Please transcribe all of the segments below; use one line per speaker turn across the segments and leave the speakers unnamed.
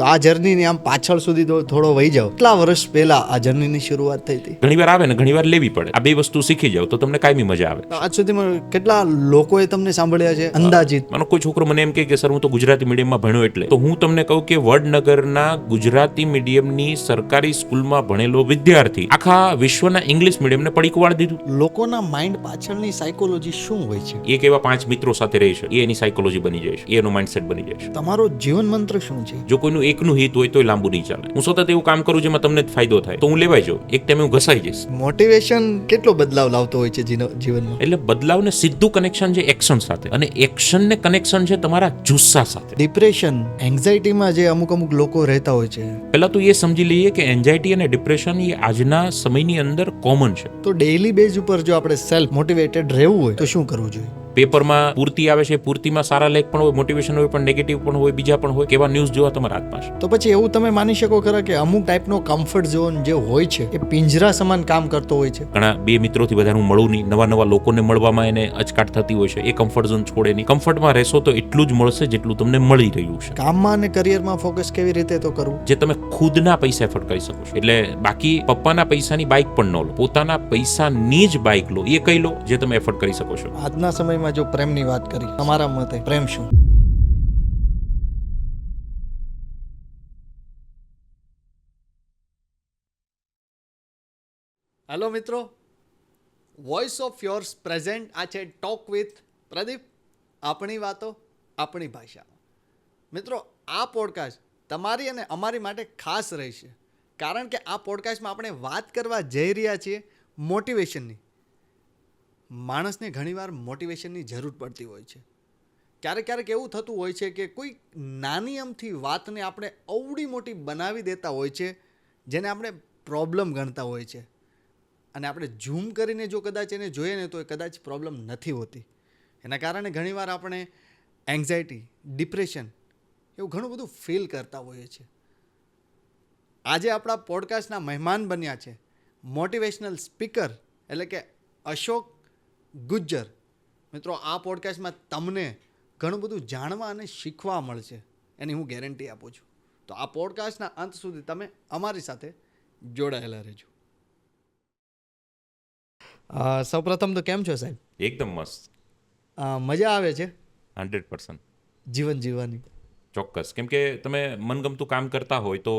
તો આ જર્નીની આમ પાછળ સુધી થોડો વહી જાઓ, કેટલા વર્ષ પહેલા આ જર્નીની શરૂઆત થઈ હતી?
ઘણી વાર આવે ને ઘણી વાર લેવી પડે. આ બે વસ્તુ શીખી જાવ તો તમને કાયમી મજા આવે.
તો આજ સુધીમાં કેટલા લોકોએ તમને સાંભળ્યા છે અંદાજિત?
મને કોઈ છોકરો મને એમ કહે કે સર હું તો ગુજરાતી મીડિયમમાં ભણ્યો એટલે, તો હું તમને કહું કે વડનગરના ગુજરાતી મીડિયમની સરકારી સ્કૂલમાં ભણેલો વિદ્યાર્થી આખા વિશ્વના ઇંગ્લિશ મીડિયમને પડીકું વાળી દીધું.
લોકોના માઇન્ડ પાછળની સાયકોલોજી શું હોય છે?
એક એવા 5 મિત્રો સાથે રહે છે, એ એની સાયકોલોજી બની જાય છે, એ એનો માઇન્ડસેટ બની જાય છે.
તમારો જીવન મંત્ર શું છે?
જો કોઈનું એકનું હિત હોય તો લાંબુ નહીં ચાલે. હું સતત એવું કામ કરું જેમાં તમને જ ફાયદો થાય, તો હું લેવાઈ જાઉં. એક ટાઈમે હું ઘસાઈ જઈશ.
મોટિવેશન કેટલો બદલાવ લાવતો હોય છે જીવનમાં?
એટલે બદલાવને સીધું કનેક્શન છે એક્શન સાથે, અને એક્શનને કનેક્શન છે તમારા જુસ્સા સાથે.
ડિપ્રેશન, એન્ઝાઇટીમાં જે અમુક લોકો રહેતા હોય છે,
પહેલા તો એ સમજી લઈએ કે એન્ઝાઇટી અને ડિપ્રેશન એ આજના સમયની અંદર કોમન છે.
તો ડેઈલી બેઝ ઉપર જો આપણે સેલ્ફ મોટિવેટેડ રહેવું હોય તો શું કરવું જોઈએ?
પેપરમાં પૂર્તિ આવે છે, પૂર્તિમાં સારા લેખ પણ હોય, મોટિવેશન હોય, પણ નેગેટિવ પણ હોય, બીજા પણ હોય. કેવા ન્યૂઝ જોવા તમારા હાથમાં છે.
તો પછી એવું તમે માની શકો ખરા કે અમુક ટાઈપનો કમ્ફર્ટ ઝોન જે હોય છે એ પિંજરા સમાન કામ કરતો હોય છે?
ઘણા 2 મિત્રોથી વધારે હું મળું નહીં, નવા લોકોને મળવામાં એને અચકાટ થતી હોય છે. એ કમ્ફર્ટ ઝોન છોડે નહીં. કમ્ફર્ટમાં રહેશો તો એટલું જ મળશે જેટલું તમને મળી રહ્યું છે.
કામમાં અને કરિયરમાં ફોકસ કેવી રીતે તો કરવું?
જે તમે ખુદના પૈસા એફર્ટ કરી શકો છો. એટલે બાકી પપ્પાના પૈસાની બાઇક પણ ન લો, પોતાના પૈસાની જ બાઇક લો. એ કઈ લો જે તમે એફર્ટ કરી શકો છો.
આજના સમયમાં જો પ્રેમની વાત કરી, તમારા મતે પ્રેમ શું? હેલો મિત્રો, વોઇસ ઓફ યોર્સ પ્રેઝન્ટ. આ છે ટોક વિથ પ્રદીપ. આપણી વાતો આપણી ભાષામાં. મિત્રો, આ પોડકાસ્ટ તમારી અને અમારી માટે ખાસ રહેશે, કારણ કે આ પોડકાસ્ટમાં આપણે વાત કરવા જઈ રહ્યા છીએ મોટિવેશનની. માણસને ઘણીવાર મોટિવેશનની જરૂર પડતી હોય છે. ક્યારેક એવું થતું હોય છે કે કોઈ નાની અમથી વાતને આપણે અવળી મોટી બનાવી દેતા હોય છે, જેને આપણે પ્રોબ્લેમ ગણતા હોય છે. અને આપણે ઝૂમ કરીને જો કદાચ એને જોઈએ ને તો એ કદાચ પ્રોબ્લેમ નથી હોતી. એના કારણે ઘણીવાર આપણે એન્ઝાઇટી, ડિપ્રેશન એવું ઘણું બધું ફીલ કરતા હોઈએ છીએ. આજે આપણા પોડકાસ્ટના મહેમાન બન્યા છે મોટિવેશનલ સ્પીકર એટલે કે અશોક ગુજ્જર. મિત્રો, આ પોડકાસ્ટમાં તમને ઘણું બધું જાણવા અને શીખવા મળશે, એની હું ગેરંટી આપું છું. તો આ પોડકાસ્ટના અંત સુધી તમે અમારી સાથે જોડાયેલા રહેજો. સૌપ્રથમ તો કેમ છો સાહેબ?
એકદમ મસ્ત.
મજા આવે છે
100%
જીવન જીવવાની?
ચોક્કસ. કેમ કે તમે મનગમતું કામ કરતા હોય તો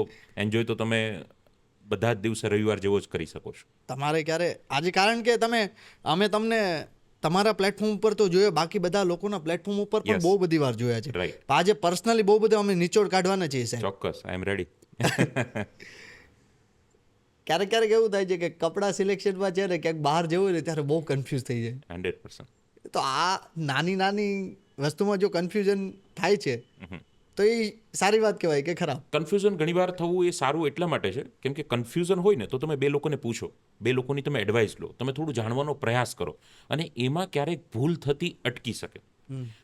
એન્જોય તો તમે બધા જ દિવસે રવિવાર જેવો જ કરી શકો છો.
તમારે ક્યારે આજે, કારણ કે અમે તમને તમારા પ્લેટફોર્મ ઉપર તો જોયો, બાકી બધા લોકોના પ્લેટફોર્મ ઉપર પણ
Yes.
બહુ બધી વાર જોયા છે.
Right.
આજે પર્સનલી બહુ બધા અમે નિચોડ કાઢવાના છીએ સાહેબ.
ચોક્કસ, આઈ એમ રેડી.
ક્યારેક એવું થાય છે કે કપડાં સિલેક્શનમાં છે ને ક્યાંક બહાર જવું હોય ને ત્યારે બહુ કન્ફ્યુઝ થઈ જાય.
100%.
તો આ નાની વસ્તુમાં જો કન્ફ્યુઝન થાય છે તો એ સારી વાત કહેવાય કે ખરાબ?
કન્ફ્યુઝન ઘણીવાર થવું એ સારું એટલા માટે છે કેમ કે કન્ફ્યુઝન હોય ને તો તમે 2 લોકોને પૂછો, 2 લોકોની તમે એડવાઇસ લો, તમે થોડું જાણવાનો પ્રયાસ કરો, અને એમાં ક્યારેક ભૂલ થતી અટકી શકે.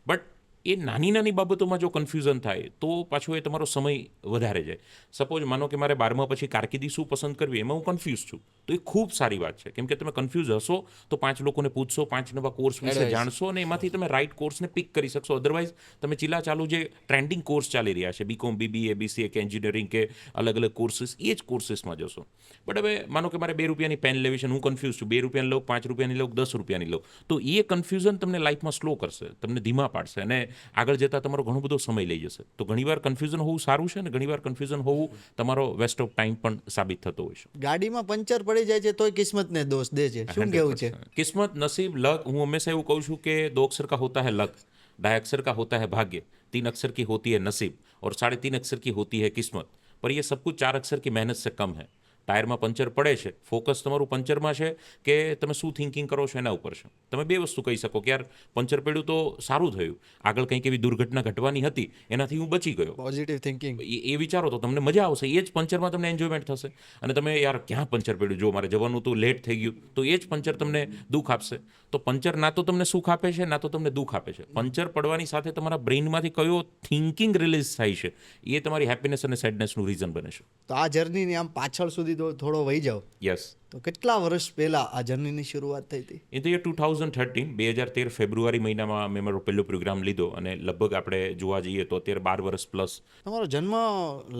બટ એ નાની બાબતોમાં જો કન્ફ્યુઝન થાય તો પાછો એ તમારો સમય વધારે જાય. સપોઝ માનો કે મારે 12મા પછી કારકિર્દી શું પસંદ કરવી, એમાં હું કન્ફ્યુઝ છું, તો એ ખૂબ સારી વાત છે. કેમ કે તમે કન્ફ્યુઝ હશો તો 5 લોકોને પૂછશો, 5 નવા કોર્સ વિશે જાણશો, અને એમાંથી તમે રાઇટ કોર્સને પિક કરી શકશો. અધરવાઇઝ તમે ચાલુ જે ટ્રેન્ડિંગ કોર્સ ચાલી રહ્યા છે, બીકોમ, બીબીએ, બીસીએ કે એન્જિનિયરિંગ કે અલગ કોર્સીસ, એ જ કોર્સીસમાં જશો. બટ હવે માનો કે મારે 2 રૂપિયાની પેન લેવી છે, હું કન્ફ્યુઝ છું, 2 રૂપિયાની લઉં, 5 રૂપિયાની લઉં, 10 રૂપિયાની લઉં, તો એ કન્ફ્યુઝન તમને લાઈફમાં સ્લો કરશે, તમને ધીમા પાડશે, અને આગળ જતાં તમારો ઘણો બધો સમય લઈ જશે. તો ઘણીવાર કન્ફ્યુઝન હોવું સારું છે, અને ઘણીવાર કન્ફ્યુઝન હોવું તમારો વેસ્ટ ઓફ ટાઈમ પણ સાબિત થતો હોય છે.
ગાડીમાં પંચર પડી જાય છે તોય કિસ્મતને દોષ દે છે, શું કેવું છે?
કિસ્મત, નસીબ, લક. હું હંમેશા એવું કહું છું કે 2 અક્ષર કા હોતા है लक, 2 अक्षर का होता है भाग्य, 3 अक्षर की होती है नसीब, और 3.5 अक्षर की होती है किस्मत, पर ये सब कुछ 4 अक्षर की मेहनत से कम है. ટાયરમાં પંચર પડે છે, ફોકસ તમારું પંચરમાં છે કે તમે શું થિંકિંગ કરો છો એના ઉપર છે. તમે 2 વસ્તુ કહી શકો કે યાર પંચર પડ્યું તો સારું થયું, આગળ કંઈક એવી દુર્ઘટના ઘટવાની હતી એનાથી હું બચી ગયો.
Positive thinking.
એ વિચારો તો તમને મજા આવશે, એ જ પંચરમાં તમને એન્જોયમેન્ટ થશે. અને તમે યાર ક્યાં પંચર પડ્યું, જો મારે જવાનું તો લેટ થઈ ગયું, તો એ જ પંચર તમને દુઃખ આપશે. તો પંચર ના તો તમને સુખ આપે છે, ના તો તમને દુઃખ આપે છે. પંચર પડવાની સાથે તમારા બ્રેઇનમાંથી કયો થિંકિંગ રિલીઝ થાય છે એ તમારી હેપીનેસ અને સેડનેસનું રીઝન બને છે.
તો આ જર્નીની આમ પાછળ સુધી થોડો વહી જાઓ
યસ
તો કેટલા વર્ષ પહેલા આ જર્નીની શરૂઆત થઈ હતી?
ઇન ધ યર 2013 2013 ફેબ્રુઆરી મહિનામાં મેં મારો પહેલો પ્રોગ્રામ લીધો અને લગભગ આપણે જોવા જઈએ તો અત્યારે 12 વર્ષ પ્લસ
તમારો જન્મ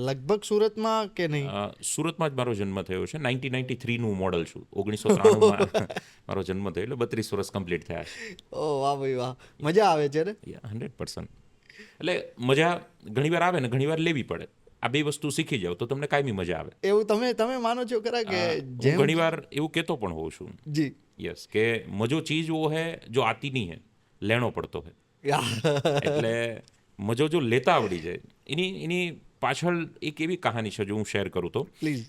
લગભગ સુરતમાં કે નહીં?
સુરતમાં જ મારો જન્મ થયો છે. 1993નું મોડલ છું. 1993માં મારો જન્મ થયો એટલે 32 વર્ષ કમ્પ્લીટ થયા છે.
ઓ વાહ ભાઈ વાહ, મજા આવે છે ને?
100%. એટલે મજા ઘણીવાર આવે ને ઘણીવાર લેવી પડે. આ બે વસ્તુ શીખી જાવ તો તમને કાયમી મજા આવે.
એવું તમે માનો છો ખરા કે
હું ઘણીવાર એવું કહેતો પણ હોઉં છું.
જી
યસ, કે મજો ચીજ વો હે જો આતી નહીં હે, લેણો પડતો હે. એટલે મજો જો લેતા આવડી જાય એની પાછળ એક એવી કહાની છે જો હું શેર કરું તો
પ્લીઝ.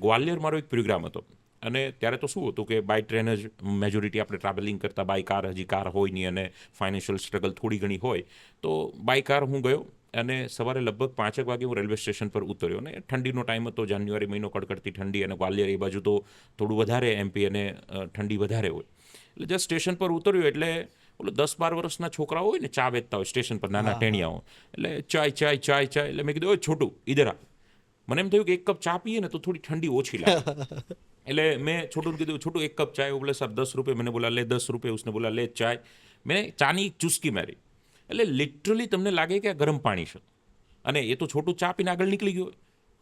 ગ્વાલિયર મારો એક પ્રોગ્રામ હતો અને ત્યારે તો શું હતું કે બાય ટ્રેન જ મેજોરિટી આપણે ટ્રાવેલિંગ કરતા, બાય કાર હજી કાર હોય નહીં અને ફાઇનાન્શિયલ સ્ટ્રગલ થોડી ઘણી હોય તો બાય કાર હું ગયો અને સવારે લગભગ 5 વાગે હું રેલવે સ્ટેશન પર ઉતર્યો અને ઠંડીનો ટાઈમ હતો, જાન્યુઆરી મહિનો, કડકડતી ઠંડી અને ગ્વાલિયર એ બાજુ તો થોડું વધારે એમપી અને ઠંડી વધારે હોય. એટલે જસ્ટ સ્ટેશન પર ઉતર્યો એટલે ઓલો 10-12 વર્ષના છોકરાઓ હોય ને ચા વેચતા હોય સ્ટેશન પર, નાના ટેણિયાઓ, એટલે ચાય એટલે મેં કીધું ઓય છોટું ઈધર આ. મને એમ થયું કે એક કપ ચા પીએ ને તો થોડી ઠંડી ઓછી લાગે. એટલે મેં છોટું કીધું છોટું એક કપ ચાય. બોલે સર 10 रुपये. मैंने बोला ले 10 रुपये. उसने बोला ले चाय. मैंने ચાની એક ચુસ્કી મારી. એટલે લિટરલી તમને લાગે કે આ ગરમ પાણી છે અને એ તો છોટું ચા પીને આગળ નીકળી ગયો.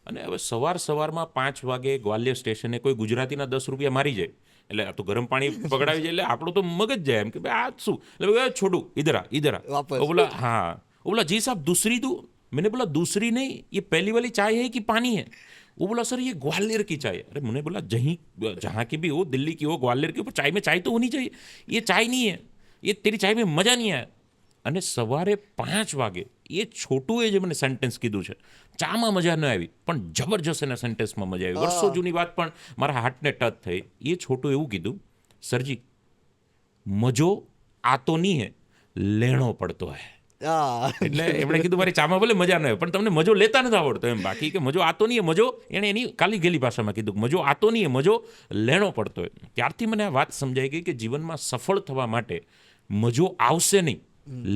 અને હવે સવારમાં 5 વાગે ગ્વાલિયર સ્ટેશને કોઈ ગુજરાતીના 10 રૂપિયા મારી જાય એટલે આ તો ગરમ પાણી પકડાવી જાય એટલે આપણું તો મગજ જાય એમ કે ભાઈ આ શું. એટલે છોટું ઈધર આ.
वापस.
वो बोला हाँ. वो बोला जी साहब दूसरी दूँ. मैंने बोला दूसरी नहीं, ये पहली वाली चाय है कि पानी है? वो बोला सर ये ग्वालियर की चाय है. अरे मैंने बोला जहाँ की भी हो, दिल्ली की हो, ग्वालियर की हो, चाय में चाय तो होनी चाहिए. ये चाय नहीं है, ये तेरी चाय में मजा नहीं आया. અને સવારે 5 વાગે એ છોટુએ જે મને સેન્ટેન્સ કીધું છે, ચામાં મજા ન આવી પણ જબરજસ્ત એના સેન્ટેન્સમાં મજા આવી. વર્ષો જૂની વાત પણ મારા હાર્ટને ટચ થઈ. એ છોટું એવું કીધું, સરજી મજો આતો નહીં હે, લેણો પડતો હે. એટલે એમણે કીધું મારી ચામાં ભલે મજા ન આવે પણ તમને મજો લેતા નથી આવડતો એમ. બાકી કે મજો આતો નહીં, મજો એણે એની કાલી ગેલી ભાષામાં કીધું, મજો આતો નહીં, મજો લેણો પડતો હોય. ત્યારથી મને આ વાત સમજાઈ ગઈ કે જીવનમાં સફળ થવા માટે મજો આવશે નહીં,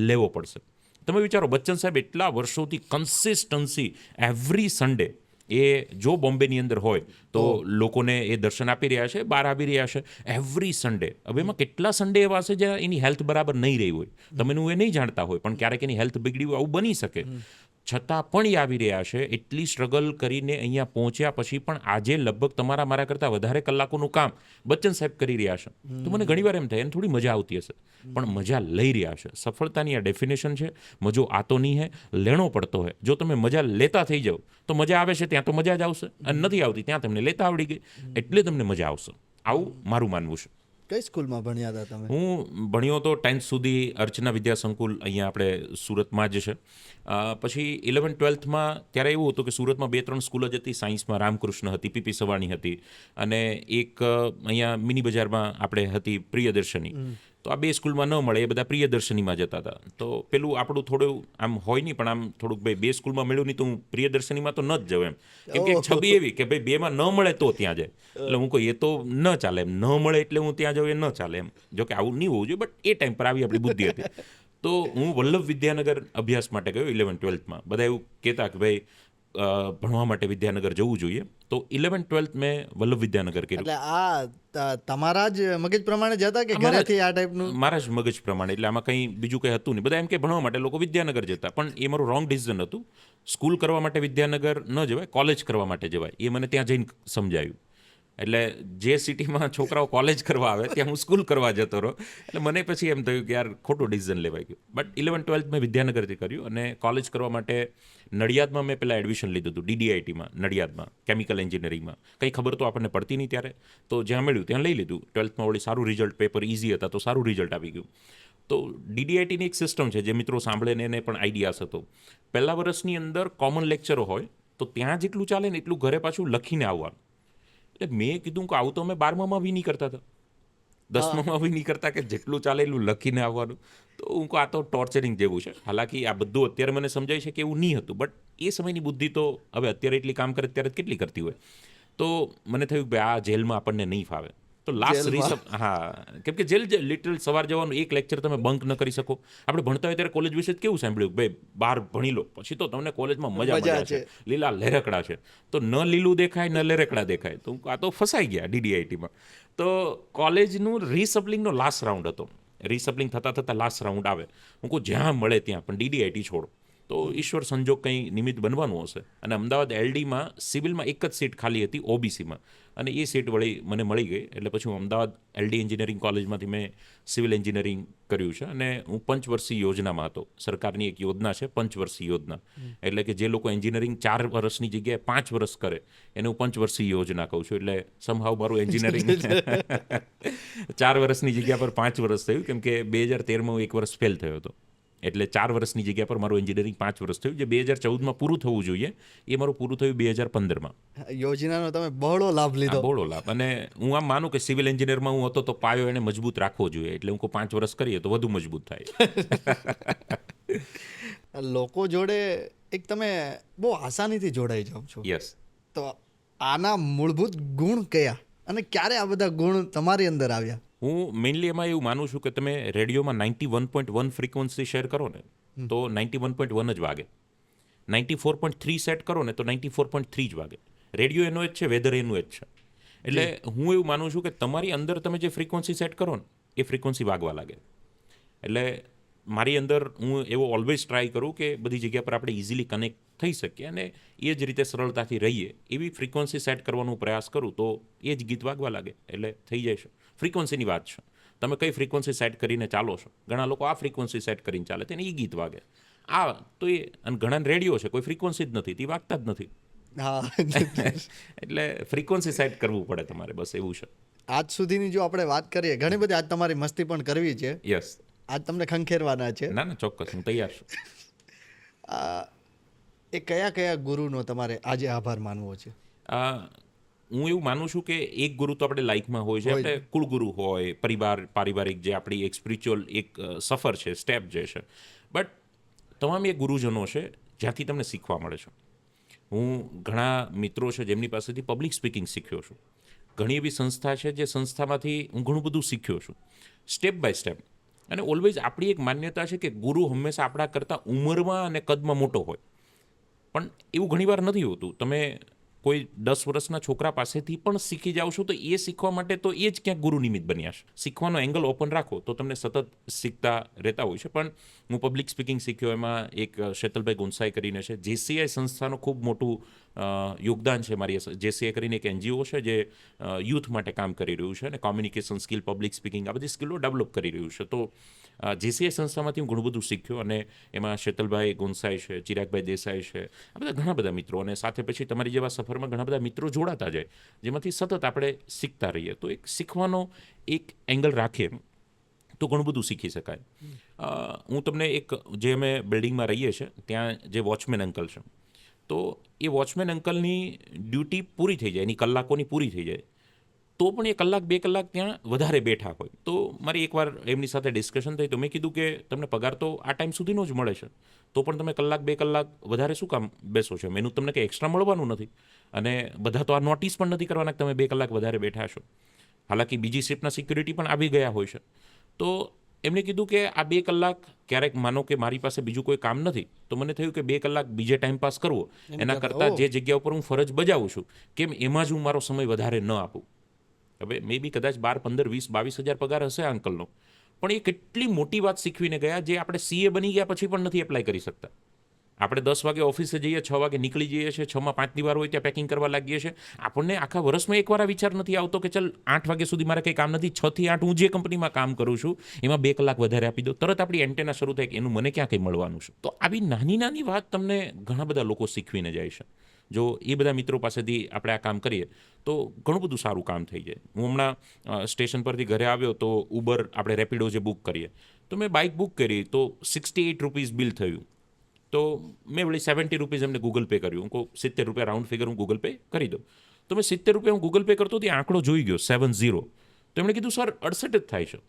લેવો પડશે. તમે વિચારો બચ્ચન સાહેબ એટલા વર્ષોથી કન્સિસ્ટન્સી એવરી સન્ડે એ જો બોમ્બેની અંદર હોય તો લોકોને એ દર્શન આપી રહ્યા છે, બહાર આવી રહ્યા છે એવરી સન્ડે. હવે એમાં કેટલા સન્ડે એવા હશે જ્યાં એની હેલ્થ બરાબર નહીં રહી હોય, તમે એ નહીં જાણતા હોય, પણ ક્યારેક એની હેલ્થ બગડી હોય, આવું બની શકે. છતાં પણ એ આવી રહ્યા છે. એટલી સ્ટ્રગલ કરીને અહીંયા પહોંચ્યા પછી પણ આજે લગભગ તમારા મારા કરતાં વધારે કલાકોનું કામ બચ્ચન સાહેબ કરી રહ્યા છે. તો મને ઘણીવાર એમ થાય એને થોડી મજા આવતી હશે પણ મજા લઈ રહ્યા છે. સફળતાની આ ડેફિનેશન છે, મજો આતો નહીં હે, લેણો પડતો હોય. જો તમે મજા લેતા થઈ જાઓ તો મજા આવે છે ત્યાં તો મજા જ આવશે, અને નથી આવતી ત્યાં તમને લેતા આવડી ગઈ એટલે તમને મજા આવશે. આવું મારું માનવું છે.
કઈ સ્કૂલમાં ભણ્યા હતા તમે?
હું ભણ્યો તો 10th સુધી અર્ચના વિદ્યા સંકુલ અહીંયા આપણે સુરતમાં જ છે. પછી 11th-12thમાં ત્યારે એવું હતું કે સુરતમાં 2-3 સ્કૂલ જ હતી. સાયન્સમાં રામકૃષ્ણ હતી, પીપી સવાણી હતી અને એક અહીંયા મિની બજારમાં આપણે હતી પ્રિયદર્શની. તો આ 2 સ્કૂલમાં ન મળે એ બધા પ્રિયદર્શનીમાં જતા હતા. તો પેલું આપણું થોડું આમ હોય નહીં પણ આમ થોડુંક ભાઈ 2 સ્કૂલમાં મળ્યું નહીં તો હું પ્રિયદર્શનીમાં તો ન જ જાઉં એમ. કેમ કે છબી એવી કે ભાઈ 2માં ન મળે તો ત્યાં જાય. એટલે હું કહું એ તો ન ચાલે એમ, ન મળે એટલે હું ત્યાં જાઉં એ ન ચાલે એમ. જો કે આવું નહીં હોવું જોઈએ બટ એ ટાઈમ પર આવી આપણી બુદ્ધિ હતી. તો હું વલ્લભ વિદ્યાનગર અભ્યાસ માટે ગયો 11th-12thમાં. બધા એવું કહેતા કે ભાઈ ભણવા માટે વિદ્યાનગર જવું જોઈએ. તો 11th-12th મેં વલ્લભ વિદ્યાનગર કર્યું.
એટલે આ તમારા જ મગજ પ્રમાણે જ હતા કે ઘરેથી આ ટાઈપનું?
મારા જ મગજ પ્રમાણે. એટલે આમાં કંઈ બીજું કંઈ હતું નહીં. બધા એમ કે ભણવા માટે લોકો વિદ્યાનગર જતા, પણ એ મારું રોંગ ડિસિઝન હતું. સ્કૂલ કરવા માટે વિદ્યાનગર ન જવાય, કોલેજ કરવા માટે જવાય. એ મને ત્યાં જઈને સમજાયું. એટલે જે સિટીમાં છોકરાઓ કોલેજ કરવા આવે ત્યાં હું સ્કૂલ કરવા જતો રહ્યો. એટલે મને પછી એમ થયું કે યાર ખોટું ડિસિઝન લેવાઈ ગયું. બટ 11th-12th મેં વિદ્યાનગરથી કર્યું અને કોલેજ કરવા માટે નડિયાદમાં મેં પહેલાં એડમિશન લીધું હતું, DDITમાં નડિયાદમાં, કેમિકલ એન્જિનિયરિંગમાં. કંઈ ખબર તો આપણને પડતી નહીં ત્યારે, તો જ્યાં મળ્યું ત્યાં લઈ લીધું. 12thમાં વળી સારું રિઝલ્ટ, પેપર ઇઝી હતા તો સારું રિઝલ્ટ આવી ગયું. તો DDITની એક સિસ્ટમ છે જે મિત્રો સાંભળે ને એને પણ આઈડિયાસ હતો. પહેલા વર્ષની અંદર કોમન લેક્ચરો હોય તો ત્યાં જેટલું ચાલે ને એટલું ઘરે પાછું લખીને આવવાનું. એટલે મેં કીધું કે આવું તો અમે 12માં બી નહીં કરતા હતા, 10માં બી નહીં કરતા કે જેટલું ચાલે એટલું લખીને આવવાનું. તો હું કહું આ તો ટોર્ચરિંગ જેવું છે. હાલાકી આ બધું અત્યારે મને સમજાય છે કે એવું નહીં હતું, બટ એ સમયની બુદ્ધિ તો હવે અત્યારે એટલી કામ કરે ત્યારે કેટલી કરતી હોય. તો મને થયું કે આ જેલમાં આપણને નહીં ફાવે. તો લાસ્ટ
જેલમાં.
હા કેમ કે જેલ લિટરલ સવાર જવાનું એક લેક્ચર તમે બંક ન કરી શકો. આપણે ભણતા હોય ત્યારે કોલેજ વિશે કેવું સાંભળ્યું ભાઈ બહાર ભણી લો પછી તો તમને કોલેજમાં મજા
મજા
મજા છે, લીલા લેરકડા છે. તો ન લીલું દેખાય ન લેરકડા દેખાય તો આ તો ફસાઈ ગયા DDITમાં. તો કોલેજનું રીસપ્લિંગનો લાસ્ટ રાઉન્ડ હતો. રીસપ્લિંગ થતાં થતાં લાસ્ટ રાઉન્ડ આવે. હું કહું જ્યાં મળે ત્યાં પણ DDIT છોડો. તો ઈશ્વર સંજોગ કંઈ નિમિત્ત બનવાનું હશે અને અમદાવાદ LDમાં સિવિલમાં એક જ સીટ ખાલી હતી OBCમાં અને એ સીટ વળી મને મળી ગઈ. એટલે પછી હું અમદાવાદ LD એન્જિનિયરિંગ કોલેજમાંથી મેં સિવિલ એન્જિનિયરિંગ કર્યું છે અને હું પંચવર્ષીય યોજનામાં હતો. સરકારની એક યોજના છે પંચવર્ષીય યોજના, એટલે કે જે લોકો એન્જિનિયરિંગ 4 વર્ષની જગ્યાએ 5 વર્ષ કરે એને હું પંચવર્ષીય યોજના કહું છું. એટલે સમહાવ મારું એન્જિનિયરિંગ 4 વર્ષની જગ્યા પર 5 વર્ષ થયું કેમ કે 2013માં હું 1 વર્ષ ફેલ થયો હતો. એટલે 4 વર્ષની જગ્યા પર મારું એન્જિનિયરિંગ 5 વર્ષ થયું. જે 2014માં પૂરું થવું જોઈએ એ મારું પૂરું થયું 2015માં.
યોજનાનો તમે બહોળો લાભ લીધો.
બહોળો લાભ. અને હું આમ માનું કે સિવિલ એન્જિનિયરમાં હું હતો તો પાયો એને મજબૂત રાખવો જોઈએ. એટલે હું 5 વર્ષ કરીએ તો વધુ મજબૂત થાય.
લોકો જોડે એક તમે બહુ આસાનીથી જોડાઈ જાઓ છો.
યસ.
તો આના મૂળભૂત ગુણ કયા અને ક્યારે આ બધા ગુણ તમારી અંદર આવ્યા?
હું મેઇનલી એમાં એવું માનું છું કે તમે રેડિયોમાં 91.1 ફ્રીક્વન્સી શેર કરો ને તો 91.1 જ વાગે. 94.3 સેટ કરો ને તો 94.3 જ વાગે. રેડિયો એનો જ છે, વેધર એનું જ છે. એટલે હું એવું માનું છું કે તમારી અંદર તમે જે ફ્રીક્વન્સી સેટ કરો ને એ ફ્રીક્વન્સી વાગવા લાગે. એટલે મારી અંદર હું એવો ઓલવેઝ ટ્રાય કરું કે બધી જગ્યા પર આપણે ઇઝીલી કનેક્ટ થઈ શકીએ અને એ જ રીતે સરળતાથી રહીએ એવી ફ્રીક્વન્સી સેટ કરવાનો પ્રયાસ કરું તો એ જ ગીત વાગવા લાગે. એટલે થઈ જાય છે. ફ્રીક્વન્સીની વાત છે. તમે કઈ ફ્રીક્વન્સી સેટ કરીને ચાલો છો. ઘણા લોકો આ ફ્રીક્વન્સી સેટ કરીને ચાલે તેને એ ગીત વાગે. આ તો એ અને ઘણા રેડિયો છે કોઈ ફ્રીક્વન્સી જ નથી તે વાગતા જ નથી.
હા.
એટલે ફ્રીક્વન્સી સેટ કરવું પડે તમારે, બસ એવું છે.
આજ સુધીની જો આપણે વાત કરીએ, ઘણી બધી આજ તમારી મસ્તી પણ કરવી છે.
યસ.
આજ તમને ખંખેરવાના છે.
ના ચોક્કસ હું તૈયાર છું.
એ કયા કયા ગુરુનો તમારે આજે આભાર માનવો છે?
હું એવું માનું છું કે એક ગુરુ તો આપણે લાઈફમાં હોય છે. આપણે કુળગુરુ હોય, પારિવારિક જે આપણી એક સ્પિરિચ્યુઅલ એક સફર છે, સ્ટેપ જે છે. બટ તમામ એ ગુરુજનો છે જ્યાંથી તમને શીખવા મળે છે. હું ઘણા મિત્રો છે જેમની પાસેથી પબ્લિક સ્પીકિંગ શીખ્યો છું. ઘણી એવી સંસ્થા છે જે સંસ્થામાંથી હું ઘણું બધું શીખ્યો છું સ્ટેપ બાય સ્ટેપ. અને ઓલવેઝ આપણી એક માન્યતા છે કે ગુરુ હંમેશા આપણા કરતાં ઉંમરમાં અને કદમાં મોટો હોય, પણ એવું ઘણીવાર નથી હોતું. તમે કોઈ 10 વર્ષના છોકરા પાસેથી પણ શીખી જાઓ છો તો એ શીખવા માટે તો એ જ ક્યાંક ગુરુ નિમિત્ત બન્યા છે. શીખવાનો એંગલ ઓપન રાખો તો તમને સતત શીખતા રહેતા હોય છે. પણ હું પબ્લિક સ્પીકિંગ શીખ્યો એમાં એક શેતલભાઈ ગુંસાઈ કરીને છે. JCI સંસ્થાનું ખૂબ મોટું યોગદાન છે. મારી JCI કરીને એક NGO છે જે યુથ માટે કામ કરી રહ્યું છે અને કોમ્યુનિકેશન સ્કિલ, પબ્લિક સ્પીકિંગ આ બધી સ્કિલો ડેવલપ કરી રહ્યું છે. તો JCI સંસ્થામાંથી હું ઘણું બધું શીખ્યો અને એમાં શેતલભાઈ ગુંસાઈ છે, ચિરાગભાઈ દેસાઈ છે, આ બધા ઘણા બધા મિત્રો. અને સાથે પછી તમારી જેવા સફરમાં ઘણા બધા મિત્રો જોડાતા જાય જેમાંથી સતત આપણે શીખતા રહીએ. તો એક શીખવાનો એક એંગલ રાખીએ તો ઘણું બધું શીખી શકાય. હું તમને એક જે અમે બિલ્ડિંગમાં રહીએ છીએ ત્યાં જે વોચમેન અંકલ છે, તો એ વોચમેન અંકલની ડ્યુટી પૂરી થઈ જાય, એની કલાકોની પૂરી થઈ જાય તો પણ એ 1-2 કલાક ત્યાં વધારે બેઠા હોય. તો મારી એકવાર એમની સાથે ડિસ્કશન થઈ તો મેં કીધું કે તમને પગાર તો આ ટાઈમ સુધીનો જ મળે છે તો પણ તમે 1-2 કલાક વધારે શું કામ બેસો છો? એનું તમને કંઈ એક્સ્ટ્રા મળવાનું નથી અને બધા તો આ નોટિસ પણ નથી કરવાના કે તમે 2 કલાક વધારે બેઠા છો. હાલાકી બીજી શિફ્ટના સિક્યુરિટી પણ આવી ગયા હોય છે. તો એમણે કીધું કે આ 2 કલાક ક્યારેક માનો કે મારી પાસે બીજું કોઈ કામ નથી તો મને થયું કે 2 કલાક બીજે ટાઈમ પાસ કરવો એના કરતાં જે જગ્યા ઉપર હું ફરજ બજાવું છું કેમ એમાં જ હું મારો સમય વધારે ન આપું. હવે મે બી કદાચ 12, 15, 20, 22 હજાર પગાર હશે અંકલનો, પણ એ કેટલી મોટી વાત શીખવીને ગયા જે આપણે CA બની ગયા પછી પણ નથી એપ્લાય કરી શકતા. આપણે 10 વાગે ઓફિસે જઈએ, 6 વાગે નીકળી જઈએ છીએ, 6માં 5ની વાર હોય ત્યાં પેકિંગ કરવા લાગીએ છીએ. આપણને આખા વર્ષમાં એકવાર આ વિચાર નથી આવતો કે ચાલ 8 વાગ્યા સુધી મારે કંઈ કામ નથી, 6 થી 8 હું જે કંપનીમાં કામ કરું છું એમાં 2 કલાક વધારે આપી દો. તરત આપણી એન્ટેના શરૂ થાય કે એનું મને ક્યાં કંઈ મળવાનું છે. તો આવી નાની નાની વાત તમને ઘણા બધા લોકો શીખવીને જાય છે. જો એ બધા મિત્રો પાસેથી આપણે આ કામ કરીએ તો ઘણું બધું સારું કામ થઈ જાય. હું હમણાં સ્ટેશન પરથી ઘરે આવ્યો તો ઉબર આપણે રેપિડો જે બુક કરીએ તો મેં બાઇક બુક કરી તો 68 રૂપીઝ બિલ થયું. તો મેં વળી 70 રૂપીઝ એમને ગૂગલ પે કર્યું. હું કહું 70 રૂપિયા રાઉન્ડ ફિગર હું ગૂગલ પે કરી દઉં. તો મેં 70 રૂપિયા હું ગૂગલ પે કરતો તે આંકડો જોઈ ગયો 70. તો એમણે કીધું સર 68 જ થાય છે,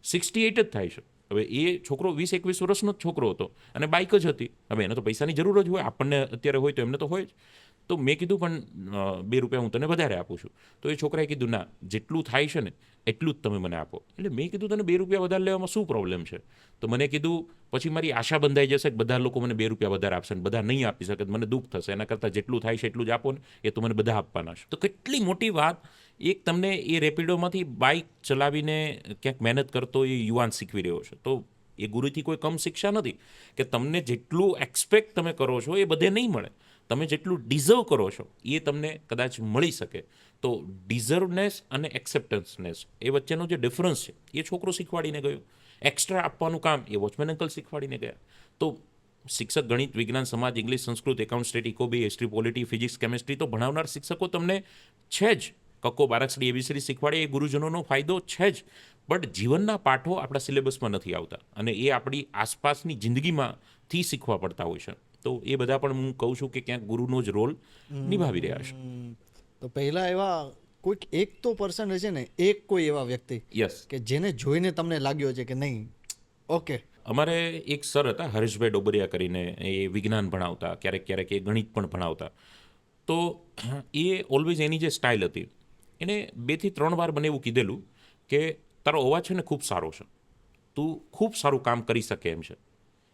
68 જ થાય છે. હવે એ છોકરો 20-21 વર્ષનો જ છોકરો હતો અને બાઇક જ હતી. હવે એને તો પૈસાની જરૂર જ હોય, આપણને અત્યારે હોય તો એમને તો હોય જ. તો મેં કીધું પણ ₹2 હું તને વધારે આપું છું. તો એ છોકરાએ કીધું ના, જેટલું થાય છે ને એટલું જ તમે મને આપો. એટલે મેં કીધું તને ₹2 વધારે લેવામાં શું પ્રોબ્લેમ છે? તો મને કીધું પછી મારી આશા બંધાઈ જશે કે બધા લોકો મને ₹2 વધારે આપશે ને બધા નહીં આપી શકે તો મને દુઃખ થશે. એના કરતાં જેટલું થાય છે એટલું જ આપો ને, એ તો મને બધા આપવાના છે. તો કેટલી મોટી વાત એક તમને એ રેપિડોમાંથી બાઇક ચલાવીને ક્યાંક મહેનત કરતો એ યુવાન શીખવી રહ્યો છે. તો એ ગુરુથી કોઈ કમ શિક્ષા નથી કે તમને જેટલું એક્સપેક્ટ તમે કરો છો એ બધે નહીં મળે. તમે જેટલું ડિઝર્વ કરો છો એ તમને કદાચ મળી શકે. તો ડિઝર્વનેસ અને એક્સેપ્ટન્સનેસ એ વચ્ચેનો જે ડિફરન્સ છે એ છોકરો શીખવાડીને ગયો. એક્સ્ટ્રા આપવાનું કામ એ વોચમેન અંકલ શીખવાડીને ગયા. તો શિક્ષક ગણિત, વિજ્ઞાન, સમાજ, ઇંગ્લિશ, સંસ્કૃત, એકાઉન્ટ, સ્ટેટ, ઇકોબી, હિસ્ટ્રી, પોલિટી, ફિઝિક્સ, કેમિસ્ટ્રી તો ભણાવનાર શિક્ષકો તમને છે જ. કક્કો બારાક્ષરી એબીસીડી શીખવાડે એ ગુરુજનોનો ફાયદો છે જ. બટ જીવનના પાઠો આપણા સિલેબસમાં નથી આવતા અને એ આપણી આસપાસની જિંદગીમાંથી શીખવા પડતા હોય છે. તો એ બધા પણ હું કહું છું કે ક્યાંક ગુરુનો જ રોલ નિભાવી રહ્યા છે.
તો પહેલા એવા કોઈક એક તો પર્સન હશે ને, એક કોઈ એવા વ્યક્તિ
યસ.
કે જેને જોઈને તમને લાગ્યો છે કે નહીં ઓકે.
અમારે એક સર હતા હરેશભાઈ ડોબરિયા કરીને, એ વિજ્ઞાન ભણાવતા, ક્યારેક ક્યારેક એ ગણિત પણ ભણાવતા. તો એ ઓલવેઝ એની જે સ્ટાઇલ હતી એને 2 થી 3 વાર મને એવું કીધેલું કે તારો અવાજ છે ને ખૂબ સારો છે, તું ખૂબ સારું કામ કરી શકે એમ છે.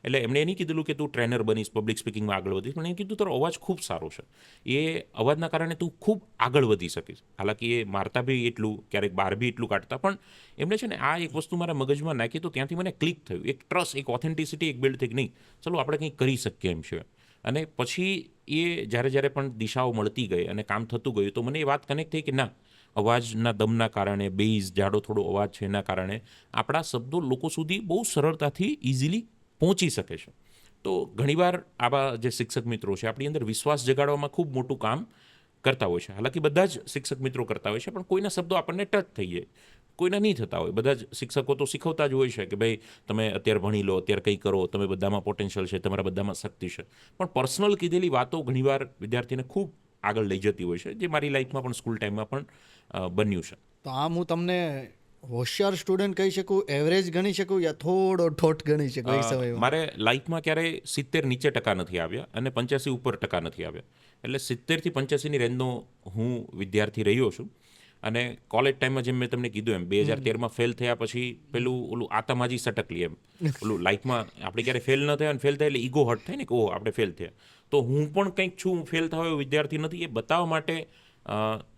એટલે એમણે એ નહીં કીધેલું કે તું ટ્રેનર બનીશ, પબ્લિક સ્પીકિંગમાં આગળ વધીશ, પણ એ કીધું તારો અવાજ ખૂબ સારો છે, એ અવાજના કારણે તું ખૂબ આગળ વધી શકીશ. હાલાકી એ મારતા બી એટલું, ક્યારેક બહાર બી એટલું કાઢતા, પણ એમણે છે ને આ એક વસ્તુ મારા મગજમાં નાખી તો ત્યાંથી મને ક્લિક થયું. એક ટ્રસ્ટ, એક ઓથેન્ટિસિટી એક બિલ્ડ થઈ કે નહીં ચલો આપણે કંઈક કરી શકીએ એમ છે. અને પછી એ જ્યારે પણ દિશાઓ મળતી ગઈ અને કામ થતું ગયું તો મને એ વાત કનેક્ટ થઈ કે ના, અવાજના દમના કારણે, બેઝ જાડો થોડો અવાજ છે એના કારણે આપણા શબ્દો લોકો સુધી બહુ સરળતાથી ઇઝીલી પહોંચી શકે છે. તો ઘણીવાર આવા જે શિક્ષક મિત્રો છે આપણી અંદર વિશ્વાસ જગાડવામાં ખૂબ મોટું કામ કરતા હોય છે. હાલાકી બધા જ શિક્ષક મિત્રો કરતા હોય છે, પણ કોઈના શબ્દો આપણને ટચ થઈ જાય, કોઈના નહીં થતા હોય. બધા જ શિક્ષકો તો શીખવતા જ હોય છે કે ભાઈ તમે અત્યારે ભણી લો, અત્યારે કંઈ કરો, તમે બધામાં પોટેન્શિયલ છે, તમારા બધામાં શક્તિ છે. પણ પર્સનલ કીધેલી વાતો ઘણીવાર વિદ્યાર્થીને ખૂબ આગળ લઈ જતી હોય છે, જે મારી લાઈફમાં પણ સ્કૂલ ટાઈમમાં પણ બન્યું છે.
તો આમ હું તમને હોશિયાર સ્ટુડન્ટ કહી શકું, એવરેજ ગણી શકું, યા થોડો ઠોઠ ગણી શકું એ સમયમાં?
મારે લાઈફમાં ક્યારેય 70 નીચે ટકા નથી આવ્યા અને 85 ઉપર ટકા નથી આવ્યા. એટલે 70 થી 85ની રેન્જનો હું વિદ્યાર્થી રહ્યો છું. અને કોલેજ ટાઈમમાં જેમ મેં તમને કીધું એમ 2013માં ફેલ થયા પછી પેલું ઓલું આતામાજી સટકલી એમ ઓલું લાઈફમાં આપણે ક્યારે ફેલ ન થયા અને ફેલ થાય એટલે ઈગો હર્ટ થાય ને કે ઓહ આપણે ફેલ થયા. તો હું પણ કંઈક છું, હું ફેલ થયો એવો વિદ્યાર્થી નથી. એ બતાવવા માટે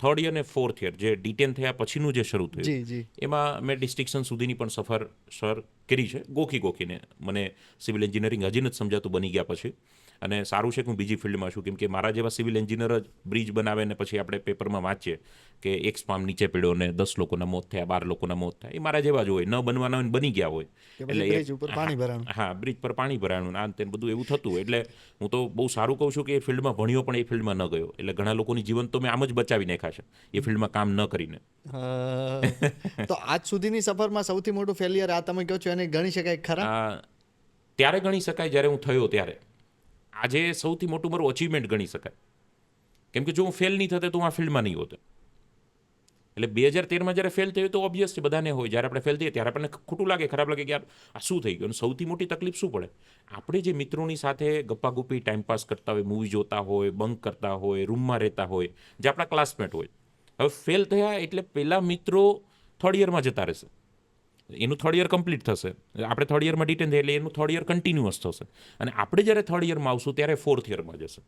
3rd યર ને 4th યર જે ડિટેન થયા પછીનું જે શરૂ થયું એમાં મેં ડિસ્ટિંક્શન સુધીની પણ સફર સર કરી છે, ગોખીને. મને સિવિલ એન્જિનિયરિંગ હજી નથી સમજાતું બની ગયા પછી. અને સારું છે કે હું બીજી ફિલ્ડમાં છું, કેમ કે મારા જેવા સિવિલ એન્જિનિયર જ બ્રિજ બનાવે ને પછી આપણે પેપરમાં વાંચીએ કે એક સ્પામ નીચે પડ્યો ને 10 લોકોના મોત થયા, 12 લોકોના મોત થયા. એ મારા જેવા જ હોય, ન બનવાના હોય ને બની ગયા હોય.
એટલે બ્રિજ ઉપર પાણી ભરાણું.
હા, બ્રિજ પર પાણી ભરાણું આ તે બધું એવું થતું. એટલે હું તો બહુ સારું કહું છું કે એ ફિલ્ડમાં ભણ્યો પણ એ ફિલ્ડમાં ન ગયો. એટલે ઘણા લોકોની જીવન તો મેં આમ જ બચાવી નાખ્યા છે એ ફિલ્ડમાં કામ ન કરીને.
તો આજ સુધીની સફરમાં સૌથી મોટું ફેલિયર આ તમે કહો છો એને ગણી શકાય ખરા?
ત્યારે ગણી શકાય જ્યારે હું થયો ત્યારે. આજે સૌથી મોટું મારું અચીવમેન્ટ ગણી શકાય, કેમ કે જો હું ફેલ નહીં થતો તો હું આ ફિલ્ડમાં નહીં હોતો. એટલે 2013માં જ્યારે ફેલ થયું તો ઓબ્વિયસ છે, બધાને હોય. જ્યારે આપણે ફેલ થઈએ ત્યારે આપણને ખોટું લાગે, ખરાબ લાગે કે યાર આ શું થઈ ગયું. અને સૌથી મોટી તકલીફ શું પડે, આપણે જે મિત્રોની સાથે ગપ્પાગુપ્પી ટાઈમપાસ કરતા હોય, મૂવી જોતા હોય, બંક કરતા હોય, રૂમમાં રહેતા હોય, જે આપણા ક્લાસમેટ હોય. હવે ફેલ થયા એટલે પેલા મિત્રો 3rd યરમાં જતા રહેશે, એનું 3rd યર કમ્પ્લીટ થશે. આપણે 3rd યરમાં ડિટેન થઈએ એટલે એનું 3rd યર કન્ટિન્યુઅસ થશે. અને આપણે જ્યારે 3rd યરમાં આવશું ત્યારે 4th યરમાં જશે.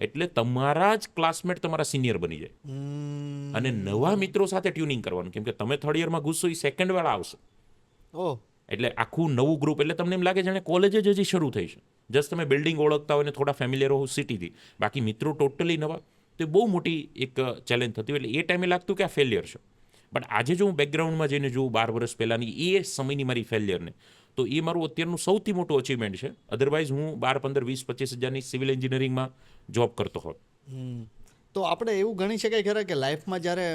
એટલે તમારા જ ક્લાસમેટ તમારા સિનિયર બની જાય. અને નવા મિત્રો સાથે ટ્યુનિંગ કરવાનું, કેમ કે તમે 3rd યરમાં ઘૂસશો એ સેકન્ડ વાળા આવશે. એટલે આખું નવું ગ્રુપ. એટલે તમને એમ લાગે જાણે કોલેજ જ હજી શરૂ થઈ છે. જસ્ટ તમે બિલ્ડિંગ ઓળખતા હોય ને થોડા ફેમિલિયર હો સિટીથી, બાકી મિત્રો ટોટલી નવા. તો એ બહુ મોટી એક ચેલેન્જ થતી હોય. એટલે એ ટાઈમે લાગતું કે આ ફેલિયર છે. બટ આજે જો હું બેકગ્રાઉન્ડમાં જઈને જોઉં 12 વર્ષ પહેલાંની એ સમયની મારી ફેલિયરને, તો એ મારું અત્યારનું સૌથી મોટું અચીવમેન્ટ છે. અધરવાઇઝ હું 12, 15, 20, 25 હજારની સિવિલ એન્જિનિયરિંગમાં જોબ કરતો હોત.
તો આપણે એવું ગણી શકાય ખરા કે લાઈફમાં જ્યારે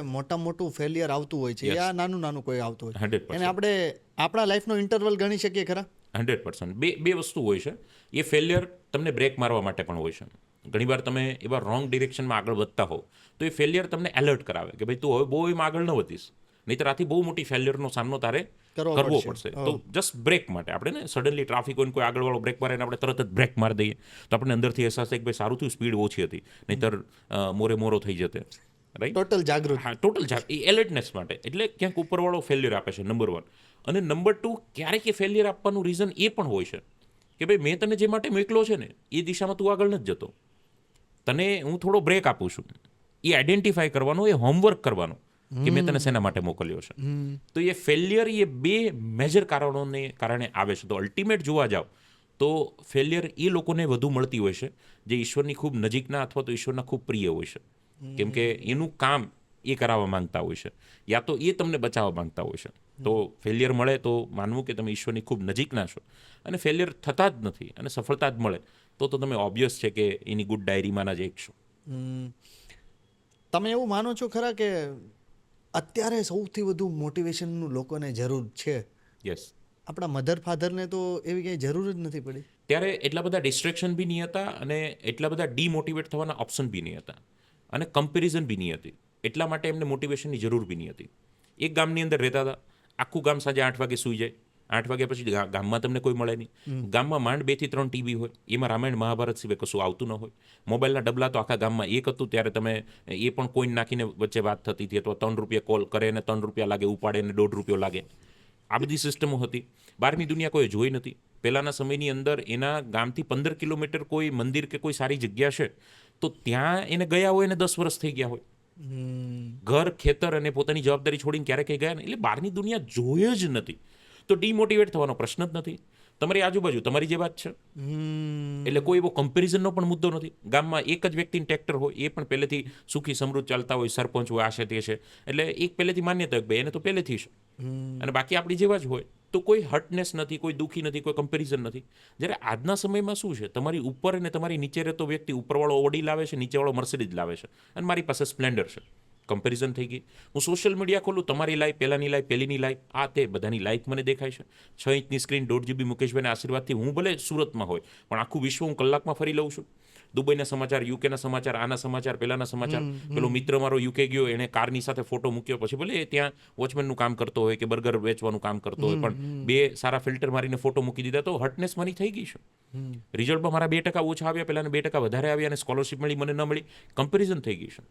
મોટું ફેલિયર આવતું હોય છે, યા નાનું કોઈ આવતું હોય,
100%.
એને આપણે આપણા લાઈફનો ઇન્ટરવલ ગણી શકીએ ખરા?
100%. બે વસ્તુ હોય છે. એ ફેલિયર તમને બ્રેક મારવા માટે પણ હોય છે. ઘણીવાર તમે એવા રોંગ ડિરેક્શનમાં આગળ વધતા હો તો એ ફેલિયર તમને એલર્ટ કરાવે કે ભાઈ તું હવે બહુ એમાં આગળ ન વધીશ, નહીંતર આથી બહુ મોટી ફેલિયરનો સામનો તારે કરવો પડશે તો જસ્ટ બ્રેક માટે આપણે ને સડનલી ટ્રાફિક હોય ને કોઈ આગળવાળો બ્રેક મારે ને આપણે તરત જ બ્રેક મારી દઈએ તો આપણને અંદરથી અહેસાસ થાય કે ભાઈ સારું થયું સ્પીડ ઓછી હતી નહીંતર મોરે મોરો થઈ જતે રાઈટ
ટોટલ જાગૃત.
હા ટોટલ એ એલર્ટનેસ માટે એટલે ક્યાંક ઉપરવાળો ફેલ્યુર આપે છે નંબર 1 અને નંબર 2 ક્યારેક એ ફેલ્યુર આપવાનું રીઝન એ પણ હોય છે કે ભાઈ મેં તને જે માટે મોકલો છે ને એ દિશામાં તું આગળ નથી જતો તને હું થોડો બ્રેક આપું છું એ આઈડેન્ટિફાઈ કરવાનો એ હોમવર્ક કરવાનો કે મેં તને શેના માટે મોકલ્યો છે તો એ ફેલિયર એ 2 મેજર કારણોને કારણે આવે છે તો અલ્ટિમેટ જોવા જાવ તો ફેલિયર એ લોકોને વધુ મળતી હોય છે જે ઈશ્વરની ખૂબ નજીકના અથવા તો ઈશ્વરના ખૂબ પ્રિય હોય છે કેમ કે એનું કામ એ કરાવવા માંગતા હોય છે યા તો એ તમને બચાવવા માંગતા હોય છે તો ફેલિયર મળે તો માનવું કે તમે ઈશ્વરની ખૂબ નજીકના છો અને ફેલિયર થતા જ નથી અને સફળતા જ મળે તો તમે ઓબ્વિયસ છે કે એની ગુડ ડાયરીમાંના જ એક છો.
તમે એવું માનો છો ખરા કે અત્યારે સૌથી વધુ મોટિવેશનનું લોકોને જરૂર છે?
યસ.
આપણા મધર ફાધરને તો એવી કંઈ જરૂર જ નથી પડી.
ત્યારે એટલા બધા ડિસ્ટ્રેક્શન બી નહીં હતા અને એટલા બધા ડીમોટિવેટ થવાના ઓપ્શન બી નહીં હતા અને કમ્પેરિઝન બી નહીં હતી એટલા માટે એમને મોટિવેશનની જરૂર બી નહીં હતી. એક ગામની અંદર રહેતા હતા આખું ગામ સાંજે 8 વાગે સૂઈ જાય 8 વાગ્યા પછી ગામમાં તમને કોઈ મળે નહીં ગામમાં માંડ 2 થી 3 ટીવી હોય એમાં રામાયણ મહાભારત સિવાય કશું આવતું ન હોય મોબાઈલના ડબલા તો આખા ગામમાં એક હતું ત્યારે તમે એ પણ કોઈન નાખીને વચ્ચે વાત થતી હતી અથવા 3 રૂપિયા કોલ કરે ને 3 રૂપિયા લાગે ઉપાડે ને 1.5 રૂપિયો લાગે આ બધી સિસ્ટમો હતી. બહારની દુનિયા કોઈ જોઈ નથી. પહેલાંના સમયની અંદર એના ગામથી 15 કિલોમીટર કોઈ મંદિર કે કોઈ સારી જગ્યા છે તો ત્યાં એને ગયા હોય ને 10 વર્ષ થઈ ગયા હોય ઘર ખેતર અને પોતાની જવાબદારી છોડીને ક્યારે કંઈ ગયા ને એટલે બહારની દુનિયા જોઈ જ નથી તો ડીમોટિવેટ થવાનો પ્રશ્ન જ નથી. તમારી આજુબાજુ તમારી જે વાત છે એટલે કોઈ એવો કમ્પેરિઝનનો પણ મુદ્દો નથી. ગામમાં એક જ વ્યક્તિને ટ્રેક્ટર હોય એ પણ પહેલેથી સુખી સમૃદ્ધ ચાલતા હોય સરપંચ હોય આ છે તે છે એટલે એક પહેલેથી માન્યતા હોય ભાઈ એને તો પહેલેથી છે અને બાકી આપણી જેવા જ હોય તો કોઈ હર્ટનેસ નથી કોઈ દુઃખી નથી કોઈ કમ્પેરિઝન નથી. જ્યારે આજના સમયમાં શું છે તમારી ઉપર અને તમારી નીચે રહેતો વ્યક્તિ ઉપરવાળો ઓડી લાવે છે નીચેવાળો મર્સિડીઝ લાવે છે અને મારી પાસે સ્પ્લેન્ડર છે. કમ્પેરિઝન થઈ ગઈ. હું સોશિયલ મીડિયા ખોલું તમારી લાઈફ પહેલાંની લાઈફ પહેલીની લાઈફ આ તે બધાની લાઈફ મને દેખાય છે 6 ઇંચની સ્ક્રીન 1.5 GB મુકેશભાઈના આશીર્વાદથી હું ભલે સુરતમાં હોય પણ આખું વિશ્વ હું કલાકમાં ફરી લઉં છું. દુબઈના સમાચાર યુકેના સમાચાર આના સમાચાર પેલાના સમાચાર પેલો મિત્ર મારો યુકે ગયો એણે કારની સાથે ફોટો મૂક્યો પછી ભલે એ ત્યાં વોચમેનનું કામ કરતો હોય કે બર્ગર વેચવાનું કામ કરતો હોય પણ 2 સારા ફિલ્ટર મારીને ફોટો મૂકી દીધા તો હર્ટનેસ મારી થઈ ગઈ છે. રિઝલ્ટમાં મારા 2% ઓછા આવ્યા પહેલાંના 2% વધારે આવ્યા અને સ્કોલરશિપ મળી મને ન મળી કમ્પેરિઝન થઈ ગઈ છે.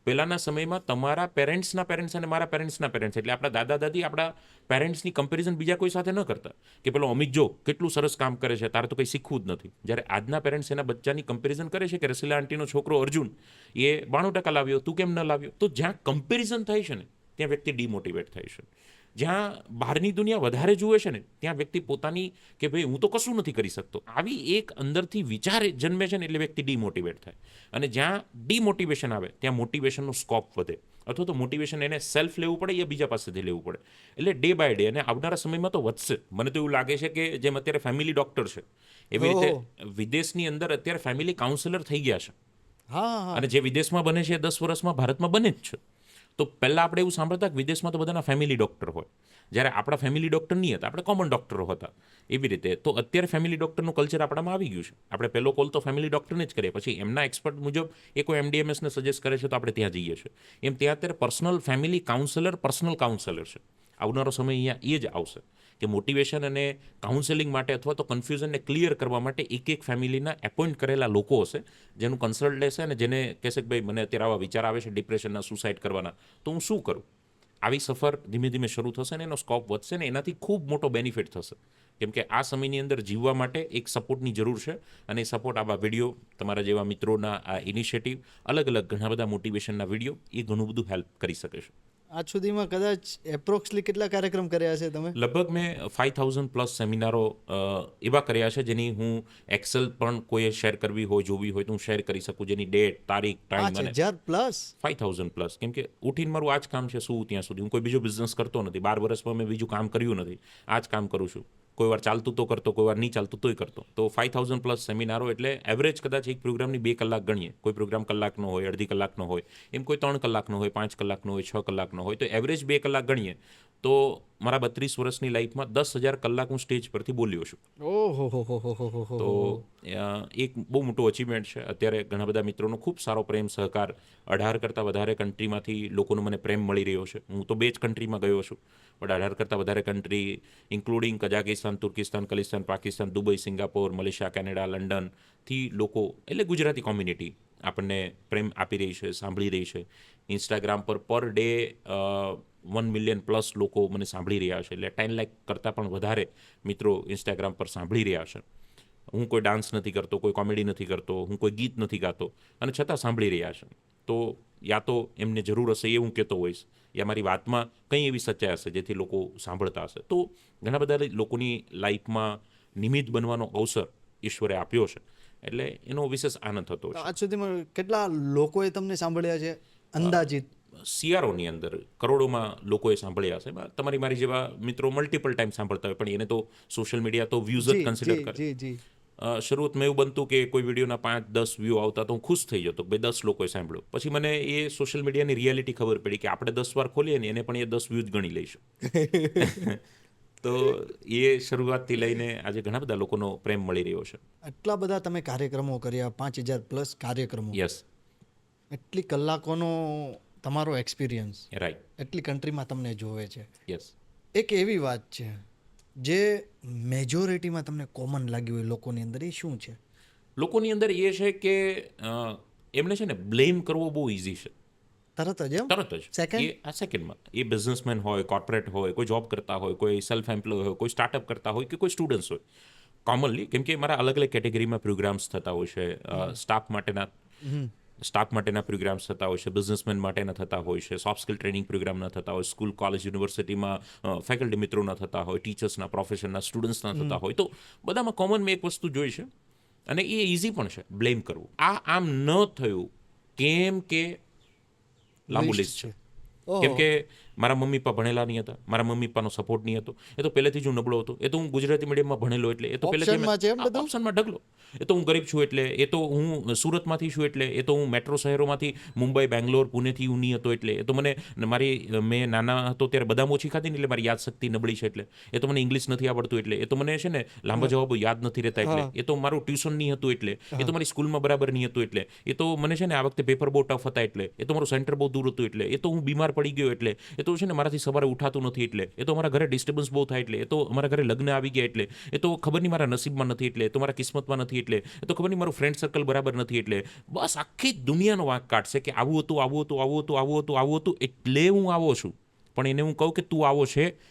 પહેલાંના સમયમાં તમારા પેરેન્ટ્સના પેરેન્ટ્સ અને મારા પેરેન્ટ્સના પેરેન્ટ્સ એટલે આપણા દાદા દાદી આપણા પેરેન્ટ્સની કમ્પેરિઝન બીજા કોઈ સાથે ન કરતા કે પેલો અમિત જો કેટલું સરસ કામ કરે છે તારે તો કંઈ શીખવું જ નથી. જ્યારે આજના પેરેન્ટ્સ એના બચ્ચાની કમ્પેરિઝન કરે છે કે રસીલા આંટીનો છોકરો અર્જુન એ 92% લાવ્યો તું કેમ ન લાવ્યો તો જ્યાં કમ્પેરિઝન થાય છે ને ત્યાં વ્યક્તિ ડીમોટિવેટ થાય છે. જ્યાં બહારની દુનિયા વધારે જુએ છે ને ત્યાં વ્યક્તિ પોતાની કે ભાઈ હું તો કશું નથી કરી શકતો આવી એક અંદરથી વિચાર જન્મે છે ને એટલે વ્યક્તિ ડીમોટિવેટ થાય અને જ્યાં ડીમોટિવેશન આવે ત્યાં મોટિવેશનનો સ્કોપ વધે અથવા તો મોટિવેશન એને સેલ્ફ લેવું પડે યા બીજા પાસેથી લેવું પડે એટલે ડે બાય ડે અને આવનારા સમયમાં તો વધશે. મને તો એવું લાગે છે કે જેમ અત્યારે ફેમિલી ડોક્ટર છે એવી રીતે વિદેશની અંદર અત્યારે ફેમિલી કાઉન્સેલર થઈ ગયા છે અને જે વિદેશમાં બને છે 10 વર્ષમાં ભારતમાં બને જ છે. તો પહેલાં આપણે એવું સાંભળતા કે વિદેશમાં તો બધાના ફેમિલી ડૉક્ટર હોય જ્યારે આપણા ફેમિલી ડૉક્ટર નહીં હતા આપણે કોમન ડૉક્ટરો હતા એવી રીતે તો અત્યારે ફેમિલી ડૉક્ટરનું કલ્ચર આપણામાં આવી ગયું છે. આપણે પહેલો કોલ તો ફેમિલી ડૉક્ટરને જ કરીએ પછી એમના એક્સપર્ટ મુજબ એ કોઈ MDMSને સજેસ્ટ કરે છે તો આપણે ત્યાં જઈએ છીએ. એમ ત્યાં અત્યારે પર્સનલ ફેમિલી પર્સનલ કાઉન્સેલર છે. આવનારો સમય અહીંયા એ જ આવશે કે મોટિવેશન અને કાઉન્સેલિંગ માટે અથવા તો કન્ફ્યુઝનને ક્લિયર કરવા માટે એક ફેમિલીના એપોઇન્ટ કરેલા લોકો હશે જેનું કન્સલ્ટ લેશે અને જેને કહેશે કે ભાઈ મને અત્યારે આવા વિચાર આવે છે ડિપ્રેશનના સુસાઇડ કરવાના તો હું શું કરું. આવી સફર ધીમે ધીમે શરૂ થશે ને એનો સ્કોપ વધશે ને એનાથી ખૂબ મોટો બેનિફિટ થશે કેમ કે આ સમયની અંદર જીવવા માટે એક સપોર્ટની જરૂર છે અને એ સપોર્ટ આવા વિડીયો તમારા જેવા મિત્રોના આ ઇનિશિયેટિવ અલગ અલગ ઘણા બધા મોટિવેશનના વિડીયો એ ઘણું બધું હેલ્પ કરી શકે છે.
આજ સુધીમાં કદાચ એપ્રોક્સલી કેટલા કાર્યક્રમ કર્યા છે તમે?
લગભગ મેં 5000+ સેમિનારો એવા કર્યા છે જેની હું એક્સેલ પણ કોઈએ શેર કરવી હોય જોવી હોય તો હું શેર કરી શકું જેની ડેટ તારીખ ટાઈમ અને 5000+ કેમ કે ઉઠીને મારું આ જ કામ છે શું ત્યાં સુધી હું કોઈ બીજો બિઝનેસ કરતો નથી 12 વર્ષમાં મેં બીજું કામ કર્યું નથી આ જ કામ કરું છું. કોઈ વાર ચાલતું તો કરતો કોઈ વાર નહીં ચાલતું તોય કરતો તો 5000+ સેમિનારો એટલે એવરેજ કદાચ એક પ્રોગ્રામની 2 કલાક ગણીએ કોઈ પ્રોગ્રામ કલાકનો હોય અડધી કલાકનો હોય એમ કોઈ 3 કલાકનો હોય 5 કલાકનો હોય 6 કલાકનો હોય તો એવરેજ 2 કલાક ગણીએ તો મારા 32 વર્ષની લાઈફમાં 10,000 કલાક હું સ્ટેજ પરથી બોલ્યો છું. તો એક બહુ મોટું અચીવમેન્ટ છે. અત્યારે ઘણા બધા મિત્રોનો ખૂબ સારો પ્રેમ સહકાર, 18 કરતાં વધારે કન્ટ્રીમાંથી લોકોનો મને પ્રેમ મળી રહ્યો છે. હું તો 2 જ કન્ટ્રીમાં ગયો છું, પણ 18 કરતાં વધારે country including Kazakhstan, Turkistan, Khalistan, Pakistan, Dubai, Singapore, Malaysia, Canada, લંડનથી લોકો, એટલે ગુજરાતી કોમ્યુનિટી આપણને પ્રેમ આપી રહી છે, સાંભળી રહી છે. Instagram per day 1 million plus લોકો મને સાંભળી રહ્યા છે, એટલે 10 લાખ કરતાં પણ વધારે મિત્રો ઇન્સ્ટાગ્રામ પર સાંભળી રહ્યા છે. હું કોઈ ડાન્સ નથી કરતો, કોઈ કોમેડી નથી કરતો, હું કોઈ ગીત નથી ગાતો, અને છતાં સાંભળી રહ્યા છે. તો યા તો એમને જરૂર હશે એ હું કહેતો હોઈશ, યા મારી વાતમાં કંઈ એવી સચ્ચાઈ હશે જેથી લોકો સાંભળતા હશે. તો ઘણા બધા લોકોની લાઈફમાં નિમિત્ત બનવાનો અવસર ઈશ્વરે આપ્યો છે, એટલે એનો વિશેષ આનંદ થતો છે.
આજ સુધીમાં કેટલા લોકોએ તમને સાંભળ્યા છે અંદાજિત?
સીઆરઓની અંદર કરોડોમાં લોકોએ સાંભળ્યા છે. તમારી મારી જેવા મિત્રો મલ્ટિપલ ટાઈમ સાંભળતા હોય, પણ એને તો સોશિયલ મીડિયા તો વ્યૂઝ જ કન્સિડર કરે. શરૂઆતમાં એવું બનતું કે કોઈ વિડીયોના 5-10 વ્યૂ આવતા તો હું ખુશ થઈ જતો કે 10 લોકોએ સાંભળ્યો. પછી મને એ સોશિયલ મીડિયાની રિયાલિટી ખબર પડી કે આપણે 10 વાર ખોલીએ ને એને પણ એ 10 વ્યૂ જ ગણી લઈશું. તો એ શરૂઆતથી લઈને આજે ઘણા બધા લોકોનો પ્રેમ મળી રહ્યો છે.
આટલા બધા તમે કાર્યક્રમો કર્યા, 5,000+ કાર્યક્રમો,
યસ,
એટલી કલાકોનો તમારો એક્સપિરિયન્સ,
રાઈટ,
એટલી કન્ટ્રીમાં તમને જોવે છે.
યસ.
એક એવી વાત છે જે મેજોરિટીમાં તમને કોમન લાગી હોય લોકોની અંદર, એ શું છે?
લોકોની અંદર એ છે કે એમને છે ને બ્લેમ કરવો બહુ ઇઝી છે.
તરત જ
એ સેકન્ડમાં એ બિઝનેસમેન હોય, કોર્પોરેટ હોય, કોઈ જોબ કરતા હોય, કોઈ સેલ્ફ એમ્પ્લોય હોય, કોઈ સ્ટાર્ટઅપ કરતા હોય કે કોઈ સ્ટુડન્ટ્સ હોય, કોમનલી, કેમ કે મારા અલગ અલગ કેટેગરીમાં પ્રોગ્રામ્સ થતા હોય છે. સ્ટાફ માટેના પ્રોગ્રામ્સ થતા હોય છે, બિઝનેસમેન માટેના થતા હોય છે, સોફ્ટ સ્કિલ ટ્રેનિંગ પ્રોગ્રામના થતા હોય, સ્કૂલ, કોલેજ, યુનિવર્સિટીમાં ફેકલ્ટી મિત્રોના થતા હોય, ટીચર્સના, પ્રોફેશનના, સ્ટુડન્ટ્સના થતા હોય. તો બધામાં કોમન મેં એક વસ્તુ જોઈ છે, અને એ ઇઝી પણ છે, બ્લેમ કરવું. આમ ન થયું કેમ કે લાંબુ લિસ્ટ છે. કેમ કે મારા મમ્મી પપ્પા ભણેલા નહીં હતા, મારા મમ્મી પપ્પાનો સપોર્ટ નહીં હતો, એ તો પહેલેથી જ હું નબળો હતો. એ તો હું ગુજરાતી મીડિયમમાં ભણેલો, એટલે એ તો પહેલેથી ઓપ્શનમાં ઢગલો. એ તો હું ગરીબ છું, એટલે એ તો હું સુરતમાંથી છું, એટલે એ તો હું મેટ્રો શહેરોમાંથી મુંબઈ, બેંગ્લોર, પુણેથી હું નહીં હતો, એટલે એ તો મને મેં નાના હતો ત્યારે બદામ ઓછી ખાધી ને, એટલે મારી યાદશક્તિ નબળી છે. એટલે એ તો મને ઇંગ્લિશ નથી આવડતું, એટલે એ તો મને છે ને લાંબા જવાબો યાદ નથી રહેતા, એટલે એ તો મારું ટ્યુશન નહીં હતું, એટલે એ તો મારી સ્કૂલમાં બરાબર નહીં હતું, એટલે એ તો મને છે ને આ વખતે પેપર બહુ ટફ હતા, એટલે એ તો મારું સેન્ટર બહુ દૂર હતું, એટલે એ તો હું બીમાર પડી ગયો, એટલે એ તો છે ને મારાથી સવારે ઉઠાતું નથી, એટલે એ તો મારા ઘરે ડિસ્ટર્બન્સ બહુ થાય, એટલે એ તો અમારા ઘરે લગ્ન આવી ગયા, એટલે એ તો ખબર નહીં મારા નસીબમાં નથી, એટલે એ તો મારા કિસ્મતમાં નથી, એટલે એ તો ખબર નહીં મારું ફ્રેન્ડ સર્કલ બરાબર નથી. એટલે બસ આખી દુનિયાનો વાંક કાઢશે કે આવું હતું, આવું હતું, આવું હતું, આવું હતું, આવું હતું, એટલે હું આવો છું. પણ એને હું કહું કે તું આવો છે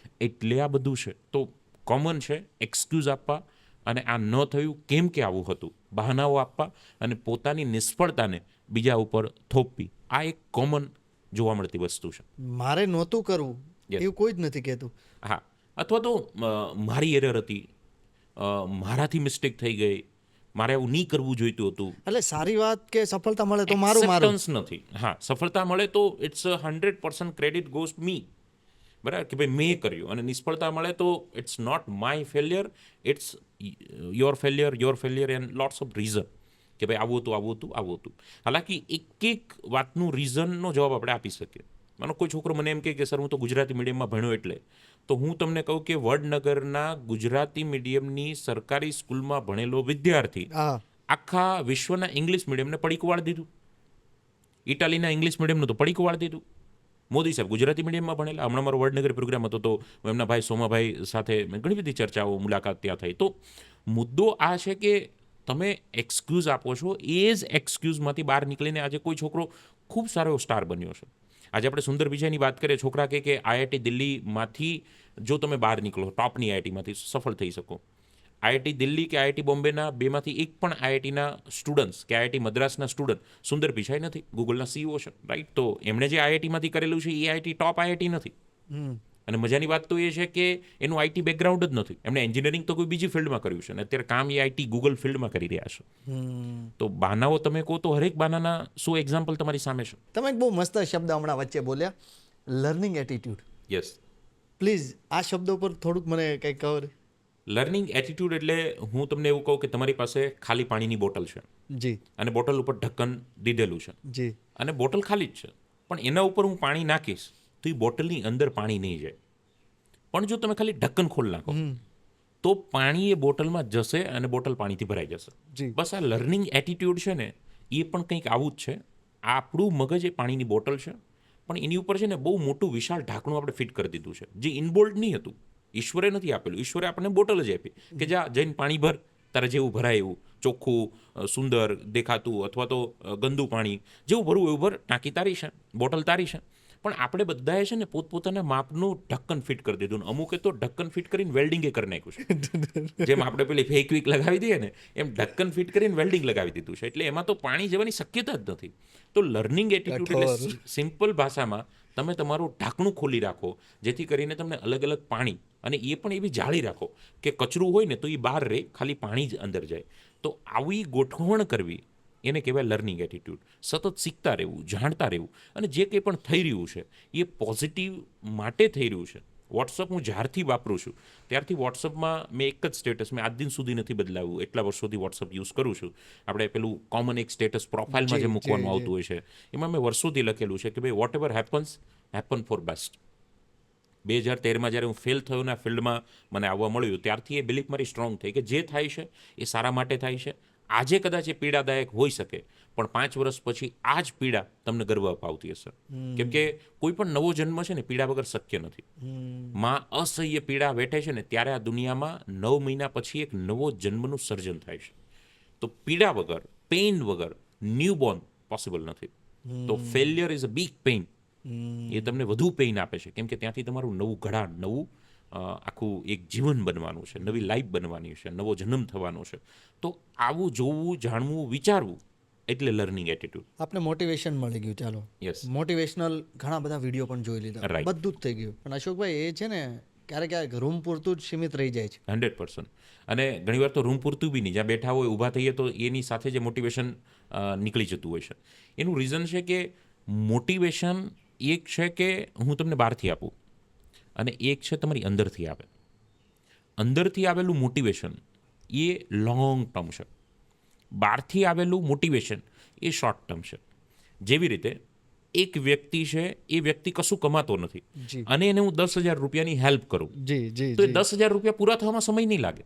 એટલે આ બધું છે. તો કોમન છે એક્સક્યુઝ આપવા, અને આ ન થયું કેમ કે આવું હતું, બહાનાઓ આપવા, અને પોતાની નિષ્ફળતાને બીજા ઉપર થોપવી. આ એક કોમન જોવા મળતી વસ્તુ છે.
મારે નહોતું કરવું એવું કોઈ જ નથી કહેતું.
હા, અથવા તો મારી એરર હતી, મારાથી મિસ્ટેક થઈ ગઈ, મારે એવું નહીં કરવું જોઈતું હતું.
એટલે સારી વાત કે સફળતા મળે તો મારું
નથી. હા, સફળતા મળે તો ઇટ્સ 100% ક્રેડિટ ગોઝ મી, બરાબર, કે ભાઈ મેં કર્યું. અને નિષ્ફળતા મળે તો it's not my failure, it's your failure and lots of reason, કે ભાઈ આવું હતું, આવું હતું, આવું હતું. હાલાકી એક વાતનું રીઝનનો જવાબ આપણે આપી શકીએ. માનો કોઈ છોકરો મને એમ કહે કે સર હું તો ગુજરાતી મીડિયમમાં ભણ્યો, એટલે તો હું તમને કહું કે વડનગરના ગુજરાતી મીડિયમની સરકારી સ્કૂલમાં ભણેલો વિદ્યાર્થી આખા વિશ્વના ઇંગ્લિશ મીડિયમને પડીકું વાળી દીધું, ઇટાલીના ઇંગ્લિશ મીડિયમનું તો પડીકું વાળી દીધું. મોદી સાહેબ ગુજરાતી મીડિયમમાં ભણેલા. હમણાં મારો વડનગર પ્રોગ્રામ હતો, તો એમના ભાઈ સોમાભાઈ સાથે ઘણી બધી ચર્ચાઓ, મુલાકાત ત્યાં થઈ. તો મુદ્દો આ છે કે તમે એક્સક્યુઝ આપો છો, એ જ એક્સક્યુઝમાંથી બહાર નીકળીને આજે કોઈ છોકરો ખૂબ સારો એવો સ્ટાર બન્યો છે. આજે આપણે સુંદર પિચાઈની વાત કરીએ, છોકરા કે આઈઆઈટી દિલ્હીમાંથી જો તમે બહાર નીકળો, ટોપની આઈઆઈટીમાંથી સફળ થઈ શકો. આઈઆઈટી દિલ્હી કે આઈઆઈટી બોમ્બેના બેમાંથી એક પણ આઈઆઈટીના સ્ટુડન્ટ્સ કે આઈઆઈટી મદ્રાસના સ્ટુડન્ટ સુંદર પિચાઈ નથી, ગૂગલના સીઈઓ છે, રાઈટ. તો એમણે જે આઈઆઈટીમાંથી કરેલું છે એ આઈઆઈટી ટોપ આઈઆઈટી નથી. અને મજાની વાત તો એ છે કે એનું આઈટી બેકગ્રાઉન્ડ જ નથી. એમણે એન્જિનિયરિંગ તો કોઈ બીજી ફિલ્ડમાં કર્યું છે, અને અત્યારે કામ એ આઈટી ગૂગલ ફિલ્ડમાં કરી રહ્યા છે. તો બાનાઓ તમે કહો તો હરેક બાનાના શું એક્ઝામ્પલ તમારી સામે છે.
તમે એક બહુ મસ્ત શબ્દ હમણાં વચ્ચે બોલ્યા, લર્નિંગ એટીટ્યુડ.
યસ,
પ્લીઝ આ શબ્દ ઉપર થોડુંક મને કંઈક કહો.
લર્નિંગ એટીટ્યુડ એટલે હું તમને એવું કહું કે તમારી પાસે ખાલી પાણીની બોટલ છે,
જી,
અને બોટલ ઉપર ઢક્કન દીધેલું છે,
જી,
અને બોટલ ખાલી જ છે, પણ એના ઉપર હું પાણી નાખીશ તો એ બોટલની અંદર પાણી નહીં જાય. પણ જો તમે ખાલી ઢક્કન ખોલી નાખો તો પાણી એ બોટલમાં જશે અને બોટલ પાણીથી ભરાઈ જશે.
જી.
બસ આ લર્નિંગ એટીટ્યુડ છે ને એ પણ કંઈક આવું જ છે. આપણું મગજ એ પાણીની બોટલ છે, પણ એની ઉપર છે ને બહુ મોટું વિશાળ ઢાંકણું આપણે ફિટ કરી દીધું છે, જે ઇનબોલ્ડ નહીં હતું. ઈશ્વરે નથી આપેલું, ઈશ્વરે આપણને બોટલ જ આપી કે જા જઈને પાણી ભર, તારે જેવું ભરાય એવું, ચોખ્ખું, સુંદર દેખાતું અથવા તો ગંદુ પાણી જેવું ભરવું એવું ભર, ટાંકી તારી છે, બોટલ તારી છે. પણ આપણે બધાએ છે ને પોતપોતાના માપનું ઢક્કન ફિટ કરી દીધું ને અમુકે તો ઢક્કન ફિટ કરીને વેલ્ડિંગે કરી નાખ્યું છે. જેમ આપણે પેલી ફેક્વિક લગાવી દઈએ ને એમ ઢક્કન ફિટ કરીને વેલ્ડિંગ લગાવી દીધું છે. એટલે એમાં તો પાણી જવાની શક્યતા જ નથી. તો લર્નિંગ એટીટ્યુડ એટલે સિમ્પલ ભાષામાં તમે તમારું ઢાંકણું ખોલી રાખો, જેથી કરીને તમને અલગ અલગ પાણી, અને એ પણ એવી જાળી રાખો કે કચરું હોય ને તો એ બહાર રહે, ખાલી પાણી જ અંદર જાય. તો આવી ગોઠવણ કરવી એને કહેવાય લર્નિંગ એટીટ્યુડ. સતત શીખતા રહેવું, જાણતા રહેવું, અને જે કંઈ પણ થઈ રહ્યું છે એ પોઝિટિવ માટે થઈ રહ્યું છે. વોટ્સઅપ હું જ્યારથી વાપરું છું ત્યારથી વોટ્સઅપમાં મેં એક જ સ્ટેટસ મેં આજ દિન સુધી નથી બદલાવ્યું, એટલા વર્ષોથી વોટ્સઅપ યુઝ કરું છું. આપણે પેલું કોમન એક સ્ટેટસ પ્રોફાઇલમાં જે મૂકવાનું આવતું હોય છે એમાં મેં વર્ષોથી લખેલું છે કે ભાઈ whatever happen for best. 2013માં જ્યારે હું ફેલ થયો ને આ ફિલ્ડમાં મને આવવા મળ્યું ત્યારથી એ બિલીફ મારી સ્ટ્રોંગ થઈ કે જે થાય છે એ સારા માટે થાય છે. આજે કદાચ એ પીડાદાયક હોઈ શકે, પણ 5 વર્ષ પછી આ જ પીડા તમને ગર્વ અપાવતી હશે. કેમ કે કોઈ પણ નવો જન્મ છે ને પીડા વગર શક્ય નથી. માં અસહ્ય પીડા વેઠે છે ને ત્યારે આ દુનિયામાં 9 મહિના પછી એક નવો જન્મનું સર્જન થાય છે. તો પીડા વગર, પેઇન વગર ન્યૂબોર્ન પોસિબલ નથી. તો failure is a big pain. એ તમને વધુ પેઇન આપે છે, કેમ કે ત્યાંથી તમારું નવું ઘડાણ, નવું આખું એક જીવન બનવાનું છે, નવી લાઈફ બનવાની છે, નવો જન્મ થવાનો છે. તો આવું જોવું, જાણવું, વિચારવું એટલે લર્નિંગ એટીટ્યુડ.
આપણે મોટિવેશન મળી ગયું. ચાલો,
યસ,
મોટિવેશનલ ઘણા બધા વિડીયો પણ જોઈ લીધા,
Right.
બધું જ થઈ ગયું. પણ અશોકભાઈ એ છે ને ક્યારેક ક્યારેક રૂમ પૂરતું જ સીમિત રહી જાય છે.
100%. અને ઘણીવાર તો રૂમ પૂરતું બી નહીં, જ્યાં બેઠા હોય ઊભા થઈએ તો એની સાથે જે મોટિવેશન નીકળી જતું હોય છે. એનું રીઝન છે કે મોટિવેશન એક છે કે હું તમને બહારથી આપું, અને એક છે તમારી અંદરથી આવે. અંદરથી આવેલું મોટિવેશન એ લોંગ ટર્મ છે, બહારથી આવેલું મોટિવેશન એ શોર્ટ ટર્મ છે. જેવી રીતે એક વ્યક્તિ છે, એ વ્યક્તિ કશું કમાતો નથી,
જી.
અને એને હું 10,000 રૂપિયાની હેલ્પ કરું
જી જી
તો એ 10,000 રૂપિયા પૂરા થવામાં સમય નહીં લાગે.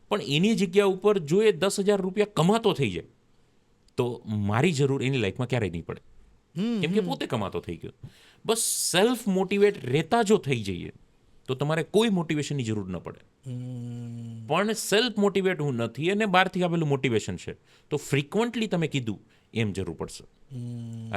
પણ એની જગ્યા ઉપર જો એ 10,000 રૂપિયા કમાતો થઈ જાય તો મારી જરૂર એની લાઈફમાં ક્યારેય નહીં પડે, કેમ કે પોતે કમાતો થઈ ગયો. બસ સેલ્ફ મોટિવેટ રહેતા જો થઈ જઈએ તો તમારે કોઈ મોટિવેશનની જરૂર ન પડે. પણ સેલ્ફ મોટિવેટ હું નથી અને બહારથી આવેલું મોટિવેશન છે તો ફ્રિકવન્ટલી તમે કીધું એમ જરૂર પડશે.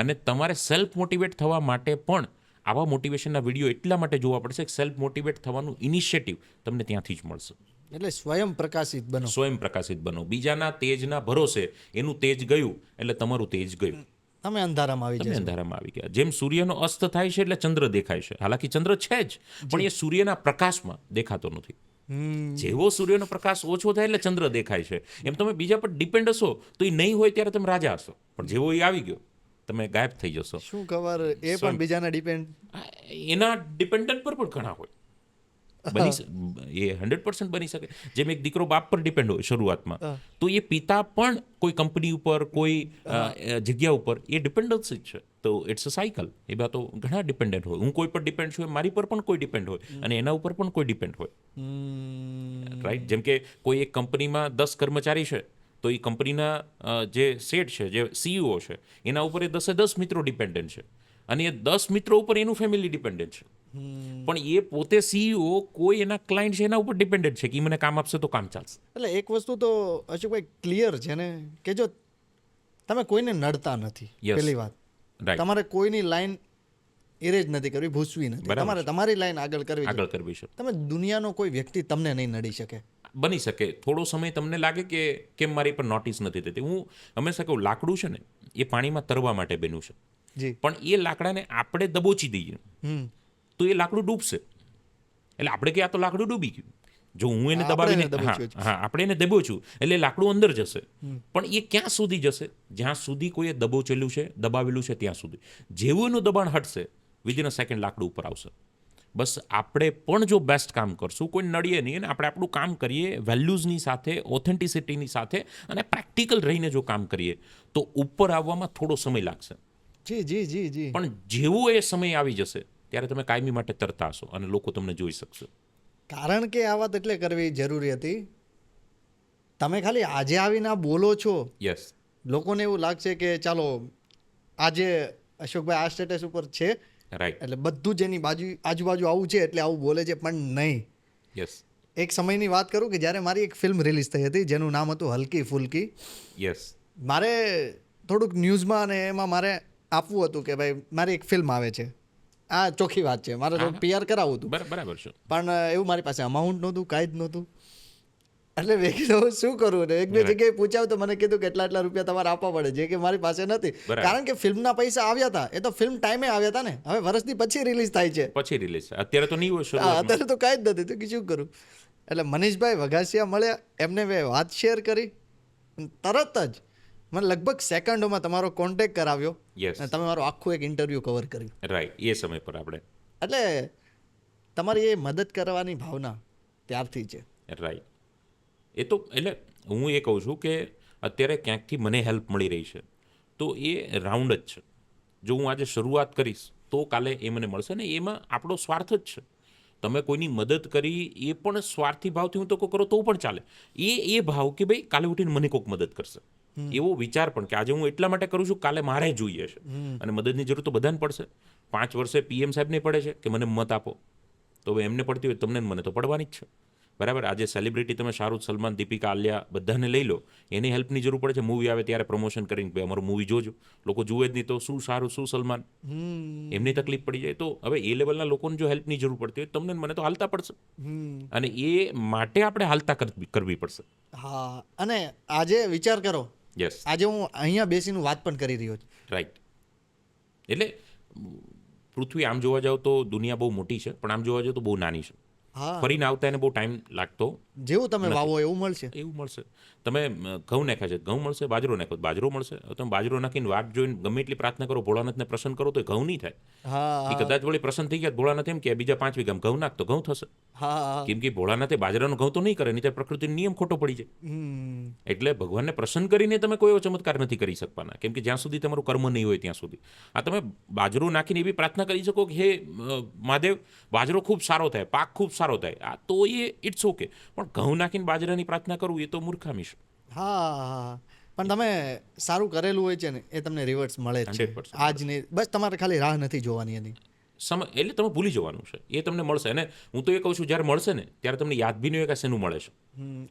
અને તમારે સેલ્ફ મોટિવેટ થવા માટે પણ આવા મોટિવેશનના વિડીયો એટલા માટે જોવા પડશે કે સેલ્ફ મોટિવેટ થવાનું ઇનિશિયેટિવ તમને ત્યાંથી જ મળશે.
એટલે સ્વયં પ્રકાશિત બનો.
સ્વયં પ્રકાશિત બનો. બીજાના તેજના ભરોસે એનું તેજ ગયું એટલે તમારું તેજ ગયું,
તમે અંધારામાં આવી
તમે
જશો.
અંધારામાં આવી ગયા. જેમ સૂર્યનો અસ્ત થાય છે એટલે ચંદ્ર દેખાય છે, હાલાકી ચંદ્ર છે જ પણ એ સૂર્યના પ્રકાશમાં દેખાતો નથી. જેવો સૂર્યનો પ્રકાશ ઓછો થાય એટલે ચંદ્ર દેખાય છે. એમ તમે બીજા પર ડિપેન્ડ હશો તો એ નહીં હોય ત્યારે તમે રાજા હશો, પણ જેવો એ આવી ગયો તમે ગાયબ થઈ જશો.
શું ખબર એ પણ બીજાના ડિપેન્ડ.
એના ડિપેન્ડન્ટ પર પણ ઘણા હોય, એ 100% બની શકે. જેમ એક દીકરો બાપ પર ડિપેન્ડ હોય શરૂઆતમાં, તો એ પિતા પણ કોઈ કંપની ઉપર, કોઈ જગ્યા ઉપર એ ડિપેન્ડન્સી જ છે. તો ઇટ્સ અ સાયકલ. એમાં તો ઘણા ડિપેન્ડન્ટ હોય. હું કોઈ પર ડિપેન્ડ છું, મારી પર પણ કોઈ ડિપેન્ડ હોય, અને એના ઉપર પણ કોઈ ડિપેન્ડ હોય. રાઈટ. જેમ કે કોઈ એક કંપનીમાં 10 કર્મચારી છે તો એ કંપનીના જે સેટ છે, જે સીઈઓ છે, એના ઉપર એ 10 મિત્રો ડિપેન્ડન્ટ છે, અને એ 10 મિત્રો ઉપર એનું ફેમિલી ડિપેન્ડન્ટ છે. પણ એ પોતે સીઈઓ કોઈ એના ક્લાયન્ટ છે એના ઉપર ડિપેન્ડન્ટ છે કે મને કામ આપશે તો કામ ચાલશે.
એટલે એક વસ્તુ તો અશોકભાઈ ક્લિયર છે ને કે જો તમે કોઈને નડતા નથી,
Yes.
પહેલી વાત,
રાઈટ.
તમારે કોઈની લાઈન ઇરેજ નથી કરવી, ભૂસવી નથી,
બરાબર
તમારે તમારી લાઈન આગળ કરવી છે.
આગળ કરવી છે.
તમે દુનિયાનો કોઈ વ્યક્તિ તમને નહીં નડી શકે.
બની શકે થોડો સમય તમને લાગે કે કેમ મારી પર નોટિસ નથી થતી. હું હંમેશા કહું, લાકડું છે ને એ પાણીમાં તરવા માટે બન્યું છે,
જી.
પણ એ લાકડાને આપણે દબોચી દઈએ તો એ લાકડું ડૂબશે. એટલે આપણે કે આ તો લાકડું ડૂબી ગયું. જો હું એને
આપણે એને
દબાવીને
દબોચ્યું છે.
હા આપણે એને દબોચ્યું એટલે લાકડું અંદર જશે, પણ એ ક્યાં સુધી જશે? જ્યાં સુધી કોઈએ દબોચેલું છે, દબાવેલું છે ત્યાં સુધી. જેવું એનું દબાણ હટશે વિધિન અ સેકન્ડ લાકડું ઉપર આવશે. બસ આપણે પણ જો બેસ્ટ કામ કરશું, કોઈ નડીએ નહીં, અને આપણે આપણું કામ કરીએ વેલ્યુઝની સાથે, ઓથેન્ટિસિટીની સાથે, અને પ્રેક્ટિકલ રહીને જો કામ કરીએ તો ઉપર આવવામાં થોડો સમય લાગશે.
જી જી જી જી.
પણ જેવો એ સમય આવી જશે ત્યારે તમે કાયમી માટે તરતા હશો અને લોકો તમને જોઈ શકશે.
કારણ કે આ વાત એટલે કરવી જરૂરી હતી. તમે ખાલી આજે આવીને આ બોલો છો,
યસ,
લોકોને એવું લાગશે કે ચાલો આજે અશોકભાઈ આ સ્ટેટસ ઉપર છે
રાઈટ,
એટલે બધું જ એની આજુબાજુ આવું છે એટલે આવું બોલે છે, પણ નહીં.
યસ,
એક સમયની વાત કરું કે જ્યારે મારી એક ફિલ્મ રિલીઝ થઈ હતી જેનું નામ હતું હલકી ફુલકી.
યસ,
મારે થોડુંક ન્યૂઝમાં અને એમાં મારે આપવું હતું કે ભાઈ મારી એક ફિલ્મ આવે છે, આ ચોખ્ખી વાત છે, મારે થોડું PR કરાવવું હતું,
બરાબર છે.
પણ એવું મારી પાસે અમાઉન્ટ નહોતું, કાંઈ જ નહોતું. એટલે મેં કીધું શું કરવું ને એક બે જગ્યાએ પૂછાવ તો મને કીધું કે એટલા રૂપિયા તમારે આપવા પડે, જે કે મારી પાસે નથી.
બરાબર.
કારણ કે ફિલ્મના પૈસા આવ્યા હતા, એ તો ફિલ્મ ટાઈમે આવ્યા હતા ને, હવે વર્ષથી પછી રિલીઝ થાય છે.
પછી રિલીઝ, અત્યારે તો નહીં હોય
હા,
શરૂઆતમાં.
અત્યારે તો કાંઈ જ નથી, તો કે શું કરું. એટલે મનીષભાઈ વઘાસિયા મળ્યા, એમને મેં વાત શેર કરી, તરત જ મને લગભગ સેકન્ડોમાં તમારો કોન્ટેક્ટ કરાવ્યો
યસ,
અને તમે મારું આખું એક ઇન્ટરવ્યૂ કવર કર્યું.
રાઈટ, એ સમય પર આપણે,
એટલે તમારી એ મદદ કરવાની ભાવના ત્યારથી છે.
રાઈટ. એ તો એટલે હું એ કહું છું કે અત્યારે ક્યાંકથી મને હેલ્પ મળી રહી છે તો એ રાઉન્ડ જ છે. જો હું આજે શરૂઆત કરીશ તો કાલે એ મને મળશે ને એમાં આપણો સ્વાર્થ જ છે. તમે કોઈની મદદ કરી એ પણ સ્વાર્થી ભાવથી હું તો કરો તો પણ ચાલે. એ ભાવ કે ભાઈ કાલે ઉઠીને મને કોઈક મદદ કરશે એવો વિચાર પણ કે આજે હું એટલા માટે કરું છું કાલે મારે જોઈએ છે અને મદદની જરૂર તો બધાને પડશે. 5 વર્ષે PM સાહેબને પડે છે કે મને મત આપો, તો હવે એમને પડતી હોય તમને મને તો પડવાની જ છે. બરાબર. આજે સેલિબ્રિટી તમે શાહરૂખ, સલમાન, દીપિકા, આલિયા બધાને લઈ લો, એની હેલ્પની જરૂર પડે છે. મૂવી આવે ત્યારે પ્રમોશન કરીને ભાઈ અમારું મૂવી જોજો, લોકો જુએ જ નહીં તો શું શાહરૂખ શું સલમાન, એમની તકલીફ પડી જાય. તો હવે એ લેવલના લોકોને જો હેલ્પની જરૂર પડતી હોય તમને મને તો હાલતા પડશે અને એ માટે આપણે હાલતા કરવી પડશે.
હા, અને આજે વિચાર કરો,
યસ,
આજે હું અહીંયા બેસીને વાત પણ કરી રહ્યો છું.
રાઈટ. એટલે પૃથ્વી આમ જોવા જાવ તો દુનિયા બહુ મોટી છે, પણ આમ જોવા જાવ તો બહુ નાની છે.
હા,
ફરીને આવતા એને બહુ ટાઈમ લાગતો
જેવું તમે વાવો એવું મળશે.
એવું મળશે. તમે ઘઉં નાખ્યા છે ઘઉં મળશે, બાજરો નાખ્યો બાજરો મળશે. તમે બાજરો નાખીને વાટ જોઈને ગમે એટલી પ્રાર્થના કરો, ભોળાનાથને પ્રસન્ન કરો તો એ ઘઉં નહીં થાય.
હા,
એ કદાચ વળી પ્રસન્ન થઈ ગયા ભોળાનાથ એમ કે બીજા 5 વીઘામાં ઘઉં નાખ તો ઘઉં થશે.
હા,
કેમ કે ભોળાનાથે બાજરાનો ઘઉં તો નહીં કરે, નહીં તો પ્રકૃતિનો નિયમ ખોટો પડી જાય. એટલે ભગવાનને પ્રસન્ન કરીને તમે કોઈ એવો ચમત્કાર નથી કરી શકવાના, કેમ કે જ્યાં સુધી તમારું કર્મ નહીં હોય ત્યાં સુધી. આ તમે બાજરો નાખીને એવી પ્રાર્થના કરી શકો કે હે મહાદેવ બાજરો ખૂબ સારો થાય, પાક ખૂબ સારો થાય, આ તો એ ઇટ્સ ઓકે. પણ ઘઉં નાખીને બાજરાની પ્રાર્થના કરવું એ તો મૂર્ખામી છે.
હા, પણ તમે સારું કરેલું હોય છે ને એ તમને રિવર્સ મળે જ છે.
100%
આજ નહીં, બસ તમારે ખાલી રાહ નથી જોવાની એની.
એટલે તમે ભૂલી જવાનું છે, એ તમને મળશે. અને હું તો એ કહું છું જ્યારે મળશે ને ત્યારે તમને યાદ બી નહીં હોય કે શેનું મળે છે.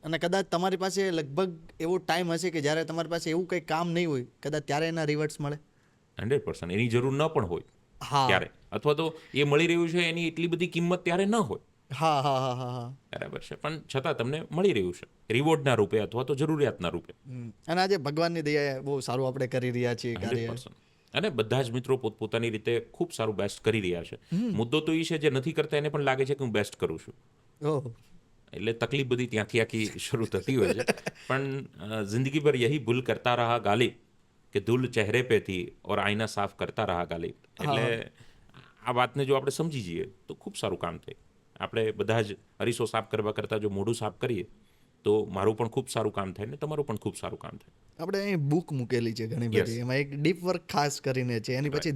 અને કદાચ તમારી પાસે લગભગ એવો ટાઈમ હશે કે જ્યારે તમારી પાસે એવું કંઈ કામ નહીં હોય, કદાચ ત્યારે એના રિવર્સ મળે.
100% એની જરૂર ન પણ હોય
હા,
ત્યારે, અથવા તો એ મળી રહ્યું છે એની એટલી બધી કિંમત ત્યારે ન હોય.
હા, હા, હા, હા, હા.
બરાબર છે, પણ છતાં તમને મળી રહ્યું છે રિવોર્ડના રૂપે અથવા તો જરૂરિયાતના રૂપે.
અને આજે ભગવાનની દયાએ બહુ સારું આપણે કરી રહ્યા છીએ કાર્ય.
100%. અને બધા જ મિત્રો પોતપોતાની રીતે ખૂબ સારું બેસ્ટ કરી રહ્યા છે. મુદ્દો તો એ છે જે નથી કરતા એને પણ લાગે છે કે હું બેસ્ટ કરું છું.
ઓહ,
એટલે તકલીફ બધી ત્યાંથી આખી શરૂ થતી હોય છે. પણ જિંદગી ભર યહી ભૂલ કરતા રહા ગાલિબ કે ધૂલ ચહેરે પે થી ઓર આઈના સાફ કરતા રહા ગાલિબ. એટલે આ વાતને જો આપણે સમજી જઈએ તો ખૂબ સારું કામ થાય. આપણે બધા જ અરીસો સાફ કરવા કરતાં જો મોઢું સાફ કરીએ તો મારું પણ ખૂબ સારું કામ થાય ને તમારું પણ ખૂબ સારું કામ થાય.
આપણે અહીં બુક મૂકેલી છે ઘણી બધી, એમાં એક ડીપ વર્ક ખાસ કરીને છે, એની પછી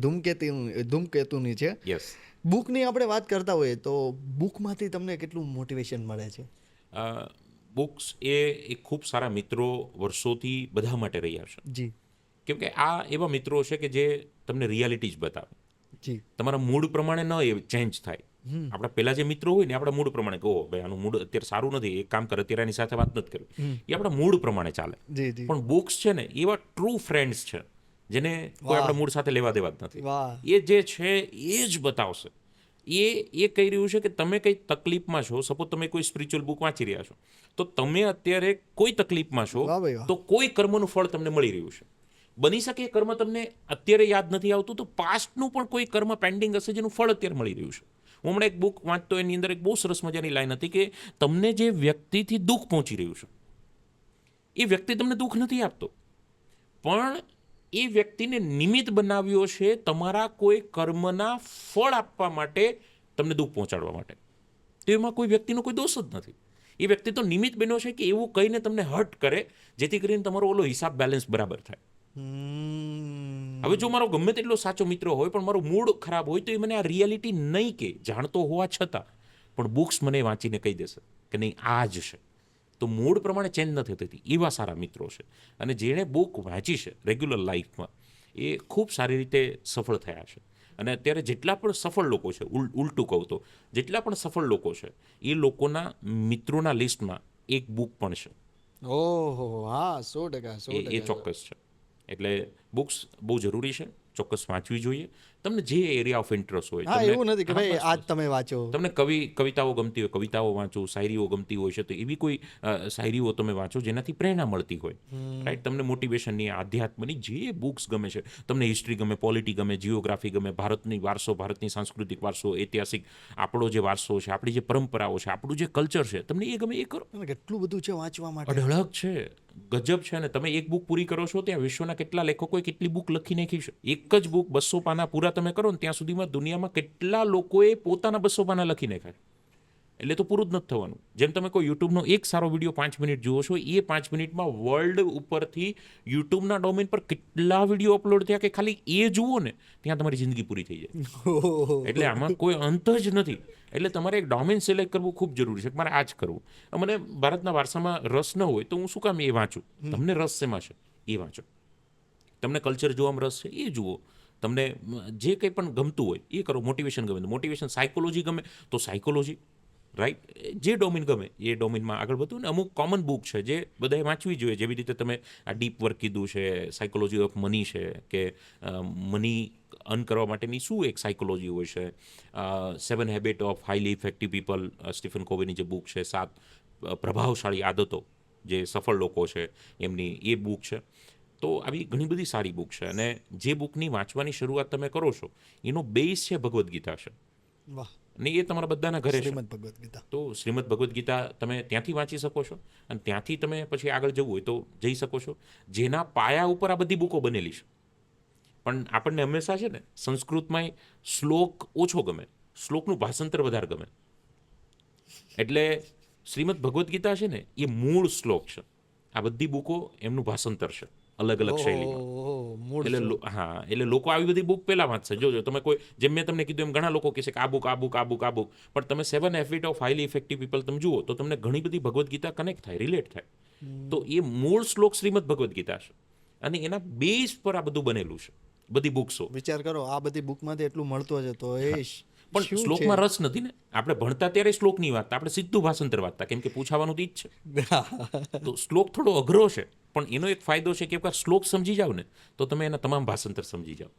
ધૂમકેતુની છે.
યસ.
બુકની આપણે વાત કરતા હોઈએ તો બુકમાંથી તમને કેટલું મોટિવેશન મળે છે?
બુક્સ એ ખૂબ સારા મિત્રો વર્ષોથી બધા માટે રહ્યા છે.
જી,
કેમ કે આ એવા મિત્રો છે કે જે તમને રિયાલિટી જ બતાવે.
જી,
તમારા મૂડ પ્રમાણે ન એ ચેન્જ થાય. આપણા પહેલા જે મિત્રો હોય ને આપણા મૂડ પ્રમાણે કહો ભાઈ આનું મૂડ અત્યારે સારું નથી, એક કામ કરે અત્યારે એની સાથે વાત નથી કરવી, એ આપણા મૂડ પ્રમાણે ચાલે.
જી, જી.
પણ બુક્સ છે ને એવા ટ્રુ ફ્રેન્ડ્સ છે જેને કોઈ આપણા મૂડ સાથે લેવા દેવા જ નથી.
વાહ,
એ જે છે એ જ બતાવશે. એ કહી રહ્યું છે કે તમે કઈ તકલીફમાં છો, સપોઝ તમે કોઈ સ્પિરિચ્યુઅલ બુક વાંચી રહ્યા છો તો તમે અત્યારે કોઈ તકલીફમાં છો
વાહ ભાઈ વાહ.
તો કોઈ કર્મનું ફળ તમને મળી રહ્યું છે. બની શકે એ કર્મ તમને અત્યારે યાદ નથી આવતું તો પાસ્ટનું પણ કોઈ કર્મ પેન્ડિંગ હશે જેનું ફળ અત્યારે મળી રહ્યું છે. હું હમણાં એક બુક વાંચતો એની અંદર એક બહુ સરસ મજાની લાઈન હતી કે તમને જે વ્યક્તિથી દુઃખ પહોંચી રહ્યું છે એ વ્યક્તિ તમને દુઃખ નથી આપતો, પણ એ વ્યક્તિને નિમિત્ત બનાવ્યો છે તમારા કોઈ કર્મના ફળ આપવા માટે, તમને દુઃખ પહોંચાડવા માટે. તો એમાં કોઈ વ્યક્તિનો કોઈ દોષ જ નથી. એ વ્યક્તિ તો નિમિત્ત બન્યો છે કે એવું કહીને તમને હર્ટ કરે જેથી કરીને તમારો ઓલો હિસાબ બેલેન્સ બરાબર થાય. હવે જો મારો ગમે તેટલો સાચો મિત્ર હોય પણ મારો મૂડ ખરાબ હોય તો એ મને આ રિયાલિટી નહીં કે જાણતો હોવા છતાં પણ બુક્સ મને વાંચીને કહી દેશે કે નહીં આ જ છે. તો મૂડ પ્રમાણે ચેન્જ નથી થતી એવા સારા મિત્રો છે. અને જેણે બુક વાંચી છે રેગ્યુલર લાઈફમાં એ ખૂબ સારી રીતે સફળ થયા છે. અને અત્યારે જેટલા પણ સફળ લોકો છે, ઉલટું કહું તો જેટલા પણ સફળ લોકો છે એ લોકોના મિત્રોના લિસ્ટમાં એક બુક પણ છે.
ઓહો, હા, 100%.
એ ચોક્કસ છે. એટલે બુક્સ બહુ જરૂરી છે, ચોક્કસ વાંચવી જોઈએ. તમને જે એરિયા ઓફ ઇન્ટરેસ્ટ હોય.
હા,
તમને-
એવું નથી કે
હા,
ભાઈ
બસ,
આજ
બસ.
તમે વાંચો.
તમને કવિતાઓ ગમતી હોય કવિતાઓ વાંચો, શાયરીઓ ગમતી હોય છે તો એવી કોઈ શાયરીઓ તમે વાંચો જેનાથી પ્રેરણા મળતી હોય. રાઈટ, તમને મોટિવેશનની, આધ્યાત્મની જે બુક્સ ગમે છે, તમને હિસ્ટ્રી ગમે, પોલિટી ગમે, જીઓગ્રાફી ગમે, ભારતની વારસો, ભારતની સાંસ્કૃતિક વારસો, ઐતિહાસિક આપણો જે વારસો છે, આપણી જે પરંપરાઓ છે, આપણું જે કલ્ચર છે, તમને એ ગમે એ કરો.
અને કેટલું બધું છે વાંચવા માટે.
અઢળક છે, ગજબ છે. અને તમે એક બુક પૂરી કરો છો ત્યાં વિશ્વના કેટલા લેખકોએ કેટલી બુક લખી નાખી છે. એક જ બુક 200 પાના પૂરા તમે કરો ને ત્યાં સુધીમાં દુનિયામાં કેટલા લોકોએ પોતાના 200 પાના લખી નાખ્યા. એટલે તો પૂરું જ નથી થવાનું. જેમ તમે કોઈ યુટ્યુબનો એક સારો વિડીયો 5 મિનિટ જુઓ છો, એ 5 મિનિટમાં વર્લ્ડ ઉપરથી યુટ્યુબના ડોમેન પર કેટલા વિડીયો અપલોડ થયા કે ખાલી એ જુઓ ને ત્યાં તમારી જિંદગી પૂરી થઈ જાય. એટલે આમાં કોઈ અંત જ નથી. એટલે તમારે એક ડોમેન સિલેક્ટ કરવું ખૂબ જરૂરી છે કે મારે આ જ કરવું. મને ભારતના વારસામાં રસ ન હોય તો હું શું કામ એ વાંચું? તમને રસ શેમાં છે એ વાંચો. તમને કલ્ચર જોવામાં રસ છે એ જુઓ. તમને જે કંઈ પણ ગમતું હોય એ કરો. મોટિવેશન ગમે તો મોટિવેશન, સાયકોલોજી ગમે તો સાયકોલોજી, રાઈટ, જે ડોમેન ગમે એ ડોમેનમાં આગળ વધવું. ને અમુક કોમન બુક છે જે બધાએ વાંચવી જોઈએ. જેવી રીતે તમે આ ડીપ વર્ક કીધું છે, સાયકોલોજી ઓફ મની છે કે મની અર્ન કરવા માટેની શું એક સાયકોલોજી હોય છે. 7 habit of highly effective people, Stephen કોવીની જે બુક છે, 7 પ્રભાવશાળી આદતો જે સફળ લોકો છે એમની, એ બુક છે. તો આવી ઘણી બધી સારી બુક છે. અને જે બુકની વાંચવાની શરૂઆત તમે કરો છો એનો બેઝ છે ભગવદ્ ગીતા છે.
વાહ.
અને એ તમારા બધાના ઘરે છે.
શ્રીમદ ભગવદ્ ગીતા.
તો શ્રીમદ ભગવદ્ ગીતા તમે ત્યાંથી વાંચી શકો છો. અને ત્યાંથી તમે પછી આગળ જવું હોય તો જઈ શકો છો. જેના પાયા ઉપર આ બધી બુકો બનેલી છે. પણ આપણને હંમેશા છે ને સંસ્કૃતમાં શ્લોક ઓછો ગમે, શ્લોકનું ભાષાંતર વધારે ગમે. એટલે શ્રીમદ ભગવદ્ ગીતા છે ને એ મૂળ શ્લોક છે. આ બધી બુકો એમનું ભાષાંતર છે અલગ અલગ શૈલીમાં. એટલે લોકો આવી બધી બુક પહેલા વાંચશે. જોજો તમે કોઈ, જેમ મેં તમને કીધું એમ ઘણા લોકો કહેશે કે આ બુક પણ તમે 7 habit of highly effective people તમે જુઓ તો તમને ઘણી બધી ભગવદ્ ગીતા કનેક્ટ થાય, રિલેટ થાય. તો એ મૂળ શ્લોક શ્રીમદ ભગવદ્ ગીતા છે. અને એના બેઝ પર આ બધું બનેલું છે, બધી બુક્સો.
વિચાર કરો, આ બધી બુકમાંથી એટલું મળતું હશે તો એ
પણ શ્લોકમાં રસ નથી ને. આપણે ભણતા ત્યારે શ્લોકની વાત, આપણે સીધું ભાષાંતર વાંચતા, કેમ કે પૂછાવાનું તો ઈ જ છે. તો શ્લોક થોડો અઘરો છે પણ એનો એક ફાયદો છે કે એકવાર શ્લોક સમજી જાવ ને તો તમે એના તમામ ભાષાંતર સમજી જાઓ.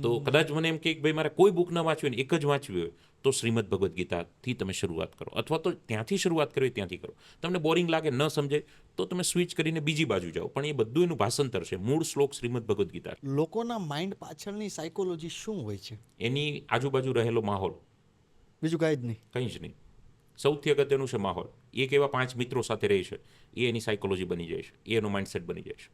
તો કદાચ મને એમ કે ભાઈ મારે કોઈ બુક ન વાંચવી હોય ને એક જ વાંચવી હોય તો શ્રીમદ ભગવદ્ ગીતાથી તમે શરૂઆત કરો. અથવા તો ત્યાંથી શરૂઆત કરવી ત્યાંથી કરો. તમને બોરિંગ લાગે, ન સમજાય તો તમે સ્વિચ કરીને બીજી બાજુ જાઓ. પણ એ બધું એનું ભાષાંતર છે. મૂળ શ્લોક શ્રીમદ ભગવદ્ ગીતા.
લોકોના માઇન્ડ પાછળની સાયકોલોજી શું હોય છે?
એની આજુબાજુ રહેલો માહોલ,
બીજું કાંઈ જ નહીં.
કંઈ જ નહીં. સૌથી અગત્યનું છે માહોલ. એક એવા 5 મિત્રો સાથે રહે છે એ એની સાયકોલોજી બની જાય છે, એ એનો માઇન્ડસેટ બની જાય છે.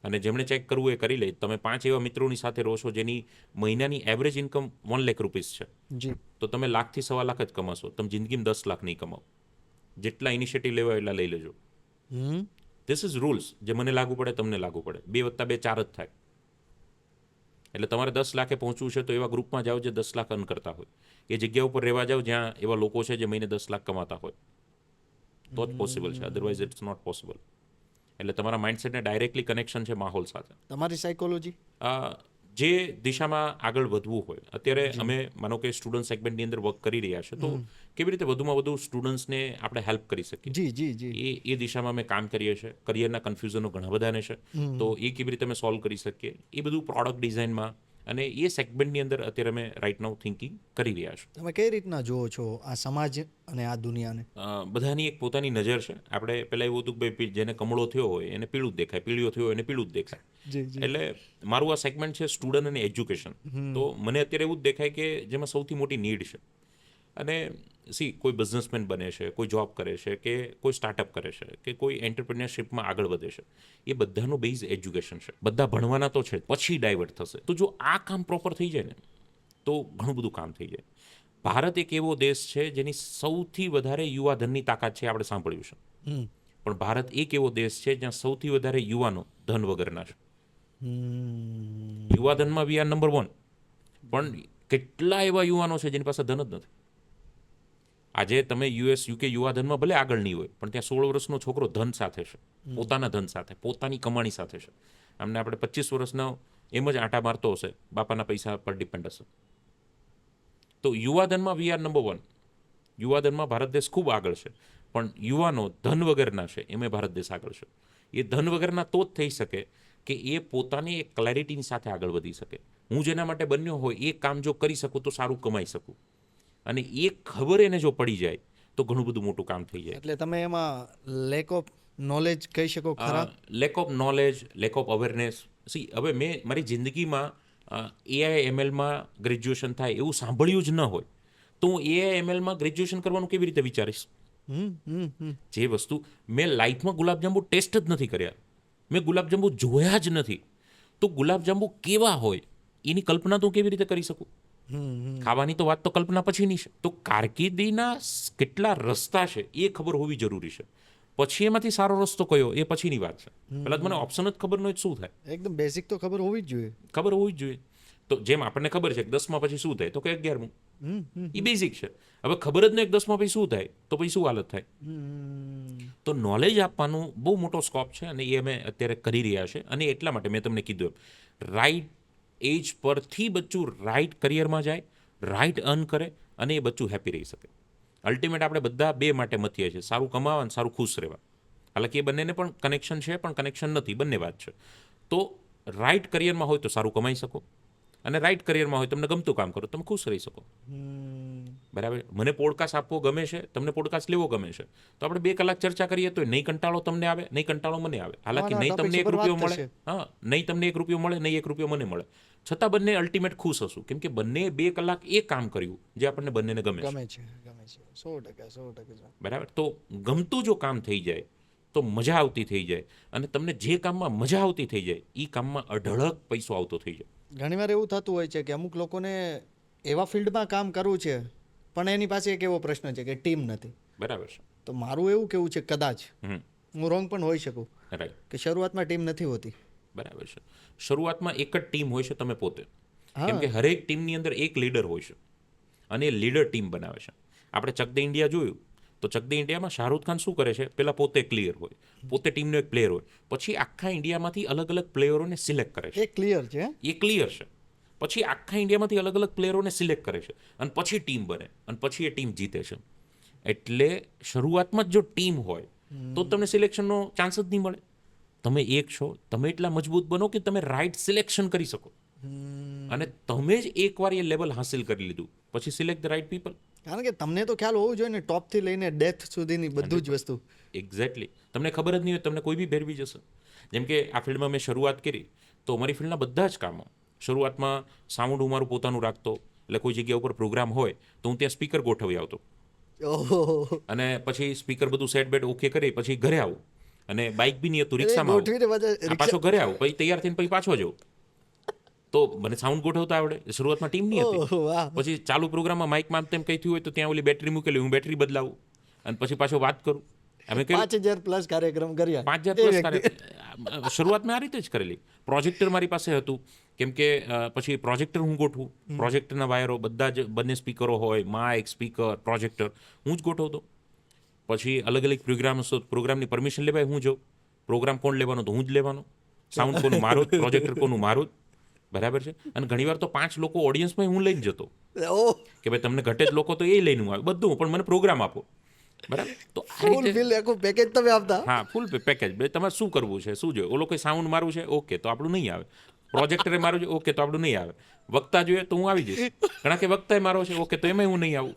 અને જેમણે ચેક કરવું એ કરી લે. તમે 5 એવા મિત્રોની સાથે રહો છો જેની મહિનાની એવરેજ ઇન્કમ 1 લાખ રૂપીસ છે,
જી.
તો તમે 1 લાખથી 1.25 લાખ જ કમાશો. તમે જિંદગીમાં 10 લાખ નહીં કમાઓ. જેટલા ઇનિશિયેટિવ લેવા એટલા લઈ લેજો. This is rules. જે મને લાગુ પડે તમને લાગુ પડે. 2 + 2 4 જ થાય. એટલે તમારે 10 લાખે પહોંચવું છે તો એવા ગ્રુપમાં જાઓ જે 10 લાખ અર્ન કરતા હોય. એ જગ્યા ઉપર રહેવા જાઓ જ્યાં એવા લોકો છે જે મહિને 10 લાખ કમાતા હોય. તો જ પોસિબલ છે, અધરવાઇઝ ઇટ્સ નોટ પોસિબલ. એટલે તમારા માઇન્ડસેટને ડાયરેક્ટલી કનેક્શન છે માહોલ સાથે.
તમારી સાયકોલોજી
જે દિશામાં આગળ વધવું હોય. અત્યારે અમે માનો કે સ્ટુડન્ટ સેગમેન્ટની અંદર વર્ક કરી રહ્યા છે તો કેવી રીતે વધુમાં વધુ સ્ટુડન્ટ્સને આપણે હેલ્પ કરી શકીએ.
જી.
એ દિશામાં અમે કામ કરીએ છીએ. કરિયરના કન્ફ્યુઝનો ઘણા બધાને છે તો એ કેવી રીતે અમે સોલ્વ કરી શકીએ એ બધું પ્રોડક્ટ ડિઝાઇનમાં અને એ સેગમેન્ટની અંદર અત્યારે અમે રાઇટ નાઉ થિંકિંગ કરી રહ્યા છીએ.
તમે કઈ રીતના જુઓ છો આ સમાજ અને આ દુનિયાને?
બધાની એક પોતાની નજર છે. આપણે પહેલાં એવું હતું કે ભાઈ જેને કમળો થયો હોય એને પીળું જ દેખાય, પીળીઓ થયો હોય એને પીળું જ દેખાય. એટલે મારું આ સેગમેન્ટ છે સ્ટુડન્ટ અને એજ્યુકેશન. તો મને અત્યારે એવું જ દેખાય કે જેમાં સૌથી મોટી નીડ છે. અને કોઈ બિઝનેસમેન બને છે, કોઈ જોબ કરે છે, કે કોઈ સ્ટાર્ટઅપ કરે છે, કે કોઈ એન્ટરપ્રિન્યોરશિપમાં આગળ વધે છે, એ બધાનું બેઝ એજ્યુકેશન છે. બધા ભણવાના તો છે, પછી ડાયવર્ટ થશે. તો જો આ કામ પ્રોપર થઈ જાય ને તો ઘણું બધું કામ થઈ જાય. ભારત એક એવો દેશ છે જેની સૌથી વધારે યુવા ધનની તાકાત છે, આપણે સાંભળ્યું છે. પણ ભારત એક એવો દેશ છે જ્યાં સૌથી વધારે યુવાનો ધન વગરના છે. યુવાધનમાં વી આર નંબર 1. પણ કેટલા એવા યુવાનો છે જેની પાસે ધન જ નથી. આજે તમે યુકે યુવાધનમાં ભલે આગળ નહીં હોય, પણ ત્યાં 16 વર્ષનો છોકરો ધન સાથે છે, પોતાના ધન સાથે, પોતાની કમાણી સાથે છે. અમને આપણે 25 વર્ષનો એમ જ આંટા મારતો હશે, બાપાના પૈસા પર ડિપેન્ડ હશે. તો યુવાધનમાં વી આર નંબર 1. યુવાધનમાં ભારત દેશ ખૂબ આગળ છે, પણ યુવાનો ધન વગરના છે, એમાં ભારત દેશ આગળ છે. એ ધન વગરના તો જ થઈ શકે કે એ પોતાની એક ક્લેરિટીની સાથે આગળ વધી શકે. હું જેના માટે બન્યો હોય એ કામ જો કરી શકું તો સારું કમાઈ શકું, અને એ ખબર એને જો પડી જાય તો ઘણું બધું મોટું કામ થઈ જાય.
એટલે તમે એમાં લેક ઓફ નોલેજ કહી શકો ખરા?
Lack of knowledge, lack of awareness. હવે મેં મારી જિંદગીમાં એઆઈ એમએલમાં ગ્રેજ્યુએશન થાય એવું સાંભળ્યું જ ન હોય, તો હું એઆઈ એમએલમાં ગ્રેજ્યુએશન કરવાનું કેવી રીતે વિચારીશ? જે વસ્તુ મેં લાઈફમાં ગુલાબજાંબુ ટેસ્ટ જ નથી કર્યા, મેં ગુલાબજાંબુ જોયા જ નથી, તો ગુલાબજાંબુ કેવા હોય એની કલ્પના તો હું કેવી રીતે કરી શકું? ખાવાની તો વાત તો કલ્પના પછીની છે. તો કારકિર્દીના કેટલા રસ્તા છે એ ખબર હોવી જરૂરી છે. પછી એમાંથી સારો રસ્તો કયો એ પછીની વાત છે. પહેલાં તો મને ઓપ્શન જ ખબર ન હોય શું થાય.
એકદમ બેઝિક તો ખબર હોવી જ જોઈએ.
ખબર હોવી જ જોઈએ. તો જેમ આપણને ખબર છે કે 10માં પછી શું થાય, તો કે 11મું. એ બેઝિક છે. હવે ખબર જ નહીં કે 10માં પછી શું થાય, તો પછી શું હાલત થાય? તો નોલેજ આપવાનું બહુ મોટો સ્કોપ છે, અને એ અમે અત્યારે કરી રહ્યા છે. અને એટલા માટે મેં તમને કીધું એમ, રાઈટ એજ પરથી બચ્ચું રાઈટ કરિયરમાં જાય, રાઈટ અર્ન કરે, અને એ બચ્ચું હેપી રહી શકે. અલ્ટિમેટ આપણે બધા બે માટે મથીએ છીએ, સારું કમાવા અને સારું ખુશ રહેવા. હાલાકી એ બંનેને પણ કનેક્શન છે, પણ કનેક્શન નથી, બંને વાત છે. તો રાઈટ કરિયરમાં હોય તો સારું કમાઈ શકો, અને રાઈટ કરિયરમાં હોય તમને ગમતું કામ કરો, તમે ખુશ રહી શકો. બરાબર. મને પોડકાસ્ટ આપવો ગમે છે, તમને પોડકાસ્ટ લેવો ગમે છે, તો આપણે 2 કલાક ચર્ચા કરીએ તો નહીં કંટાળો તમને આવે, નહીં કંટાળો મને આવે. હાલાકી નહીં તમને 1 રૂપિયો મળે, નહીં તમને 1 રૂપિયો મળે, નહીં 1 રૂપિયો મને મળે, છતાં બંને અલ્ટિમેટ ખુશ હશું, કેમ કે બંને 2 કલાક એ કામ કર્યું જે આપણને બંનેને ગમે છે.
100%.
બરાબર. તો ગમતું જો કામ થઈ જાય તો મજા આવતી થઈ જાય, અને તમને જે કામમાં મજા આવતી થઈ જાય એ કામમાં અઢળક પૈસો આવતો થઈ જાય.
ઘણીવાર એવું થતું હોય છે કે અમુક લોકોને એવા ફિલ્ડમાં કામ કરવું છે, પણ એની પાસે એક એવો પ્રશ્ન છે કે ટીમ નથી.
બરાબર છે.
તો મારું એવું કેવું છે, કદાચ હું રોંગ પણ હોઈ શકું,
રાઈટ,
કે શરૂઆતમાં ટીમ નથી હોતી.
બરાબર છે. શરૂઆતમાં એક જ ટીમ હોય છે, તમે પોતે. કેમ કે હરેક ટીમની અંદર એક લીડર હોય છે, અને એ લીડર ટીમ બનાવે છે. આપણે ચક દે ઇન્ડિયા જોયું, તો ચક દે ઇન્ડિયામાં શાહરૂખ ખાન શું કરે છે? પહેલાં પોતે ક્લિયર હોય, પોતે ટીમનો એક પ્લેયર હોય, પછી આખા ઇન્ડિયામાંથી અલગ અલગ પ્લેયરોને સિલેક્ટ કરે છે.
એ ક્લિયર છે.
એ ક્લિયર છે. પછી આખા ઇન્ડિયામાંથી અલગ અલગ પ્લેયરોને સિલેક્ટ કરે છે, અને પછી ટીમ બને, અને પછી એ ટીમ જીતે છે. એટલે શરૂઆતમાં જ જો ટીમ હોય તો તમને સિલેક્શનનો ચાન્સ જ નહીં મળે. તમે એક છો, તમે એટલા મજબૂત બનો કે તમે રાઈટ સિલેક્શન કરી શકો, અને તમે જ એકવાર એ લેવલ હાંસિલ કરી લીધું પછી સિલેક્ટ ધ રાઈટ પીપલ.
કારણ કે તમને તો ખ્યાલ હોવું જોઈએ ને, ટોપથી લઈને ડેથ સુધીની બધું જ વસ્તુ.
એક્ઝેક્ટલી. તમને ખબર જ નહીં હોય, તમને કોઈ બી ભેરવી જશે. જેમ કે આ ફિલ્ડમાં મેં શરૂઆત કરી, તો અમારી ફિલ્ડના બધા જ કામો શરૂઆતમાં સાઉન્ડ હું મારું પોતાનું રાખતો. એટલે કોઈ જગ્યા ઉપર પ્રોગ્રામ હોય તો હું ત્યાં સ્પીકર ગોઠવી આવતો, અને પછી સ્પીકર બધું સેટ બેટ ઓકે કરી પછી ઘરે આવું, અને બાઇક બી નહીં હતું, રિક્ષામાં આવું, પાછો ઘરે આવું, પછી તૈયાર થઈને પછી પાછો જવું. તો મને સાઉન્ડ ગોઠવતા આવડે. શરૂઆતમાં ટીમ નહીં હતી. પછી ચાલુ પ્રોગ્રામમાં માઇકમાં તેમ કંઈ થયું હોય તો ત્યાં ઓલી બેટરી મૂકેલી, હું બેટરી બદલાવું, અને પછી પાછો વાત કરું. અમે
5000+ કાર્યક્રમ કર્યા.
5000+ શરૂઆતમાં આ રીતે જ કરેલી. પ્રોજેક્ટર મારી પાસે હતું, કેમ કે પછી પ્રોજેક્ટર હું ગોઠવું, પ્રોજેક્ટરના વાયરો બધા જ, બંને સ્પીકરો હોય, માઇક, સ્પીકર, પ્રોજેક્ટર હું જ ગોઠવતો. પછી અલગ અલગ પ્રોગ્રામ, પ્રોગ્રામની પરમિશન લેવાય હું જાઉં, પ્રોગ્રામ કોણ લેવાનો તો હું જ લેવાનો, સાઉન્ડ કોનું મારું જ, પ્રોજેક્ટર કોનું મારું જ. બરાબર છે. અને ઘણીવાર તો 5 લોકો ઓડિયન્સમાં હું લઈને જતો, કે ભાઈ તમને ઘટે જ લોકો તો એ લઈને આવે બધું, પણ મને પ્રોગ્રામ આપો. બરાબર. તો
ફૂલ પેકેજ તમે આપતા?
હા, ફૂલ પેકેજ. તમારે શું કરવું છે, શું જોઈએ? ઓલો કોઈ સાઉન્ડ મારું છે, ઓકે, તો આપણું નહીં આવે. પ્રોજેક્ટરે મારું છે, ઓકે, તો આપણું નહીં આવે. વક્તા જોઈએ તો હું આવી જઈશ. ઘણા કે વક્તાએ મારો છે, ઓકે, તો એમાં હું નહીં આવું.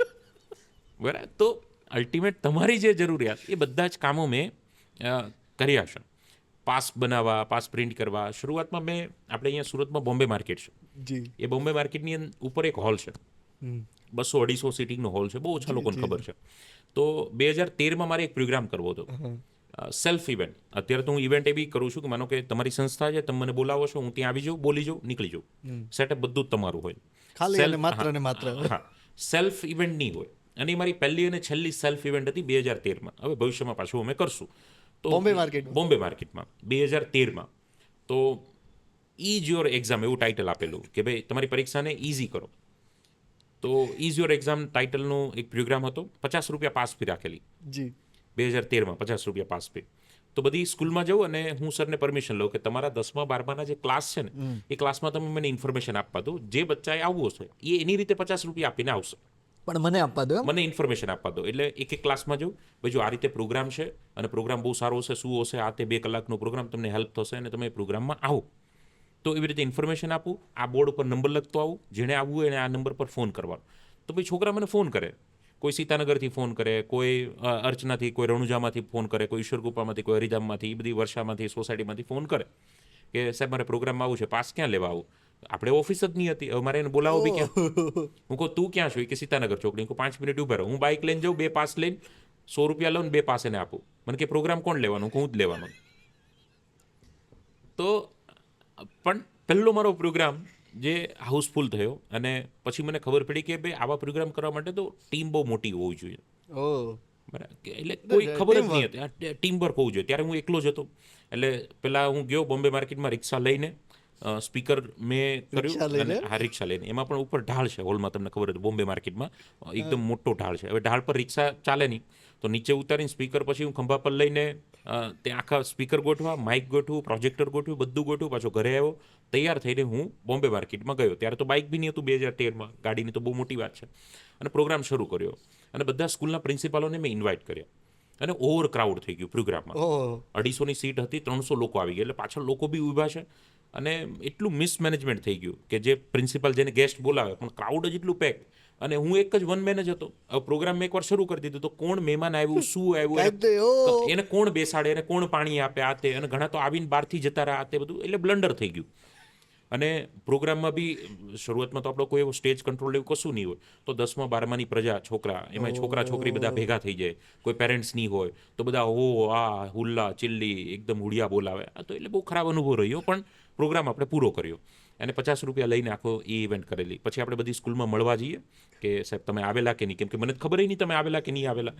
બરાબર. તો અલ્ટિમેટ તમારી જે જરૂરિયાત એ બધા જ કામો મેં કર્યા છે. પાસ બનાવવા, પાસ પ્રિન્ટ કરવા. શરૂઆતમાં મેં, આપણે અહીંયા સુરતમાં બોમ્બે માર્કેટ છે, એ બોમ્બે માર્કેટની ઉપર એક હોલ છે, 200-250 સીટિંગનો હોલ છે, બહુ ઓછા લોકોને ખબર છે. તો 2013માં મારે એક પ્રોગ્રામ કરવો હતો, સેલ્ફ ઇવેન્ટ. અત્યારે તો હું ઇવેન્ટ એવી કરું છું કે માનો કે તમારી સંસ્થા છે, તમે મને બોલાવો છો, હું ત્યાં આવી જાઉં, બોલી જાઉં, નીકળી જાઉં, સેટઅપ બધું જ તમારું હોય,
ખાલી માત્ર ને માત્ર.
હા, સેલ્ફ ઇવેન્ટ નહીં હોય. અને એ મારી પહેલી અને છેલ્લી સેલ્ફ ઇવેન્ટ હતી 2013માં. હવે ભવિષ્યમાં પાછું અમે કરશું. તો બોમ્બે માર્કેટમાં 2013માં. તો ઇઝ યોર એક્ઝામ એવું ટાઇટલ આપેલું કે ભાઈ તમારી પરીક્ષાને ઇઝી કરો. તો ઇઝ યોર એક્ઝામ ટાઇટલનો એક પ્રોગ્રામ હતો. 50 રૂપિયા પાસ ફી રાખેલી
જી
2013માં, 50 રૂપિયા પાસ ફી. તો બધી સ્કૂલમાં જાઉં અને હું સરને પરમિશન લઉં કે તમારા 10મા 12માના જે ક્લાસ છે ને એ ક્લાસમાં તમે મને ઇન્ફોર્મેશન આપવા દો. જે બચ્ચાએ આવવું હશે એ એની રીતે 50 રૂપિયા આપીને આવશે,
પણ મને આપવા દો એમ.
મને ઇન્ફોર્મેશન આપવા દો. એટલે એક ક્લાસમાં જાઉં, ભાઈ જો આ રીતે પ્રોગ્રામ છે અને પ્રોગ્રામ બહુ સારો હશે, શું હશે, આ તે 2 કલાકનો પ્રોગ્રામ તમને હેલ્પ થશે અને તમે એ પ્રોગ્રામમાં આવો. તો એવી રીતે ઇન્ફોર્મેશન આપું. આ બોર્ડ ઉપર નંબર લખતો આવું, જેણે આવવું હોય એને આ નંબર પર ફોન કરવાનો. તો ભાઈ છોકરા મને ફોન કરે, કોઈ સીતાનગરથી ફોન કરે, કોઈ અર્ચનાથી, કોઈ રણુજામાંથી ફોન કરે, કોઈ ઈશ્વરકૃપામાંથી, કોઈ હરિધામમાંથી, એ બધી વર્ષામાંથી, સોસાયટીમાંથી ફોન કરે કે સાહેબ મારે પ્રોગ્રામમાં આવું છે, પાસ ક્યાં લેવા આવું. આપણે ઓફિસ જ નહીં હતી, હવે મારે એને બોલાવો બી ક્યાં. હું કહું તું ક્યાં છો કે સીતાનગર ચોકડી. હું 5 મિનિટ ઉભા રહો, હું બાઇક લઈને જાઉં, 2 પાસ લઈને 100 રૂપિયા લઉં ને 2 પાસ એને આપું. મને કે પ્રોગ્રામ કોણ લેવાનું, હું જ લેવાનો. તો પણ પહેલો મારો પ્રોગ્રામ જે હાઉસફુલ થયો અને પછી મને ખબર પડી કે ભાઈ આવા પ્રોગ્રામ કરવા માટે તો ટીમ બહુ મોટી હોવી જોઈએ. બરાબર, એટલે કોઈ ખબર જ નહીં હતી, ટીમ વર્ક હોવું જોઈએ. ત્યારે હું એકલો જ હતો. એટલે પહેલાં હું ગયો બોમ્બે માર્કેટમાં રિક્ષા લઈને, સ્પીકર મેં કર્યું અને હા રિક્ષા લઈને. એમાં પણ ઉપર ઢાળ છે હોલમાં, તમને ખબર હતું બોમ્બે માર્કેટમાં એકદમ મોટો ઢાળ છે. હવે ઢાળ પર રિક્ષા ચાલે નહીં, તો નીચે ઉતારીને સ્પીકર પછી હું ખંભા પર લઈને ત્યાં આખા સ્પીકર ગોઠવા, માઇક ગોઠવું, પ્રોજેક્ટર ગોઠવું, બધું ગોઠવું. પાછો ઘરે આવ્યો, તૈયાર થઈને હું બોમ્બે માર્કેટમાં ગયો. ત્યારે તો બાઇક બી નહીં હતું 2013માં, ગાડીની તો બહુ મોટી વાત છે. અને પ્રોગ્રામ શરૂ કર્યો અને બધા સ્કૂલના પ્રિન્સિપાલોને મેં ઇન્વાઇટ કર્યા. અને ઓવર ક્રાઉડ થઈ ગયું પ્રોગ્રામમાં. 250ની સીટ હતી, 300 લોકો આવી ગયા. એટલે પાછળ લોકો બી ઊભા છે અને એટલું મિસમેનેજમેન્ટ થઈ ગયું કે જે પ્રિન્સિપાલ જેને ગેસ્ટ બોલાવે પણ ક્રાઉડ જ એટલું પેક. અને હું એક જ વન મેન જ હતો. હવે પ્રોગ્રામ મેં એકવાર શરૂ કરી દીધું તો કોણ મહેમાન આવ્યું, શું આવ્યું, એને કોણ બેસાડે, એને કોણ પાણી આપે, આ તે. અને ઘણા તો આવીને બહારથી જતા રહ્યા, આ તે બધું. એટલે બ્લન્ડર થઈ ગયું. અને પ્રોગ્રામમાં બી શરૂઆતમાં તો આપણો કોઈ એવો સ્ટેજ કંટ્રોલ એવું કશું નહીં હોય. તો 10મા 12માની પ્રજા, છોકરા, એમાં છોકરા છોકરી બધા ભેગા થઈ જાય. કોઈ પેરેન્ટ્સ નહીં હોય તો બધા હો આ હુલ્લા ચિલ્લી એકદમ હુડિયા બોલાવે. આ તો એટલે બહુ ખરાબ અનુભવ રહ્યો. પણ પ્રોગ્રામ આપણે પૂરો કર્યો અને 50 રૂપિયા લઈને આખો એ ઇવેન્ટ કરેલી. પછી આપણે બધી સ્કૂલમાં મળવા જઈએ કે સાહેબ તમે આવેલા કે નહીં, કેમ કે મને ખબર નહીં તમે આવેલા કે નહીં આવેલા.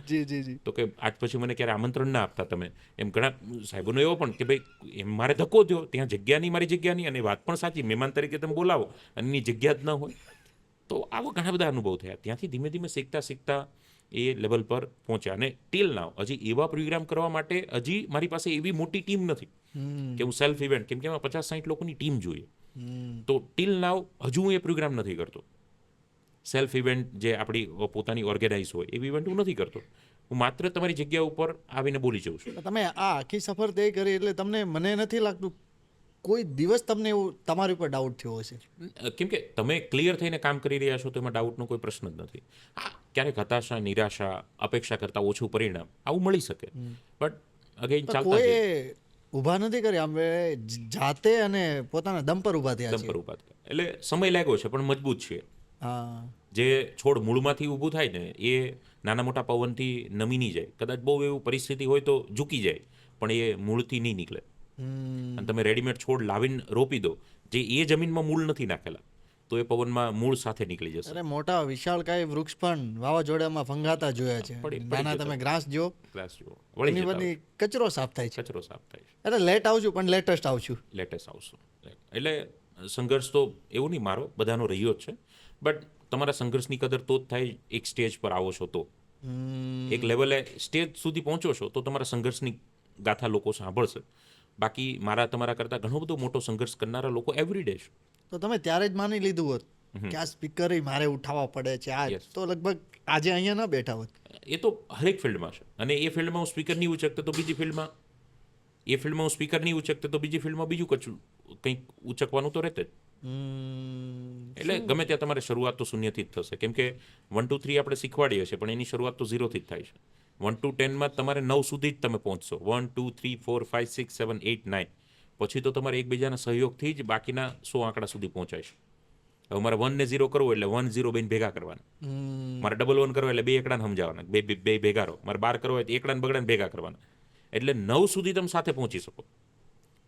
તો કે આજ પછી મને ક્યારે આમંત્રણ ના આપતા તમે. એમ ઘણા સાહેબોનો એવો પણ કે ભાઈ એમ મારે ધક્કો થયો, ત્યાં જગ્યા નહીં, મારી જગ્યા નહીં. અને વાત પણ સાચી, મહેમાન તરીકે તમે બોલાવો અને એની જગ્યા જ ન હોય. તો આવા ઘણા બધા અનુભવ થયા. ત્યાંથી ધીમે ધીમે શીખતા એ લેવલ પર પહોંચ્યા. અને ટીલ નાવ હજી એવા પ્રોગ્રામ કરવા માટે હજી મારી પાસે એવી મોટી ટીમ નથી કે હું સેલ્ફ ઇવેન્ટ, કેમ કે એમાં 50-60 લોકોની ટીમ જોઈએ. તો ટીલ નાવ હજુ હું એ પ્રોગ્રામ નથી કરતો. સેલ્ફ ઇવેન્ટ જે આપણી પોતાની ઓર્ગેનાઇઝ હોય એવી ઇવેન્ટ હું નથી કરતો. હું માત્ર તમારી જગ્યા ઉપર આવીને બોલી જાઉં છું.
તમે આ આખી સફર તય કરી એટલે તમને, મને નથી લાગતું કોઈ દિવસ તમને એવું તમારી ઉપર ડાઉટ થયો હશે.
કેમ કે તમે ક્લિયર થઈને કામ કરી રહ્યા છો તો એમાં ડાઉટનો કોઈ પ્રશ્ન જ નથી. હા, ક્યારેક હતાશા, નિરાશા, અપેક્ષા કરતાં ઓછું પરિણામ આવું મળી શકે. બટ અગેન ચાલતા
કોઈ ઊભા નથી કરી, આમ જાતે અને પોતાના દમ પર ઊભા થયા છે.
એટલે સમય લાગ્યો છે પણ મજબૂત છે.
હા,
જે છોડ મૂળમાંથી ઊભું થાય ને એ નાના મોટા પવનથી નમી નહીં જાય. કદાચ બહુ એવું પરિસ્થિતિ હોય તો ઝૂકી જાય, પણ એ મૂળથી નહીં નીકળે. અને તમે રેડીમેડ છોડ લાવીને રોપી દો, જે એ જમીનમાં મૂળ નથી નાખેલા, તો એ પવનમાં મૂળ સાથે નીકળી જશે.
અરે મોટા વિશાળકાય વૃક્ષ પણ વાવાઝોડામાં ફંગાતા જોયા છે. નાના તમે ગ્રાસ જો, એની બધી કચરો સાફ થાય છે. એટલે લેટ આવશું પણ લેટેસ્ટ આવશું.
એટલે સંઘર્ષ તો એવું નહીં મારો, બધાનો રહ્યો જ છે. બટ તમારા સંઘર્ષની કદર તો જ થાય એક સ્ટેજ પર આવો છો તો. એક લેવલે સ્ટેજ સુધી પહોંચો છો તો તમારા સંઘર્ષની ગાથા લોકો સાંભળશે. બાકી મારા તમારા કરતાં ઘણો બધો મોટો સંઘર્ષ કરનારા લોકો એવરીડે છે.
તો તમે ત્યારે જ માની લીધું હોત કે આ સ્પીકર મારે ઉઠાવવા પડે છે, આ તો લગભગ આજે અહીંયા ન બેઠા હોત.
એ તો હરેક ફિલ્ડમાં છે. અને એ ફિલ્ડમાં હું સ્પીકર નહીં ઉચકતો તો બીજી ફિલ્ડમાં, એ ફિલ્ડમાં હું સ્પીકર નહીં ઉચકતો તો બીજી ફિલ્ડમાં બીજું કંઈક ઉચકવાનું તો રહેતે જ. એટલે ગમે ત્યાં તમારે શરૂઆત તો શૂન્યથી જ થશે. કેમ કે 1 2 3 આપણે શીખવાડીએ છીએ પણ એની શરૂઆત તો 0થી જ થાય છે. 1 to 10માં તમારે 9 સુધી જ તમે પહોંચશો. 1 2 3 4 5 6 7 8 9 પછી તો તમારે એકબીજાના સહયોગથી જ બાકીના 100 આંકડા સુધી પહોંચાય છે. હવે મારે 1 ને 0 કરવો એટલે 1 0 બેન ભેગા કરવાના. મારે 1 1 કરવા એટલે 2 એકડાને સમજાવવાના, બે ભેગા રહો. મારે 12 કરવા હોય તો એકડાને બગડાને ભેગા કરવાના. એટલે 9 સુધી તમે સાથે પહોંચી શકો.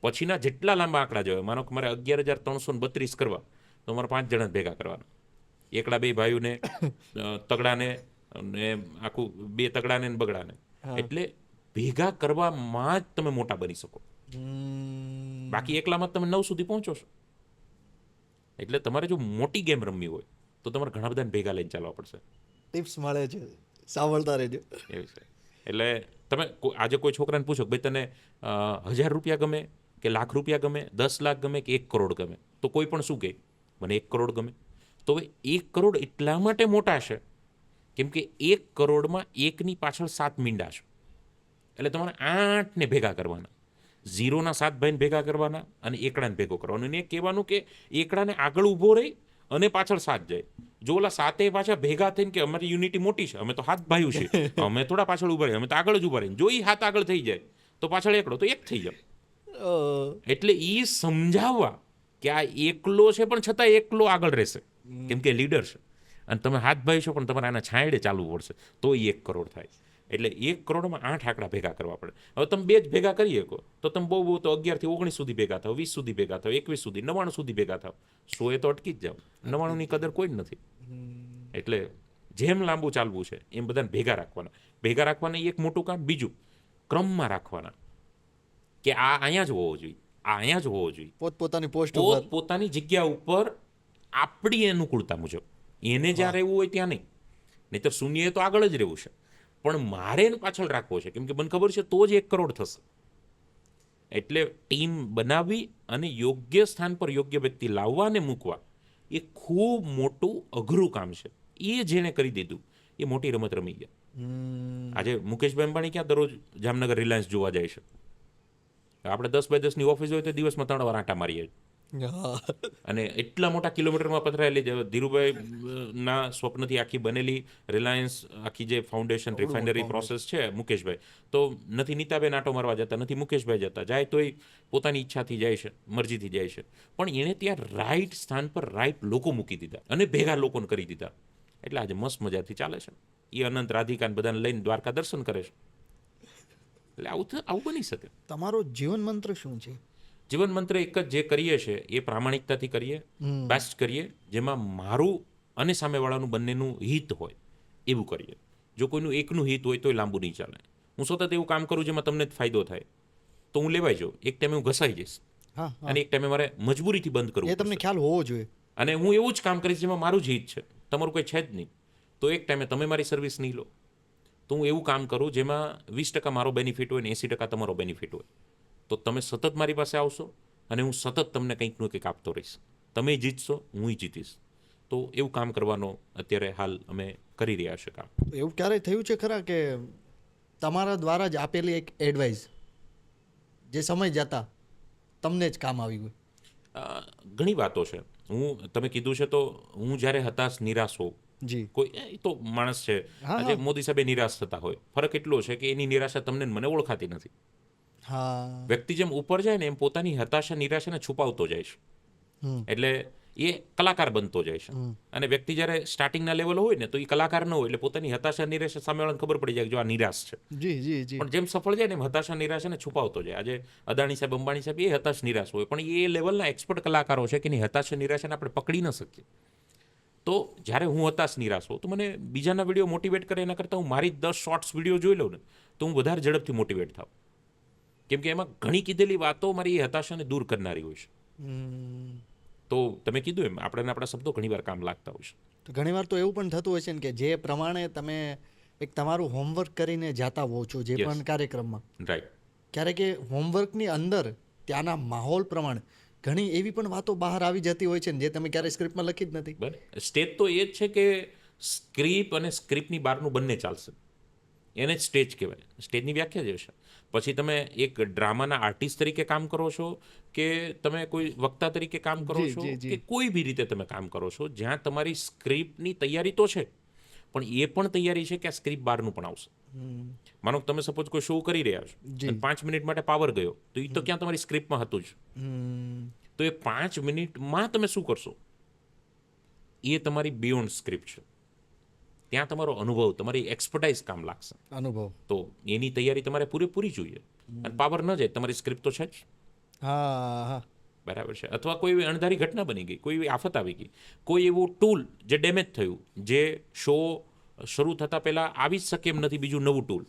પછીના જેટલા લાંબા આંકડા જોઈએ, માનો કે મારે 11,332 કરવા તો મારે 5 જણા ભેગા કરવાના. એકડા 2 ભાઈઓને, તગડાને અને આખું 2 તગડાને ને બગડાને. એટલે ભેગા કરવામાં જ તમે મોટા બની શકો. બાકી એકલામાં તમે 9 સુધી પહોંચો છો. એટલે તમારે જો મોટી ગેમ રમવી હોય તો તમારે ઘણા બધાને ભેગા લઈને ચાલવા પડશે.
ટિપ્સ મળે છે, સાંભળતા રહેજો.
એવું છે. એટલે તમે આજે કોઈ છોકરાને પૂછો કે ભાઈ તને 1000 રૂપિયા ગમે કે લાખ રૂપિયા ગમે, 10 લાખ ગમે કે 1 કરોડ ગમે, તો કોઈ પણ શું કહે? મને 1 કરોડ ગમે. તો હવે 1 કરોડ એટલા માટે મોટા છે કેમ કે 1 કરોડમાં એકની પાછળ 7 મીંડા છે. એટલે તમારે 8ને ભેગા કરવાના, 0ના 7 ભાઈને ભેગા કરવાના અને એકડાને ભેગો કરવાનો. અને એ કહેવાનું કે એકડાને આગળ ઊભો રહી અને પાછળ 7 જાય. જો ઓલા 7 પાછા ભેગા થઈને કે અમારી યુનિટી મોટી છે, અમે તો 7 ભાઈઓ છે, અમે થોડા પાછળ ઊભા રહીએ, અમે તો આગળ જ ઊભા રહીએ. જો એ 7 આગળ થઈ જાય તો પાછળ એકડો તો 1 થઈ જાય. એટલે એ સમજાવવા કે આ એકલો છે પણ છતાં એકલો આગળ રહેશે કેમ કે લીડર છે, અને તમે 7 ભાઈ છો પણ તમારે આના છાંયડે ચાલવું પડશે તો એ 1 કરોડ થાય. એટલે 1 કરોડમાં 8 આંકડા ભેગા કરવા પડે. હવે તમે 2 જ ભેગા કરી શકો તો તમે બહુ તો 11 થી 19 સુધી ભેગા થાવ, 20 સુધી ભેગા થાવ, 21 સુધી, 99 સુધી ભેગા થાવ. 100 એ તો અટકી જ જાવ. 99ની કદર કોઈ જ નથી. એટલે જેમ લાંબુ ચાલવું છે એમ બધાને ભેગા રાખવાના. ભેગા રાખવાના એક મોટું કામ. બીજું, ક્રમમાં રાખવાના કે આ અહીંયા જ હોવો જોઈએ, આ અહીંયા જ હોવો જોઈએ.
પોતપોતાની પોસ્ટ ઉપર,
પોતાની જગ્યા ઉપર આપણી અનુકૂળતા મુજબ. એને જ્યાં રહેવું હોય ત્યાં નહીં, નહીંતર શૂન્યએ તો આગળ જ રહેવું છે. પણ મારે એને પાછળ રાખવો છે કેમ કે મને ખબર છે તો જ 1 કરોડ થશે. એટલે ટીમ બનાવવી અને યોગ્ય સ્થાન પર યોગ્ય વ્યક્તિ લાવવા અને મૂકવા એ ખૂબ મોટું અઘરું કામ છે. એ જેણે કરી દીધું એ મોટી રમત રમી ગયા. આજે મુકેશભાઈ અંબાણી ક્યાં દરરોજ જામનગર રિલાયન્સ જોવા જાય છે? આપણે 10 બાય 10ની ઓફિસ હોય તો દિવસમાં 3 વાર આંટા મારીએ. અને એટલા મોટા કિલોમીટરમાં પથરાયેલી ધીરુભાઈ ના સ્વપ્નથી આખી બનેલી રિલાયન્સ, આખી જે ફાઉન્ડેશન રિફાઇનરી પ્રોસેસ છે, મુકેશભાઈ તો નથી નીતાબેન આંટો મારવા જતા, નથી મુકેશભાઈ જતા, જાય તોય પોતાની ઈચ્છાથી જાય છે, મરજીથી જાય છે. પણ એણે ત્યાં રાઈટ સ્થાન પર રાઈટ લોકો મૂકી દીધા અને ભેગા લોકોને કરી દીધા. એટલે આજે મસ્ત મજાથી ચાલે છે. એ અનંત રાધિકાને બધાને લઈને દ્વારકા દર્શન કરે છે. એટલે આવું બની શકે.
તમારો જીવન મંત્ર શું છે?
જીવન મંત્ર એક જ, જે કરીએ છીએ એ પ્રામાણિકતાથી કરીએ, બેસ્ટ કરીએ, જેમાં મારું અને સામેવાળાનું બંનેનું હિત હોય એવું કરીએ. જો કોઈનું એકનું હિત હોય તોય લાંબુ નહીં ચાલે. હું સતત એવું કામ કરું જેમાં તમને જ ફાયદો થાય તો હું લેવાઈ જાઉં. એક ટાઈમે હું ઘસાઈ જઈશ અને એક ટાઈમે મારે મજબૂરીથી બંધ કરવું.
એ તમને ખ્યાલ હોવો જોઈએ.
અને હું એવું જ કામ કરીશ જેમાં મારું જ હિત છે, તમારું કોઈ છે જ નહીં. તો એક ટાઈમે તમે મારી સર્વિસ નહીં લો. તો હું એવું કામ કરું જેમાં 20% મારો બેનિફિટ હોય ને 80% તમારો બેનિફિટ હોય. તો તમે સતત મારી પાસે આવશો અને હું સતત તમને કંઈકનું કંઈક આપતો રહીશ. તમે જીતશો, હું જીતીશ. તો એવું કામ કરવાનો અત્યારે હાલ અમે કરી રહ્યા છે કામ.
એવું ક્યારેય થયું છે ખરા કે તમારા દ્વારા જ આપેલી એક એડવાઇસ જે સમય જતા તમને જ કામ આવી ગયું?
ઘણી વાતો છે. તમે કીધું છે તો હું જ્યારે હતાશ, નિરાશ હોઉં,
જી,
કોઈ એ તો માણસ છે, આજે મોદી સાહેબે નિરાશ થતા હોય, ફરક એટલો છે કે એની નિરાશા તમને મને ઓળખાતી નથી.
હા,
વ્યક્તિ જેમ ઉપર જાય ને એમ પોતાની હતાશા, નિરાશાને છુપાવતો જાય છે. એટલે એ કલાકાર બનતો જાય છે. અને વ્યક્તિ જ્યારે સ્ટાર્ટિંગના લેવલ હોય ને તો એ કલાકાર ન હોય, એટલે પોતાની હતાશા, નિરાશા સામેવાળાને ખબર પડી જાય કે જો આ નિરાશ છે.
જી જી જી.
પણ જેમ સફળ જાય ને એમ હતાશા, નિરાશાને છુપાવતો જાય. આજે અદાણી સાહેબ, અંબાણી સાહેબ એ હતાશ, નિરાશ હોય, પણ એ લેવલના એક્સપર્ટ કલાકારો છે કે એની હતાશા, નિરાશાને આપણે પકડી ન શકીએ. તો જ્યારે હું હતાશ, નિરાશ હોઉં તો મને બીજાના વિડીયો મોટિવેટ કરે એના કરતાં હું મારી 10 શોર્ટ્સ વિડીયો જોઈ લઉં ને તો હું વધારે ઝડપથી મોટિવેટ થાઉં. કેમ કે એમાં ઘણી કીધેલી વાતો મારી એ હતાશાને દૂર કરનારી હોય છે. તો તમે કીધું એમ આપણા શબ્દો ઘણીવાર કામ લાગતા હોય છે.
તો ઘણીવાર તો એવું પણ થતું હોય છે ને કે જે પ્રમાણે તમે એક તમારું હોમવર્ક કરીને જાતા હોવ છો જે પણ કાર્યક્રમમાં,
રાઈટ,
ક્યારેક એ હોમવર્કની અંદર ત્યાંના માહોલ પ્રમાણે ઘણી એવી પણ વાતો બહાર આવી જતી હોય છે ને જે તમે ક્યારેય સ્ક્રિપ્ટમાં લખી જ નથી.
બરાબર. સ્ટેજ તો એ જ છે કે સ્ક્રિપ્ટ અને સ્ક્રિપ્ટની બહારનું બંને ચાલશે. એને જ સ્ટેજ કહેવાય. સ્ટેજની વ્યાખ્યા જ છે. પછી તમે એક ડ્રામાના આર્ટિસ્ટ તરીકે કામ કરો છો કે તમે કોઈ વક્તા તરીકે કામ કરો છો કે કોઈ બી રીતે તમે કામ કરો છો, જ્યાં તમારી સ્ક્રિપ્ટની તૈયારી તો છે પણ એ પણ તૈયારી છે કે આ સ્ક્રિપ્ટ બહારનું પણ આવશે. માનો તમે સપોઝ કોઈ શો કરી રહ્યા છો અને 5 મિનિટ માટે પાવર ગયો તો એ તો ક્યાં તમારી સ્ક્રિપ્ટમાં હતું જ. તો એ 5 મિનિટમાં તમે શું કરશો એ તમારી બિયોન્ડ સ્ક્રિપ્ટ છે. ત્યાં તમારો અનુભવ, તમારી એક્સપર્ટાઇઝ કામ લાગશે.
અનુભવ.
તો એની તૈયારી તમારે પૂરેપૂરી જોઈએ. અને પાવર ન જાય તમારી સ્ક્રિપ્ટ તો છે જ.
હા,
બરાબર છે. અથવા કોઈ એવી અણધારી ઘટના બની ગઈ, કોઈ એવી આફત આવી ગઈ, કોઈ એવું ટૂલ જે ડેમેજ થયું, જે શો શરૂ થતાં પહેલાં આવી જ શકે એમ નથી બીજું નવું ટૂલ,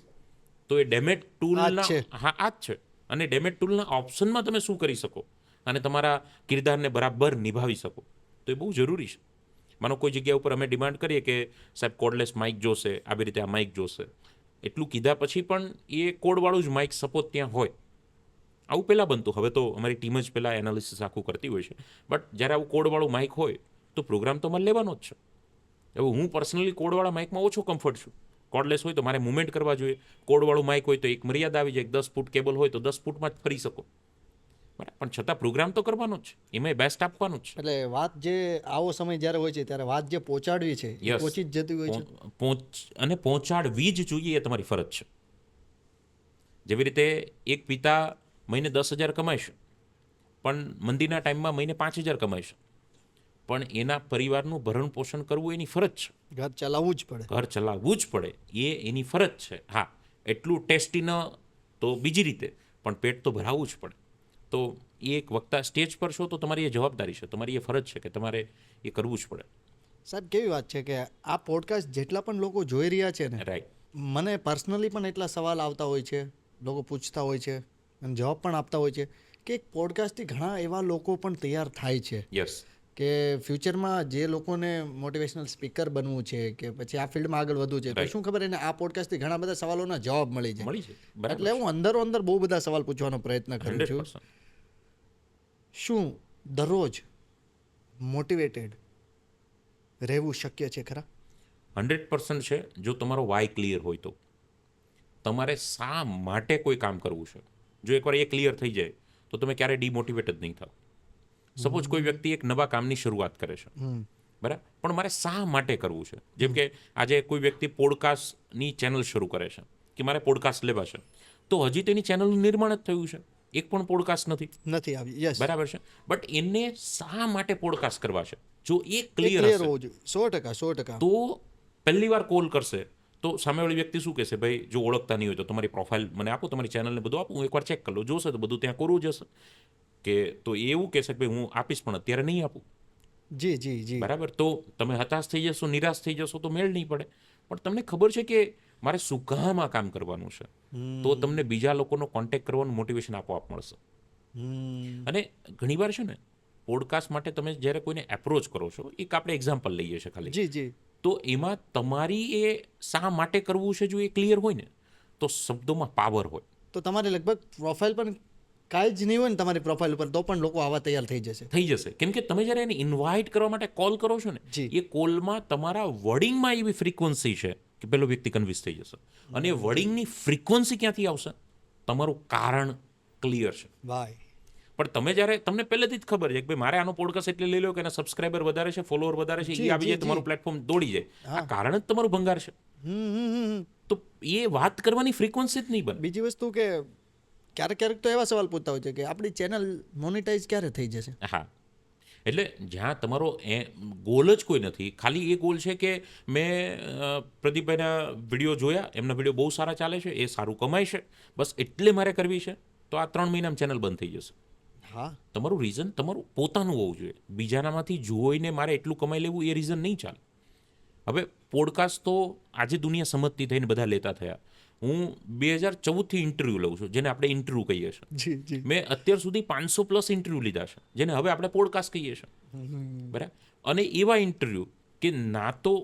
તો એ ડેમેજ ટૂલના, હા આ જ છે. અને ડેમેજ ટૂલના ઓપ્શનમાં તમે શું કરી શકો અને તમારા કિરદારને બરાબર નિભાવી શકો, તો તો એ બહુ જરૂરી છે. માનો કોઈ જગ્યા ઉપર અમે ડિમાન્ડ કરીએ કે સાહેબ કોડલેસ માઇક જોશે, આવી રીતે આ માઇક જોશે, એટલું કીધા પછી પણ એ કોડવાળું જ માઇક સપોઝ ત્યાં હોય. આવું પહેલાં બનતું, હવે તો અમારી ટીમ જ પહેલાં એનાલિસિસ આખું કરતી હોય છે. બટ જ્યારે આવું કોડવાળું માઇક હોય તો પ્રોગ્રામ તો મારે લેવાનો જ છે. હવે હું પર્સનલી કોડવાળા માઇકમાં ઓછો કમ્ફર્ટ છું. કોડલેસ હોય તો મારે મુવમેન્ટ કરવા જોઈએ, કોડવાળું માઇક હોય તો એક મર્યાદા આવી જાય, 10 ફૂટ કેબલ હોય તો 10 ફૂટમાં જ ફરી શકો. બરાબર, પણ છતાં પ્રોગ્રામ તો કરવાનો જ છે, એમાં બેસ્ટ આપવાનું જ છે.
એટલે વાત જે આવો સમય જ્યારે હોય છે ત્યારે વાત જે પહોંચાડવી છે એ
Yes.
પહોંચી જ જતી હોય છે.
અને પહોંચાડવી જ જોઈએ, એ તમારી ફરજ છે. જેવી રીતે એક પિતા મહિને 10,000 કમાય છે, પણ મંદીના ટાઈમમાં મહિને 5,000 કમાય છે, પણ એના પરિવારનું ભરણ પોષણ કરવું એની ફરજ છે.
ઘર ચલાવવું જ પડે.
ઘર ચલાવવું જ પડે, એ એની ફરજ છે. હા, એટલું ટેસ્ટી ન તો બીજી રીતે, પણ પેટ તો ભરાવવું જ પડે. તો એ એક વક્તા સ્ટેજ પર છો તો તમારી એ જવાબદારી છે, તમારી એ ફરજ છે કે તમારે એ કરવું જ પડે.
સાહેબ કેવી વાત છે કે આ પોડકાસ્ટ જેટલા પણ લોકો જોઈ રહ્યા છે ને,
રાઈટ.
મને પર્સનલી પણ એટલા સવાલ આવતા હોય છે, લોકો પૂછતા હોય છે અને જવાબ પણ આપતા હોય છે કે એક પોડકાસ્ટથી ઘણા એવા લોકો પણ તૈયાર થાય છે
યસ.
કે ફ્યુચરમાં જે લોકોને મોટિવેશનલ સ્પીકર બનવું છે કે પછી આ ફિલ્ડમાં આગળ વધવું છે તો
Right.
શું ખબર એને આ પોડકાસ્ટથી ઘણા બધા સવાલોના જવાબ મળી જાય.
મળી છે, બરાબર.
એટલે હું અંદરો અંદર બહુ બધા સવાલ પૂછવાનો પ્રયત્ન કરું છું.
100%.
શું દરરોજ મોટિવેટેડ રહેવું શક્ય છે ખરા?
100% છે, જો તમારો વાય ક્લિયર હોય તો. તમારે શા માટે કોઈ કામ કરવું છે, જો એકવાર એ ક્લિયર થઈ જાય તો તમે ક્યારેય ડિમોટિવેટ જ નહીં થાવ. સપોઝ કોઈ વ્યક્તિ એક નવા કામની શરૂઆત કરે છે, બરાબર, પણ મારે શા માટે કરવું છે? જેમ કે આજે કોઈ વ્યક્તિ પોડકાસ્ટની ચેનલ શરૂ કરે છે કે મારે પોડકાસ્ટ લેવા છે, તો હજી તેની ચેનલનું નિર્માણ જ થયું છે, એક પણ પોડકાસ્ટ
નથી આવી. યસ,
બરાબર છે. બટ એને શા માટે પોડકાસ્ટ કરવા છે, જો એ
ક્લિયર
ક્લિયર હશે
હોવું જોઈએ. 100%.
તો પહેલી વાર કોલ કરશે તો સામેવાળી વ્યક્તિ શું કહેશે, ભાઈ જો ઓળખતા નહીં હોય તો તમારી પ્રોફાઇલ મને આપો, તમારી ચેનલને બધું આપો, હું એકવાર ચેક કરી લઉં, જોશે તો બધું ત્યાં કરવું જશે. કે તો એ એવું કહેશે કે ભાઈ હું આપીશ પણ અત્યારે નહીં આપું.
જી.
બરાબર, તો તમે હતાશ થઈ જશો, નિરાશ થઈ જશો તો મેળ નહીં પડે. પણ તમને ખબર છે કે મારે શું કામ આ કામ કરવાનું છે, તો તમને બીજા લોકોનો કોન્ટેક્ટ કરવાનું મોટિવેશન આપોઆપ મળશે. અને ઘણીવાર છે ને પોડકાસ્ટ માટે તમે જ્યારે કોઈને એપ્રોચ કરો છો, એક આપણે એક્ઝામ્પલ લઈએ છીએ ખાલી,
જી.
તો એમાં તમારી એ શા માટે કરવું છે જો એ ક્લિયર હોય ને, તો શબ્દોમાં પાવર હોય.
તો તમારે લગભગ પ્રોફાઇલ પણ કાંઈ જ નહીં હોય ને તમારી પ્રોફાઇલ ઉપર તો પણ લોકો આવા તૈયાર થઈ જશે.
કેમ કે તમે જ્યારે એને ઇન્વાઇટ કરવા માટે કોલ કરો છો ને,
જી.
એ કોલમાં તમારા વર્ડિંગમાં એવી ફ્રીક્વન્સી છે કે પેલો વ્યક્તિ કન્વિન્સ થઈ જશે. અને એ વર્ડિંગની ફ્રીક્વન્સી ક્યાંથી આવશે? તમારું કારણ ક્લિયર છે.
ભાઈ,
પણ તમે જ્યારે તમને પહેલેથી જ ખબર છે કે ભાઈ મારે આનો પોડકાસ્ટ એટલે લઈ લો કે એના સબસ્ક્રાઇબર વધારે છે, ફોલોવર વધારે છે,
જી,
એ આવી
જી,
જાય તમારું પ્લેટફોર્મ દોડી જાય, આ કારણ જ તમારું ભંગાર છે.
હમ.
તો એ વાત કરવાની ફ્રીક્વન્સી જ નહીં બને.
બીજી વસ્તુ કે ક્યારેક તો એવા સવાલ પૂછતા હોય છે કે આપણી ચેનલ મોનેટાઈઝ ક્યારે થઈ જશે?
હા, એટલે જ્યાં તમારો ગોલ જ કોઈ નથી, ખાલી એ ગોલ છે કે મેં પ્રદીપભાઈના વિડીયો જોયા, એમના વિડીયો બહુ સારા ચાલે છે, એ સારું કમાય છે, બસ એટલે મારે કરવી છે, તો આ 3 મહિનામાં ચેનલ બંધ થઈ જશે.
હા,
તમારું રીઝન તમારું પોતાનું હોવું જોઈએ. બીજાનામાંથી જોઈને મારે એટલું કમાઈ લેવું એ રીઝન નહીં ચાલે. હવે પોડકાસ્ટ તો આજે દુનિયા સમજતી થઈને બધા લેતા થયા. હું 2014થી ઇન્ટરવ્યૂ લઉં છું, જેને આપણે ઇન્ટરવ્યૂ કહીએ છીએ.
જી.
મેં અત્યાર સુધી 500+ ઇન્ટરવ્યૂ લીધા છે, જેને હવે આપણે પોડકાસ્ટ કહીએ છીએ. બરાબર, અને એવા ઇન્ટરવ્યૂ કે ના તો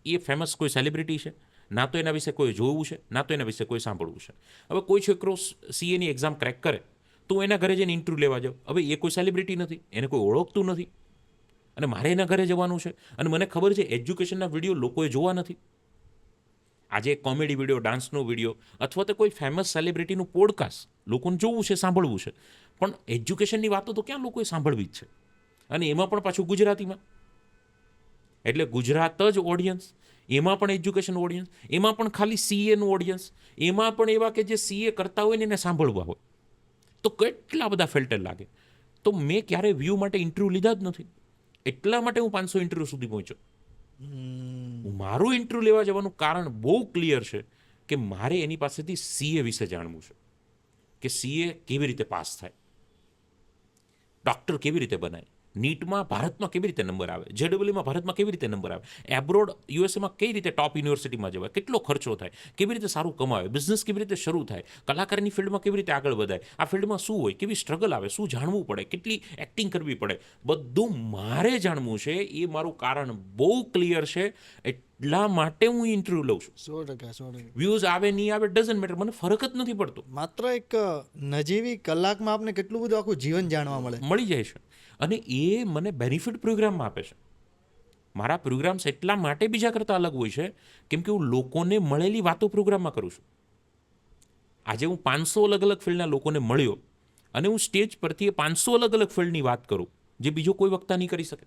એ ફેમસ કોઈ સેલિબ્રિટી છે, ના તો એના વિશે કોઈ જોવું છે, ના તો એના વિશે કોઈ સાંભળવું છે. હવે કોઈ છોકરો સીએની એક્ઝામ ક્રેક કરે તો એના ઘરે જઈને ઇન્ટરવ્યૂ લેવા જાવ. હવે એ કોઈ સેલિબ્રિટી નથી, એને કોઈ ઓળખતું નથી, અને મારે એના ઘરે જવાનું છે, અને મને ખબર છે એજ્યુકેશનના વિડીયો લોકોએ જોવા નથી. આજે કોમેડી વિડીયો, ડાન્સનો વિડીયો, અથવા તો કોઈ ફેમસ સેલિબ્રિટીનું પોડકાસ્ટ લોકોને જોવું છે, સાંભળવું છે, પણ એજ્યુકેશનની વાતો તો ક્યાં લોકોએ સાંભળવી જ છે, અને એમાં પણ પાછું ગુજરાતીમાં. એટલે ગુજરાત જ ઓડિયન્સ, એમાં પણ એજ્યુકેશન ઓડિયન્સ, એમાં પણ ખાલી સીએનું ઓડિયન્સ, એમાં પણ એવા કે જે સીએ કરતા હોય ને એને સાંભળવા હોય, તો કેટલા બધા ફિલ્ટર લાગે. તો મેં ક્યારેય વ્યૂ માટે ઇન્ટરવ્યૂ લીધા જ નથી. એટલા માટે હું 500 ઇન્ટરવ્યૂ સુધી પહોંચ્યો. મારું ઇન્ટરવ્યૂ લેવા જવાનું કારણ બહુ ક્લિયર છે કે મારે એની પાસેથી સીએ વિશે જાણવું છે, કે સીએ કેવી રીતે પાસ થાય, ડૉક્ટર કેવી રીતે બનાય, નીટમાં ભારતમાં કેવી રીતે નંબર આવે, જેડબલ્યુમાં ભારતમાં કેવી રીતે નંબર આવે, એબ્રોડ યુએસએમાં કઈ રીતે ટોપ યુનિવર્સિટીમાં જવાય, કેટલો ખર્ચો થાય, કેવી રીતે સારું કમાવે, બિઝનેસ કેવી રીતે શરૂ થાય, કલાકારની ફિલ્ડમાં કેવી રીતે આગળ વધાય, આ ફિલ્ડમાં શું હોય, કેવી સ્ટ્રગલ આવે, શું જાણવું પડે, કેટલી એક્ટિંગ કરવી પડે, બધું મારે જાણવું છે. એ મારું કારણ બહુ ક્લિયર છે. એટલા માટે હું ઇન્ટરવ્યૂ લઉં છું.
100%.
વ્યૂઝ આવે નહીં આવે ડઝન્ટ મેટર, મને ફરક જ નથી પડતો.
માત્ર એક નજીવી કલાકમાં આપને કેટલું બધું આખું જીવન જાણવા મળે.
મળી જાય છે. અને એ મને બેનિફિટ પ્રોગ્રામમાં આપે છે. મારા પ્રોગ્રામ્સ એટલા માટે બીજા કરતાં અલગ હોય છે કેમ કે હું લોકોને મળેલી વાતો પ્રોગ્રામમાં કરું છું. આજે હું 500 અલગ અલગ ફિલ્ડના લોકોને મળ્યો અને હું સ્ટેજ પરથી એ 500 અલગ અલગ ફિલ્ડની વાત કરું જે બીજો કોઈ વક્તા નહીં કરી શકે.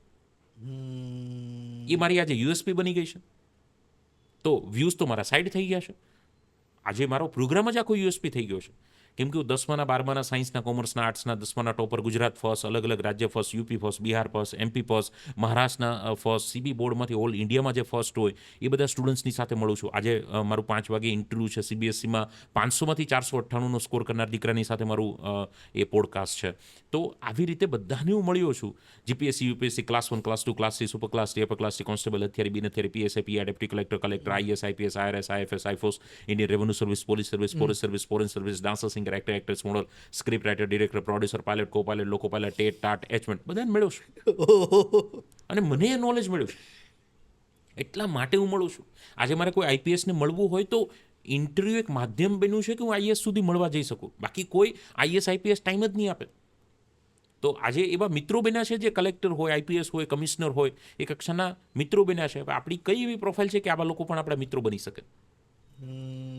એ મારી આજે યુએસપી બની ગઈ છે. તો વ્યૂઝ તો મારા સાઈડ થઈ ગયા છે. આજે મારો પ્રોગ્રામ જ આખો યુએસપી થઈ ગયો છે કેમ કે હું 10માના 12માના સાયન્સના, કોમર્સના, આર્ટ્સના 10માના ટોપર, ગુજરાત ફર્સ્ટ, અલગ અલગ રાજ્ય first, UP first, Bihar first, MP first, મહારાષ્ટ્રના ફર્સ્ટ, સીબી બોર્ડમાંથી ઓલ ઇન્ડિયામાં જે ફર્સ્ટ હોય એ બધા સ્ટુડન્ટ્સની સાથે મળું છું. આજે મારું 5 વાગે ઇન્ટરવ્યૂ છે સીબીએસસીમાં 500માંથી 498નો સ્કોર કરનાર દીકરાની સાથે મારું એ પોડકાસ્ટ છે. તો આવી રીતે બધાને હું મળ્યો છું. GPSC, UPSC, class 1, class 2, class 3, super class 3, upper class 3, constable, હથિયારી, બિન હથિયારી, PSI, PI, deputy collector, collector, IAS, IPS, IRS, IFS, IFoS, Indian revenue service, police service, forest service, foreign service, dancer, singer, actor, actress, model, script writer, director, producer, pilot, co pilot, loco pilot, TET, TAT, એચમેન્ટ, બધાને મળ્યો છું. અને મને એ knowledge મળ્યું છે. એટલા માટે હું મળું છું. આજે મારે કોઈ આઈપીએસને મળવું હોય તો ઇન્ટરવ્યૂ એક માધ્યમ બન્યું છે કે હું આઈએસ સુધી મળવા જઈ શકું. બાકી કોઈ આઈએસ આઈપીએસ ટાઈમ જ નહીં આપે. તો આજે એવા મિત્રો બન્યા છે જે કલેક્ટર હોય, આઈપીએસ હોય, કમિશનર હોય, એ કક્ષાના મિત્રો બન્યા છે. હવે આપણી કઈ એવી પ્રોફાઇલ છે કે આવા લોકો પણ આપણા મિત્રો બની શકે.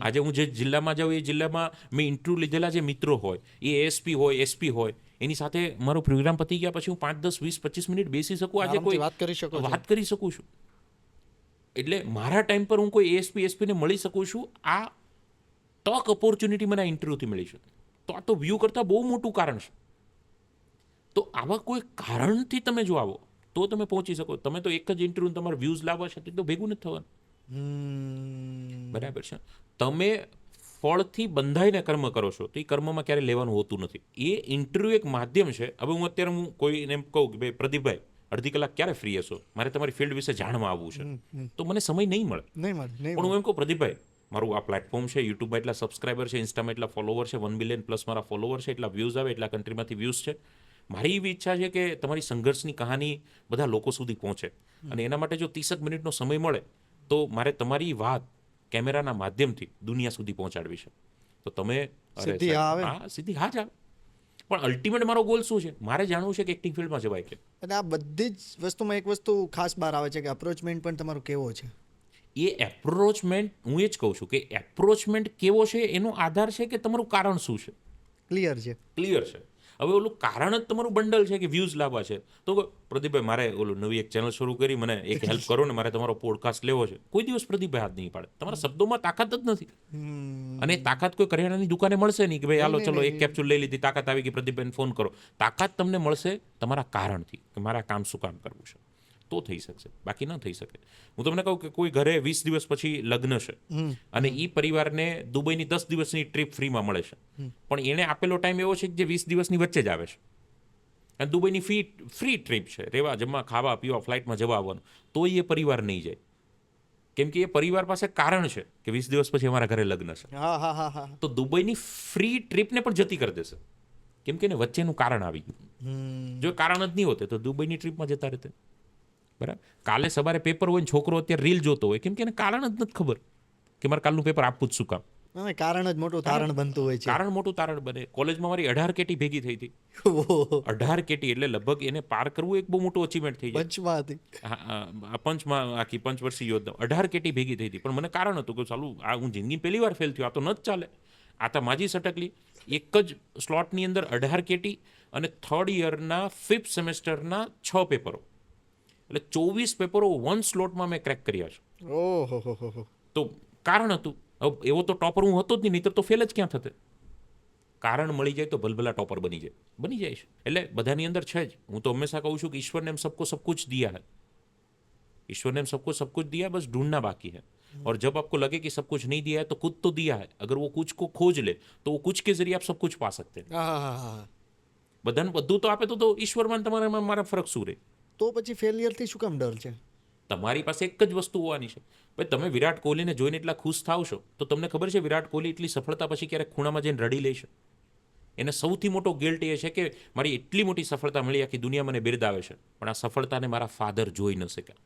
આજે હું જે જિલ્લામાં જાઉં એ જિલ્લામાં મેં ઇન્ટરવ્યૂ લીધેલા જે મિત્રો હોય, એ એએસપી હોય, એસપી હોય, એની સાથે મારો પ્રોગ્રામ પતી ગયા પછી હું 5, 10, 20, 25 મિનિટ બેસી શકું. આજે કોઈ
વાત કરી શકો છો.
વાત કરી શકું છું. એટલે મારા ટાઈમ પર હું કોઈ એએસપી, એસપીને મળી શકું છું. આ તક, ઓપોર્ચ્યુનિટી મને આ ઇન્ટરવ્યૂથી મળી છે. તો આ તો વ્યૂ કરતાં બહુ મોટું કારણ છે. તો આવા કોઈ કારણથી તમે જો આવો તો તમે પહોંચી શકો. તમે તો એક જ ઇન્ટરવ્યૂ તમારા વ્યૂઝ લાવવા છે તો ભેગું નથી થવાનું. બરાબર છે. તમે ફળથી બંધાઈને કર્મ કરો છો તો એ કર્મમાં ક્યારે લેવાનું હોતું નથી. એ ઇન્ટરવ્યૂ એક માધ્યમ છે. હવે હું કોઈને એમ કહું કે ભાઈ પ્રદીપભાઈ અડધી કલાક ક્યારે ફ્રી હશો, મારે તમારી ફિલ્ડ વિશે જાણવા આવવું છે, તો મને સમય નહીં મળે. પણ હું એમ કહું પ્રદીપભાઈ મારું આ પ્લેટફોર્મ છે, યુટ્યુબમાં એટલા સબસ્ક્રાઈબર છે, ઇન્સ્ટામાં એટલા ફોલોવર છે, 1 મિલિયન પ્લસ મારા ફોલોવર છે, એટલા વ્યૂઝ આવે, એટલા કન્ટ્રીમાંથી વ્યૂઝ છે. મારી એવી ઈચ્છા છે કે તમારી સંઘર્ષની કહાની બધા લોકો સુધી પહોંચે અને એના માટે જો 30 મિનિટનો સમય મળે તો મારે તમારી વાત કેમેરાના માધ્યમથી દુનિયા સુધી પહોંચાડવી છે. તો તમે સીધી હા જ આવે. પણ અલ્ટિમેટ મારો ગોલ શું છે? મારે જાણવું છે કે એક્ટિંગ ફિલ્ડમાં જવાય કે.
અને આ બધી જ વસ્તુમાં એક વસ્તુ ખાસ બહાર આવે છે કે અપ્રોચમેન્ટ પણ તમારો કેવો છે.
એ એપ્રોચમેન્ટ હું એ જ કહું છું કે એપ્રોચમેન્ટ કેવો છે એનો આધાર છે કે તમારું કારણ શું છે.
ક્લિયર છે.
હવે ઓલું કારણ જ તમારું બંડલ છે કે વ્યૂઝ લાવવા છે. તો પ્રદીપભાઈ મારે ઓલું નવી એક ચેનલ શરૂ કરી, મને એક હેલ્પ કરો ને, મારે તમારો પોડકાસ્ટ લેવો છે. કોઈ દિવસ પ્રદીપભાઈ હાથ નહીં પાડે. તમારા શબ્દોમાં તાકાત જ નથી. અને તાકાત કોઈ કરિયાણાની દુકાને મળશે નહીં કે ભાઈ હાલો ચલો એક કેપ્સ્યુલ લઈ લીધી, તાકાત આવી ગઈ, પ્રદીપભાઈને ફોન કરો. તાકાત તમને મળશે તમારા કારણથી કે મારે આ કામ શું કામ કરવું છે. તો થઈ શકશે, બાકી ન થઈ શકે. હું તમને કહું કે કોઈ ઘરે 20 દિવસ પછી લગ્ન છે અને એ પરિવારને દુબઈની 10 દિવસની ટ્રીપ ફ્રીમાં મળે છે, પણ એને આપેલો ટાઈમ એવો છે કે જે 20 દિવસની વચ્ચે જ આવે છે અને દુબઈની ફ્રી ટ્રીપ છે, રહેવા જમવા ખાવા પીવા ફ્લાઇટમાં જવા આવવાનું, તો એ પરિવાર નહીં જાય. કેમ કે એ પરિવાર પાસે કારણ છે કે 20 દિવસ પછી અમારા ઘરે લગ્ન છે. તો દુબઈની ફ્રી ટ્રીપને પણ જતી કરી દેશે કેમ કે એને વચ્ચેનું કારણ આવી ગયું. જો કારણ જ નહીં હોતે તો દુબઈની ટ્રીપમાં જતા રહેતે. બરાબર. કાલે સવારે પેપર હોય ને છોકરો અત્યારે રીલ જોતો હોય કેમ કે એને કારણ જ નથી ખબર કે મારે કાલનું પેપર આપવું જ શું કામ.
કારણ જ મોટું તારણ બનતું હોય છે.
કારણ મોટું તારણ બને. કોલેજમાં મારી 18 કેટી ભેગી થઈ હતી. 18 કેટી એટલે લગભગ એને પાર કરવું એક બહુ મોટું અચીવમેન્ટ થઈ જાય. પંચમાં આખી પંચવર્ષીય યોદ્ધા 18 કેટી ભેગી થઈ હતી, પણ મને કારણ હતું કે ચાલુ આ હું જિંદગી પહેલી વાર ફેલ થયો, આ તો ન જ ચાલે. આ તો માજી સટકલી એક જ સ્લોટની અંદર 18 કેટી અને 3rd યરના 5th સેમેસ્ટરના 6 પેપરો એટલે 24 પેપરો 1 સ્લોટમાં મેં ક્રેક કર્યા છે. તો કારણ હતું. એવો તો ટોપર હું હતો જ નહીં, નહીતર તો ફેલ જ ક્યાં થતે. કારણ મળી જાય તો ભલભલા ટોપર બની જાય છે. એટલે બધાની અંદર છે જ. હું તો હંમેશા કહું છું કે ઈશ્વરને એમ સબકો सब कुछ दिया है. ईश्वर ने सबको सब कुछ दिया, बस ढूंढना बाकी है. और जब आपको लगे कि सब कुछ नहीं दिया है तो खुद तो दिया है. अगर वो कुछ को खोज ले तो वो कुछ के जरिए आप सब कुछ पा सकते हैं. બધાને બધું તો આપે તો ઈશ્વરમાં ને તમારામાં મારા ફરક શું રહે?
તો પછી ફેલિયરથી શું કામ ડર છે?
તમારી પાસે એક જ વસ્તુ હોવાની છે. ભાઈ તમે વિરાટ કોહલીને જોઈને એટલા ખુશ થાવશો તો તમને ખબર છે વિરાટ કોહલી એટલી સફળતા પછી ક્યારેક ખૂણામાં જઈને રડી લેશે? એને સૌથી મોટો ગિલ્ટ એ છે કે મારી એટલી મોટી સફળતા મળી, આખી દુનિયા મને બિરદાવે છે, પણ આ સફળતાને મારા ફાધર જોઈ ન શક્યા.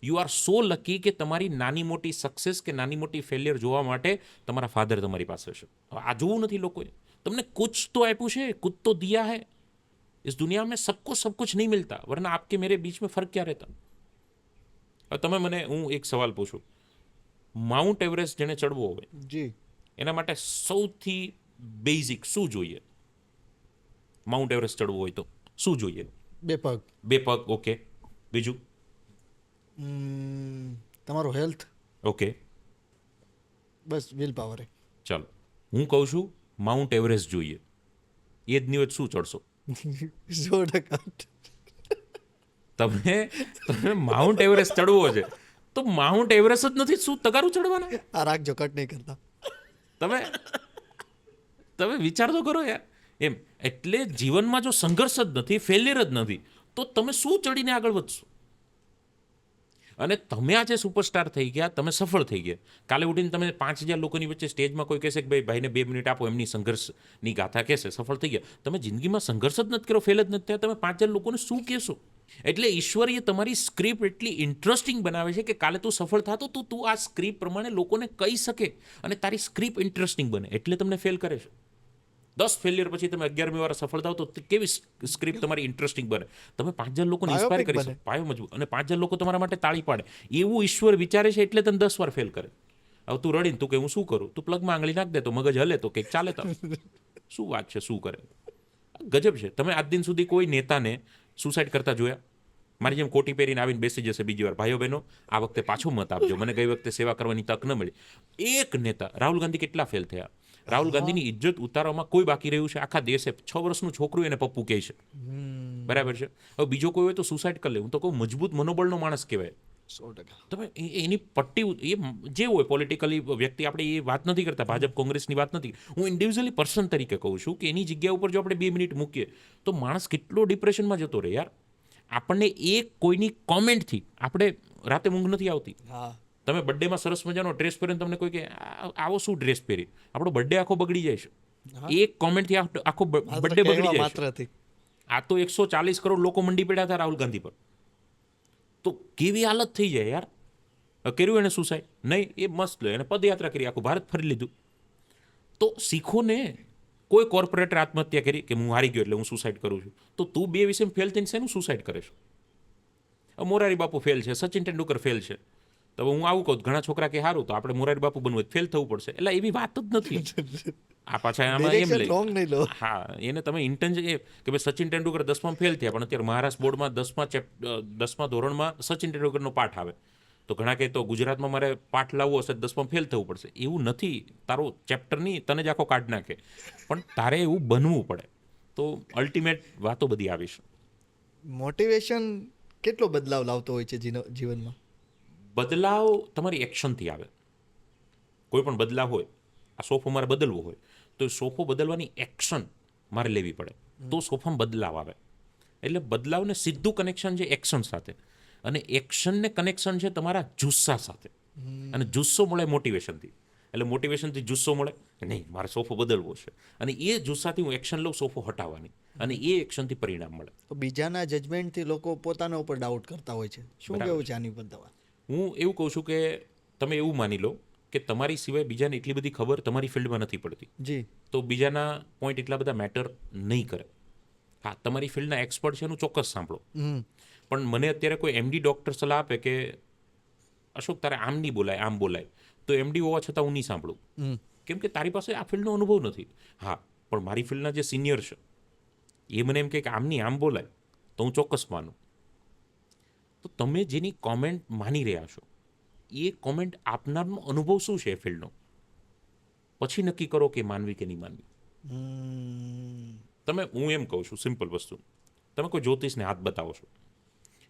યુ આર સો લકી કે તમારી નાની મોટી સક્સેસ કે નાની મોટી ફેલિયર જોવા માટે તમારા ફાધર તમારી પાસે છે. હવે આ જોવું નથી લોકોએ. તમને કુછ તો આપ્યું છે, કુછ તો દિયા હૈ. इस दुनिया में सबको सब कुछ नहीं मिलता, वरना आपके मेरे बीच में फर्क क्या रहता? હવે તમે મને હું એક સવાલ પૂછું, માઉન્ટ એવરેસ્ટ જેને ચડવો હોય
જી,
એના માટે સૌથી બેઝિક શું જોઈએ? માઉન્ટ એવરેસ્ટ ચડવું હોય તો શું જોઈએ?
2 પગ.
2 પગ, ઓકે. બીજું?
તમારો health,
okay,
bus will power.
ચાલો હું કહું છું માઉન્ટ એવરેસ્ટ જોઈએ. એ જ નિવેદ શું ચડશો?
100%.
તમે તમે માઉન્ટ એવરેસ્ટ ચડવો છે તો માઉન્ટ એવરેસ્ટ જ નથી, શું તગારું ચડવાના?
આ રાખજો, કટ નહીં કરતા.
તમે તમે વિચાર તો કરો યાર. એમ એટલે જીવનમાં જો સંઘર્ષ જ નથી, ફેલિયર જ નથી, તો તમે શું ચડીને આગળ વધશો? અને તમે આજે સુપરસ્ટાર થઈ ગયા, તમે સફળ થઈ ગયા, કાલે ઉઠીને તમે 5000 લોકોની વચ્ચે સ્ટેજમાં કોઈ કહેશે કે ભાઈ ભાઈને 2 મિનિટ આપો, એમની સંઘર્ષની ગાથા કહેશે, સફળ થઈ ગયા. તમે જિંદગીમાં સંઘર્ષ જ નથી કર્યો, ફેલ જ નથી થયા, તમે 5000 લોકોને શું કહેશો? એટલે ઈશ્વરીય તમારી સ્ક્રિપ્ટ એટલી ઇન્ટરેસ્ટિંગ બનાવે છે કે કાલે તું સફળ થતો તો તું આ સ્ક્રિપ્ટ પ્રમાણે લોકોને કહી શકે અને તારી સ્ક્રિપ્ટ ઇન્ટરેસ્ટિંગ બને, એટલે તમને ફેલ કરે છે. 10 ફેલિયર પછી તમે 11મી વાર સફળ થાવ તો કેવી સ્ક્રિપ્ટ તમારી ઇન્ટરેસ્ટિંગ બને. તમે 5000 લોકોને ઇન્સ્પાયર કરી શકો, પાયો મજબૂત, અને 5000 લોકો તમારા માટે તાળી પાડે, એવું ઈશ્વર વિચારે છે, એટલે તને 10 વાર ફેલ કરે. હવે તું રડીને તું કે હું શું કરું, તું પ્લગમાં આંગળી નાખ દે તો મગજ હલે તો કંઈક ચાલે. તો શું વાત છે, શું કરે? ગજબ છે. તમે આજ દિન સુધી કોઈ નેતાને સુસાઇડ કરતા જોયા? મારી જેમ કોટી પહેરીને આવીને બેસી જશે બીજી વાર, ભાઈઓ બહેનો આ વખતે પાછું મત આપજો, મને ગઈ વખતે સેવા કરવાની તક ન મળી. એક નેતા, રાહુલ ગાંધી કેટલા ફેલ થયા? રાહુલ ગાંધીની ઇજ્જત ઉતારવામાં કોઈ બાકી રહ્યું છે? આખા દેશે 6 વર્ષનું છોકરું એને પપ્પુ કહે છે, બરાબર છે. હવે બીજો કોઈ હોય તો સુસાઇડ કરી લે. હું તો કહું મજબૂત મનોબળનો માણસ કહેવાય.
100%.
તમે એની પટ્ટી, એ જે હોય પોલિટિકલી વ્યક્તિ, આપણે એ વાત નથી કરતા, ભાજપ કોંગ્રેસની વાત નથી, હું ઇન્ડિવિજ્યુઅલી પર્સન તરીકે કહું છું કે એની જગ્યા ઉપર જો આપણે 2 મિનિટ મૂકીએ તો માણસ કેટલો ડિપ્રેશનમાં જતો રહે યાર. આપણને એક કોઈની કોમેન્ટથી આપણે રાતે ઊંઘ નથી આવતી.
હા,
તમે બર્થડેમાં સરસ મજાનો ડ્રેસ પહેરીને તમને કોઈ કે આવો શું ડ્રેસ પહેરી, આપણો બર્થડે આખો બગડી જાય છે. એક કોમેન્ટથી આખો બર્થડે બગડી જાય છે. આ તો 140 કરોડ લોકો મંડી પડ્યા હતા રાહુલ ગાંધી પર, તો કેવી હાલત થઈ જાય યાર. કર્યું એને સુસાઇડ? નહીં, એ મસ્ત લે, એને પદયાત્રા કરી, આખું ભારત ફરી લીધું. તો શીખો ને. કોઈ કોર્પોરેટર આત્મહત્યા કરી કે હું હારી ગયો એટલે હું સુસાઇડ કરું છું, તો તું 2 વિશે ફેલ થઈને શેનું સુસાઇડ કરે છે? મોરારી બાપુ ફેલ છે, સચિન તેંડુલકર ફેલ છે, તો હું આવું કહું, ઘણા છોકરા કે સારું તો આપણે મોરારી બાપુ બનવું ફેલ થવું પડશે, એટલે એવી વાત જ નથી. આ પાછા આમાં એમ લઈ, હા, એને તમે ઇન્ટેન્શન એ કે ભાઈ સચિન તેંડુલકર 10માં ફેલ થયા, પણ અત્યારે મહારાષ્ટ્ર બોર્ડમાં 10મા ધોરણમાં સચિન તેંડુલકરનો પાઠ આવે, તો ઘણા કહે તો ગુજરાતમાં મારે પાઠ લાવવો હશે 10માં ફેલ થવું પડશે. એવું નથી, તારો ચેપ્ટર નહીં તને જ આખો કાઢ નાખે, પણ તારે એવું બનવું પડે. તો અલ્ટિમેટ વાતો બધી આવી છે.
મોટિવેશન કેટલો બદલાવ લાવતો હોય છે જીવનમાં?
બદલાવ તમારી એક્શનથી આવે. કોઈ પણ બદલાવ હોય, આ સોફો મારે બદલવો હોય તો એ સોફો બદલવાની એક્શન મારે લેવી પડે, તો સોફામાં બદલાવ આવે. એટલે બદલાવને સીધું કનેક્શન છે એક્શન સાથે, અને એક્શનને કનેક્શન છે તમારા જુસ્સા સાથે, અને જુસ્સો મળે મોટિવેશનથી. એટલે મોટિવેશનથી જુસ્સો મળે, નહીં મારે સોફો બદલવો છે, અને એ જુસ્સાથી હું એક્શન લઉં સોફો હટાવવાની, અને એ એક્શનથી પરિણામ મળે.
તો બીજાના જજમેન્ટથી લોકો પોતાના ઉપર ડાઉટ કરતા હોય છે, શું કેવું છે આની પર તમારે?
હું એવું કહું છું કે તમે એવું માની લો કે તમારી સિવાય બીજાને એટલી બધી ખબર તમારી ફિલ્ડમાં નથી પડતી,
જી,
તો બીજાના પોઈન્ટ એટલા બધા મેટર નહીં કરે. હા, તમારી ફિલ્ડના એક્સપર્ટ છે એનું ચોક્કસ સાંભળો, પણ મને અત્યારે કોઈ એમડી ડૉક્ટર સલાહ આપે કે અશોક તારે આમ નહીં બોલાય, આમ બોલાય, તો એમડી હોવા છતાં હું નહીં સાંભળું, કેમ કે તારી પાસે આ ફિલ્ડનો અનુભવ નથી. હા, પણ મારી ફિલ્ડના જે સિનિયર છે એ મને એમ કહે કે આમ નહીં આમ બોલાય, તો હું ચોક્કસ માનું. તો તમે જેની કોમેન્ટ માની રહ્યા છો એ કોમેન્ટ આપનારનો અનુભવ શું છે એ ફિલ્ડનો, પછી નક્કી કરો કે માનવી કે નહીં માનવી. તમે, હું એમ કહું છું સિમ્પલ વસ્તુ, તમે કોઈ જ્યોતિષને હાથ બતાવો છો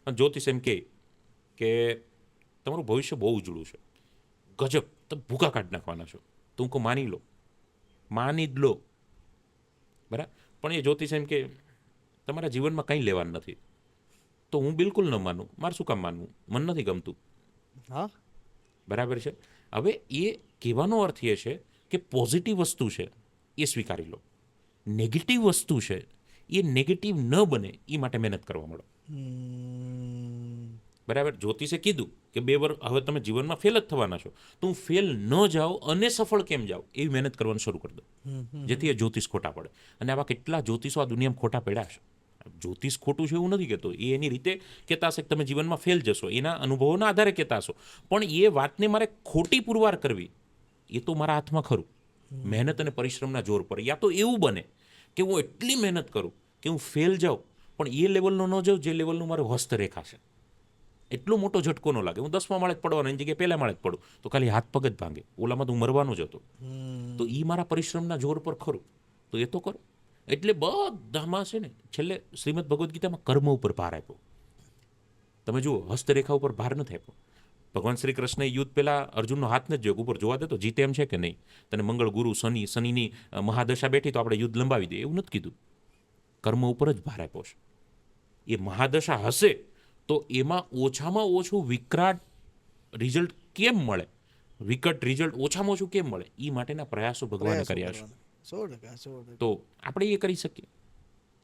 અને જ્યોતિષ એમ કહે કે તમારું ભવિષ્ય બહુ ઉજળું છે, ગજબ, તમે ભૂકા કાઢી નાખવાના છો, તો હું કહું માની લો, માની જ લો, બરાબર. પણ એ જ્યોતિષ એમ કે તમારા જીવનમાં કંઈ લેવાનું નથી. તો હું બિલકુલ ન માનું. મારે શું કામ માનવું? મને નથી ગમતું.
હા,
બરાબર છે. હવે એ કહેવાનો અર્થ એ છે કે પોઝિટિવ વસ્તુ છે એ સ્વીકારી લો, નેગેટિવ વસ્તુ છે એ નેગેટિવ ન બને એ માટે મહેનત કરવા માંડો. બરાબર. જ્યોતિષે કીધું કે 2 વર્ષ હવે તમે જીવનમાં ફેલ જ થવાના છો, તો હું ફેલ ન જાઉં અને સફળ કેમ જાઉં એવી મહેનત કરવાનું શરૂ કરી દો, જેથી એ જ્યોતિષ ખોટા પડે. અને આવા કેટલા જ્યોતિષો આ દુનિયામાં ખોટા પડ્યા છે. જ્યોતિષ ખોટું છે એવું નથી કહેતો, એ એની રીતે કહેતા હશે કે તમે જીવનમાં ફેલ જશો, એના અનુભવોના આધારે કહેતા હશો. પણ એ વાતને મારે ખોટી પુરવાર કરવી એ તો મારા હાથમાં ખરું, મહેનત અને પરિશ્રમના જોર પર. યા તો એવું બને કે હું એટલી મહેનત કરું કે હું ફેલ જાઉં, પણ એ લેવલનો ન જાઉં જે લેવલનું મારું હસ્તરેખા છે. એટલો મોટો ઝટકો ન લાગે. હું 10મા માળે જ પડવાનો, એની જગ્યાએ 1લા માળે જ પડું તો ખાલી હાથ પગ જ ભાંગે, ઓલામાં તો હું મરવાનો જ હતો. તો એ મારા પરિશ્રમના જોર પર ખરું, તો એ તો કરો. એટલે બધામાં છે ને છેલ્લે શ્રીમદ ભગવદ્ ગીતામાં કર્મ ઉપર ભાર આપ્યો. તમે જુઓ, હસ્તરેખા ઉપર ભાર નથી આપ્યો. ભગવાન શ્રી કૃષ્ણએ યુદ્ધ પહેલા અર્જુનનો હાથ નથી જોયો, ઉપર જોવા દે તો જીતે એમ છે કે નહીં, તને મંગળ ગુરુ શનિની મહાદશા બેઠી તો આપણે યુદ્ધ લંબાવી દે, એવું નથી કીધું. કર્મ ઉપર જ ભાર આપ્યો છે. એ મહાદશા હશે તો એમાં ઓછામાં ઓછું વિકરાટ રિઝલ્ટ કેમ મળે, વિકટ રિઝલ્ટ ઓછામાં ઓછું કેમ મળે, એ માટેના પ્રયાસો ભગવાને કર્યા છે.
100%.
તો આપણે એ કરી શકીએ.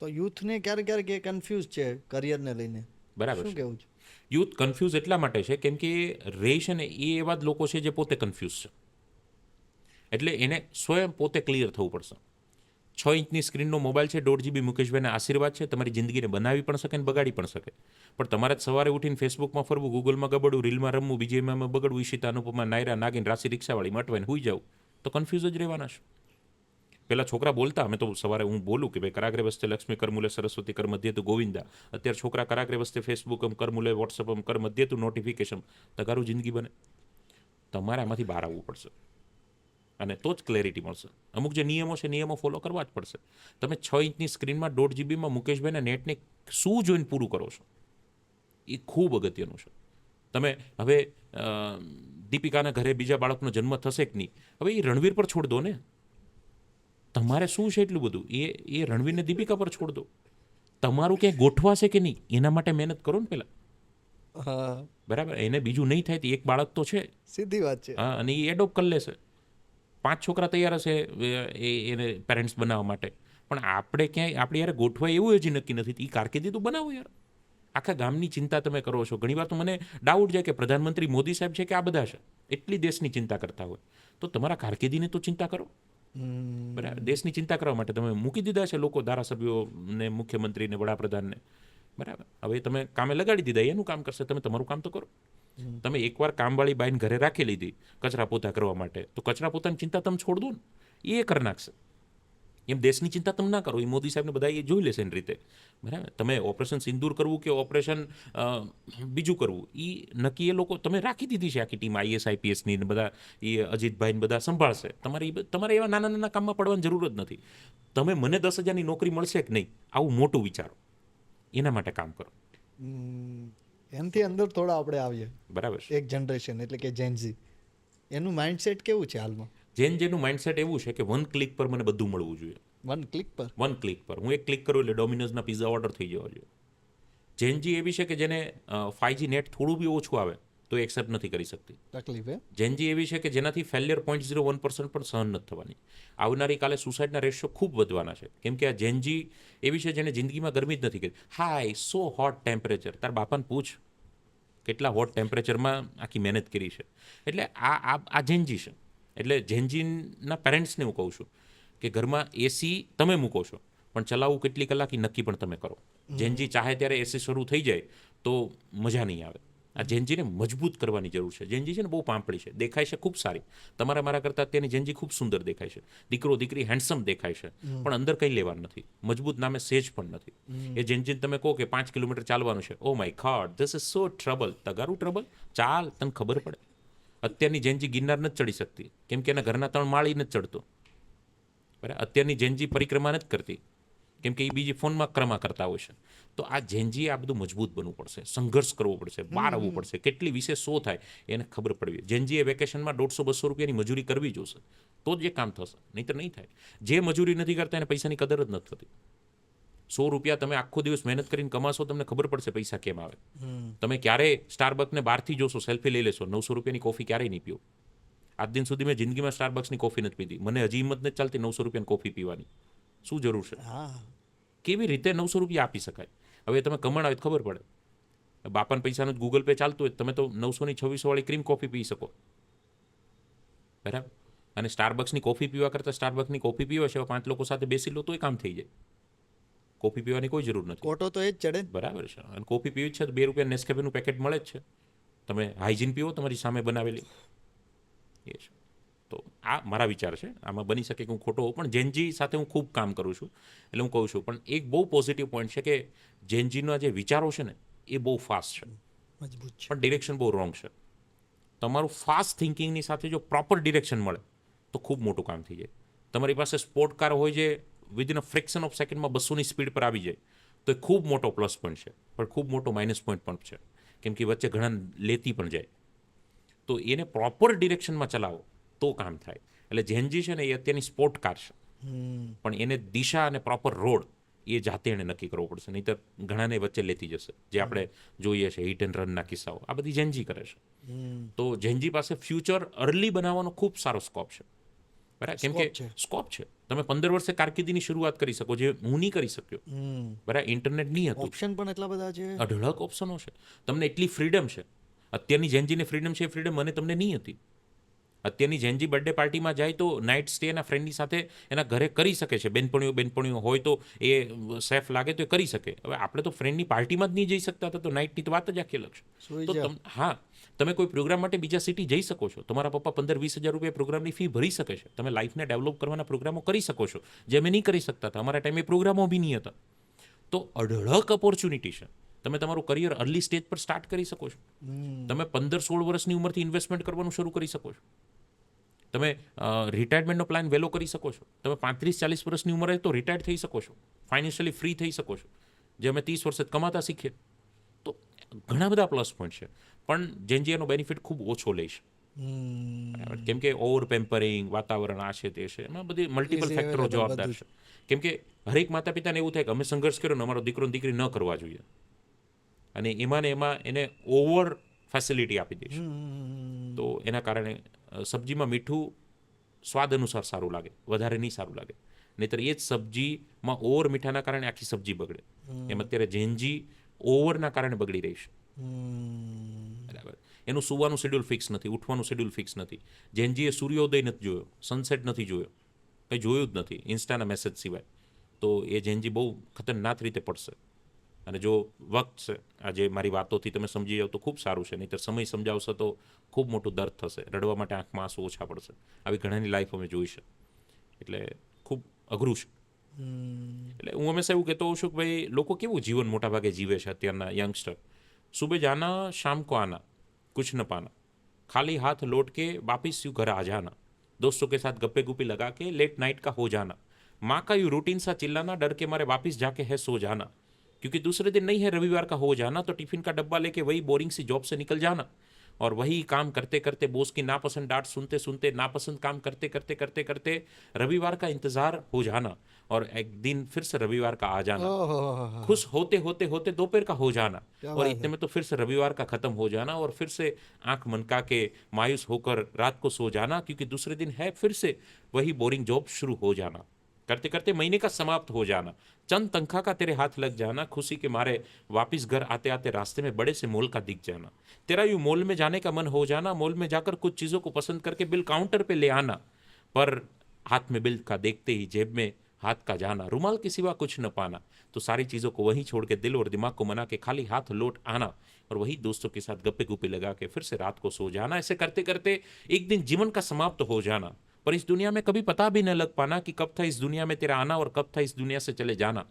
તો યુથને ક્યારેક ક્યારેક એ કન્ફ્યુઝ છે કરિયરને લઈને.
બરાબર
શું
છે.
કેવું છે?
યુથ કન્ફ્યુઝ એટલા માટે છે કેમ કે રે છે ને એ એવા જ લોકો છે જે પોતે કન્ફ્યુઝ છે. એટલે એને સ્વયં પોતે ક્લિયર થવું પડશે. 6 ઇંચની સ્ક્રીનનો મોબાઈલ છે, 1.5 GB મુકેશભાઈના આશીર્વાદ છે, તમારી જિંદગીને બનાવી પણ શકે ને બગાડી પણ શકે. પણ તમારે જ સવારે ઉઠીને ફેસબુકમાં ફરવું, ગૂગલમાં ગબડવું, રીલમાં રમવું, બીજીમાં બગડવું, ઈશિતા, અનુપમા, નાયરા, નાગિન, રાશિ, રિક્ષાવાળી મટવાઈને હુઈ જાવ તો કન્ફ્યુઝ જ રહેવાના છે. પહેલાં છોકરા બોલતા, અમે તો સવારે હું બોલું કે ભાઈ કરાગ્રે વસ્તે લક્ષ્મી, કરમૂલે સરસ્વતી, કર મધ્યે તું ગોવિંદા. અત્યારે છોકરા કરાગ્રે વસ્તે ફેસબુક, કરમૂલે વોટ્સઅપ, કર મધ્યે તું નોટિફિકેશન. તગારું જિંદગી બને. તમારે આમાંથી બહાર આવવું પડશે અને તો જ ક્લેરિટી મળશે. અમુક જે નિયમો છે નિયમો ફોલો કરવા જ પડશે. તમે 6 ઇંચની સ્ક્રીનમાં 1.5 GB મુકેશભાઈના નેટને શું જોઈને પૂરું કરો છો એ ખૂબ અગત્યનું છે. તમે હવે દીપિકાના ઘરે બીજા બાળકનો જન્મ થશે કે નહીં, હવે એ રણવીર પર છોડ દો ને. તમારે શું છે એટલું બધું, એ રણવીરને દીપિકા પર છોડ દો. તમારું ક્યાંય ગોઠવાશે કે નહીં એના માટે મહેનત કરો ને પહેલાં.
હા,
બરાબર. એને બીજું નહીં થાય તો એક બાળક તો છે.
સીધી વાત છે.
હા, અને એ એડોપ્ટ કરી લેશે. 5 છોકરા તૈયાર હશે એને પેરેન્ટ્સ બનાવવા માટે, પણ આપણે ક્યાંય આપણે યાર ગોઠવાય એવું હજી નક્કી નથી. એ કારકિર્દી તો બનાવો યાર. આખા ગામની ચિંતા તમે કરો છો. ઘણી વાર તો મને ડાઉટ જાય કે પ્રધાનમંત્રી મોદી સાહેબ છે કે આ બધા છે, એટલી દેશની ચિંતા કરતા હોય તો તમારા કારકિર્દીની તો ચિંતા કરો. બરાબર. દેશની ચિંતા કરવા માટે તમે મૂકી દીધા છે લોકો, ધારાસભ્યોને, મુખ્યમંત્રીને, વડાપ્રધાનને. બરાબર. હવે તમે કામે લગાડી દીધા, એનું કામ કરશે, તમે તમારું કામ તો કરો. તમે એકવાર કામવાળી બાઈને ઘરે રાખી લીધી કચરા પોતા કરવા માટે, તો કચરા પોતાની ચિંતા તમે છોડ દો ને, એ કરી નાખશે. એમ દેશની ચિંતા તમે ના કરો, એ મોદી સાહેબને બધા એ જોઈ લેશે એની રીતે. બરાબર. તમે ઓપરેશન સિંદૂર કરવું કે ઓપરેશન બીજું કરવું એ નક્કી એ લોકો તમે રાખી દીધી છે આખી ટીમ, IAS IPSની ને બધા એ અજીતભાઈને બધા સંભાળશે. તમારે એવા નાના નાના કામમાં પડવાની જરૂર જ નથી. તમે મને 10,000ની નોકરી મળશે કે નહીં આવું મોટું વિચારો, એના માટે કામ કરો.
એનાથી અંદર થોડા આપણે આવીએ.
બરાબર.
એક જનરેશન એટલે કે જેનઝી, એનું માઇન્ડસેટ કેવું છે હાલમાં?
જેનું માઇન્ડસેટ એવું છે કે 1 ક્લિક પર મને બધું મળવું જોઈએ.
1 ક્લિક પર?
1 ક્લિક પર હું એક ક્લિક કરું એટલે ડોમિનોઝના પિઝા ઓર્ડર થઈ જવા જોઈએ. જેનજી એવી છે કે જેને 5G નેટ થોડું બી ઓછું આવે તો એક્સેપ્ટ નથી કરી શકતી.
તકલીફ હે?
જેનજી એવી છે કે જેનાથી ફેલિયર 0.01% પણ સહન નથી થવાની. આવનારી કાલે સુસાઇડના રેશિયો ખૂબ વધવાના છે, કેમ કે આ જેનજી એવી છે જેને જિંદગીમાં ગરમી જ નથી કરી. હાય સો હોટ ટેમ્પરેચર, તાર બાપાને પૂછ કેટલા હોટ ટેમ્પરેચરમાં આખી મહેનત કરી છે. એટલે આ જેનજી છે. એટલે જેનજીના પેરેન્ટ્સને હું કહું છું કે ઘરમાં એસી તમે મૂકો છો પણ ચલાવવું કેટલી કલાક એ નક્કી પણ તમે કરો. જેનજી ચાહે ત્યારે એસી શરૂ થઈ જાય તો મજા નહીં આવે. આ જેનજીને મજબૂત કરવાની જરૂર છે. જેનજી છે ને બહુ પાંપડી છે, દેખાય છે ખૂબ સારી, તમારા મારા કરતાં અત્યારની જેનજી ખૂબ સુંદર દેખાય છે, દીકરો દીકરી હેન્ડસમ દેખાય છે, પણ અંદર કંઈ લેવાનું નથી, મજબૂત નામે સેજ પણ નથી. એ જેનજીને તમે કહો કે 5 કિલોમીટર ચાલવાનું છે, oh my god this is so trouble. તગારું ટ્રબલ? ચાલ, તને ખબર પડે. અત્યારની જેનજી ગિરનાર નથી ચડી શકતી કેમ કે એના ઘરના 3 માળી નથી ચડતો. બરાબર. અત્યારની જેનજી પરિક્રમા નથી કરતી કેમ કે એ બીજી ફોનમાં ક્રમા કરતા હોય છે. તો આ જેનજીએ આ બધું મજબૂત બનવું પડશે, સંઘર્ષ કરવો પડશે, બહાર આવવું પડશે, કેટલી વિશે શો થાય એને ખબર પડવી. જેનજીએ વેકેશનમાં 150-200 રૂપિયાની મજૂરી કરવી જોશે, તો જ એ કામ થશે, નહીંતર નહીં થાય. જે મજૂરી નથી કરતા એને પૈસાની કદર જ નથી થતી. 100 રૂપિયા તમે આખો દિવસ મહેનત કરીને કમાશો, તમને ખબર પડશે પૈસા કેમ આવે. તમે ક્યારેય સ્ટારબક્સને બહારથી જોશો, સેલ્ફી લઈ લેશો, 900 રૂપિયાની કોફી ક્યારેય નહીં પીવો. આજ દિન સુધી મેં જિંદગીમાં સ્ટારબક્સની કોફી નથી પીધી. મને હજી હિંમત નથી ચાલતી 900 રૂપિયાની કોફી પીવાની. શું જરૂર છે?
હા,
કેવી રીતે 900 રૂપિયા આપી શકાય? હવે તમે કમાણ આવે તો ખબર પડે. બાપાના પૈસાનું જ ગૂગલ પે ચાલતું હોય, તમે તો 900ની 2600 વાળી ક્રીમ કોફી પી શકો, બરાબર. અને સ્ટારબક્સની કોફી પીવા કરતાં સ્ટારબક્સની કોફી પીવા છે 5 લોકો સાથે બેસી લો તોય કામ થઈ જાય. કોફી પીવાની કોઈ જરૂર નથી,
કોટો તો એ જ ચડે ને.
બરાબર છે. અને કોફી પીવી છે તો 2 રૂપિયા નેસ્કેફેનું પેકેટ મળે જ છે. તમે હાઇજીન પીવો તમારી સામે બનાવેલી, એ છે. તો આ મારા વિચાર છે. આમાં બની શકે કે હું ખોટો હોઉં, પણ જેનજી સાથે હું ખૂબ કામ કરું છું, એટલે હું કહું છું. પણ એક બહુ પોઝિટિવ પોઈન્ટ છે કે જેનજીના જે વિચારો છે ને એ બહુ ફાસ્ટ છે,
મજબૂત છે.
પણ ડિરેક્શન બહુ રોંગ છે. તમારું ફાસ્ટ થિંકિંગની સાથે જો પ્રોપર ડિરેક્શન મળે તો ખૂબ મોટું કામ થઈ જાય. તમારી પાસે સ્પોર્ટ કાર હોય જે વિધિન અ ફ્રેક્શન ઓફ સેકન્ડમાં 200ની સ્પીડ પર આવી જાય તો એ ખૂબ મોટો પ્લસ પોઈન્ટ છે, પણ ખૂબ મોટો માઇનસ પોઈન્ટ પણ છે, કેમ કે વચ્ચે ઘણા લેતી પણ જાય. તો એને પ્રોપર ડિરેક્શનમાં ચલાવો તો કામ થાય. એટલે જેનજી છે ને એ અત્યારની સ્પોર્ટ કાર છે, પણ એને દિશા અને પ્રોપર રોડ એ જાતે એને નક્કી કરવો પડશે, નહીંતર ઘણાને વચ્ચે લેતી જશે. જે આપણે જોઈએ છે હિટ એન્ડ રનના કિસ્સાઓ, આ બધી જેનજી કરે છે. તો જેનજી પાસે ફ્યુચર અર્લી બનાવવાનો ખૂબ સારો સ્કોપ છે, બરાબર. કેમ કે સ્કોપ છે. તમે 15 વર્ષે કારકિર્દીની શરૂઆત કરી શકો, જે હું નહીં કરી શક્યો, બરાબર. ઇન્ટરનેટ નહીં હતું,
ઓપ્શન પણ એટલા બધા છે,
અઢળક ઓપ્શનો છે, તમને એટલી ફ્રીડમ છે. અત્યારની જેનજીને ફ્રીડમ છે, એ ફ્રીડમ મને તમને નહીં હતી. અત્યારની જેનજી બર્થડે પાર્ટીમાં જાય તો નાઇટ સ્ટે એના ફ્રેન્ડની સાથે એના ઘરે કરી શકે છે. બેનપણીઓ હોય તો એ સેફ લાગે તો એ કરી શકે. હવે આપણે તો ફ્રેન્ડની પાર્ટીમાં જ નહીં જઈ શકતા હતા, તો નાઇટની તો વાત જ આખી અલગ છે.
સુઈ
તો
જાઓ.
હા, તમે કોઈ પ્રોગ્રામ માટે બીજા સિટી જઈ શકો છો. તમારા પપ્પા 15-20 હજાર રૂપિયા પ્રોગ્રામની ફી ભરી શકે છે. તમે લાઈફને ડેવલપ કરવાના પ્રોગ્રામો કરી શકો છો, જે અમે નહીં કરી શકતા હતા. અમારા ટાઈમે પ્રોગ્રામો બી નહીં હતા. તો અઢળક ઓપોર્ચ્યુનિટી છે. તમે તમારું કરિયર અર્લી સ્ટેજ પર સ્ટાર્ટ કરી શકો છો. તમે 15-16 વર્ષની ઉંમરથી ઇન્વેસ્ટમેન્ટ કરવાનું શરૂ કરી શકો છો. તમે રિટાયરમેન્ટનો પ્લાન વહેલો કરી શકો છો. તમે 35-40 વર્ષની ઉંમરે તો રિટાયર થઈ શકો છો, ફાઇનાન્શિયલી ફ્રી થઈ શકો છો, જે અમે 30 વર્ષે કમાતા શીખીએ. તો ઘણા બધા પ્લસ પોઈન્ટ છે, પણ જેનજી એનો બેનિફિટ ખૂબ ઓછો લે છે, બરાબર. કેમ કે ઓવર પેમ્પરિંગ, વાતાવરણ આ છે તે છે, એમાં બધી મલ્ટિપલ
Easy
ફેક્ટરો
available
જવાબદાર
બધું
છે. કેમ કે હરેક માતા પિતાને એવું થાય કે અમે સંઘર્ષ કર્યો ને અમારો દીકરો ને દીકરી ન કરવા જોઈએ, અને એમાં ને એમાં એને ઓવર ફેસિલિટી આપી દે છે. તો એના કારણે સબ્જીમાં મીઠું સ્વાદ અનુસાર સારું લાગે, વધારે નહીં સારું લાગે. નહીંતર એ જ સબ્જીમાં ઓવર મીઠાના કારણે આખી સબ્જી બગડે. એમ અત્યારે જેનજી ઓવરના કારણે બગડી રહી છે, બરાબર. એનું સુવાનું શેડ્યુલ ફિક્સ નથી, ઉઠવાનું શેડ્યુલ ફિક્સ નથી. જેનજીએ સૂર્યોદય નથી જોયો, સનસેટ નથી જોયો, કંઈ જોયું જ નથી ઇન્સ્ટાના મેસેજ સિવાય. તો એ જેનજી બહુ ખતરનાક રીતે પડશે. અને જો વખત છે, આજે મારી વાતોથી તમે સમજી જાઓ તો ખૂબ સારું છે, નહીંતર સમય સમજાવશે તો ખૂબ મોટું દર્દ થશે, રડવા માટે આંખમાં આંસુ ઓછા પડશે. આવી ઘણાની લાઈફ અમે જોઈ છે, એટલે ખૂબ અઘરું છે. એટલે હું હંમેશા એવું કહેતો હોઉં છું કે ભાઈ લોકો કેવું જીવન મોટાભાગે જીવે છે અત્યારના યંગસ્ટર. સુબહ જાના શામ કો આના, कुछ न पाना, खाली हाथ लौट के वापिस यूं घर आ जाना, दोस्तों के साथ गप्पे गुप्पी लगा के लेट नाइट का हो जाना, माँ का यूं रूटीन सा चिल्लाना, डर के मारे वापिस जाके है सो जाना, क्योंकि दूसरे दिन नहीं है रविवार का हो जाना, तो टिफिन का डब्बा लेके वही बोरिंग सी जॉब से निकल जाना, और वही काम करते करते बोस की नापसंद डांट सुनते सुनते नापसंद काम करते करते करते करते रविवार का इंतजार हो जाना, और एक दिन फिर से रविवार का आ जाना, खुश होते होते होते दोपहर का हो जाना, और इतने में तो फिर से रविवार का खत्म हो जाना, और फिर से आंख मनका के मायूस होकर रात को सो जाना, क्योंकि दूसरे दिन है फिर से वही बोरिंग जॉब शुरू हो जाना, करते करते महीने का समाप्त हो जाना, चंद तनख्वाह का तेरे हाथ लग जाना, खुशी के मारे वापिस घर आते आते रास्ते में बड़े से मॉल का दिख जाना, तेरा यूं मॉल में जाने का मन हो जाना, मॉल में जाकर कुछ चीज़ों को पसंद करके बिल काउंटर पे ले आना, पर हाथ में बिल का देखते ही जेब में हाथ का जाना, रुमाल के सिवा कुछ न पाना, तो सारी चीज़ों को वहीं छोड़ के दिल और दिमाग को मना के खाली हाथ लौट आना, और वही दोस्तों के साथ गप्पे गुप्पे लगा के फिर से रात को सो जाना. ऐसे करते करते एक दिन जीवन का समाप्त हो जाना, पर इस दुनिया में कभी पता भी न लग पाना कि कब था इस दुनिया में तेरा आना और कब था इस दुनिया से चले जाना.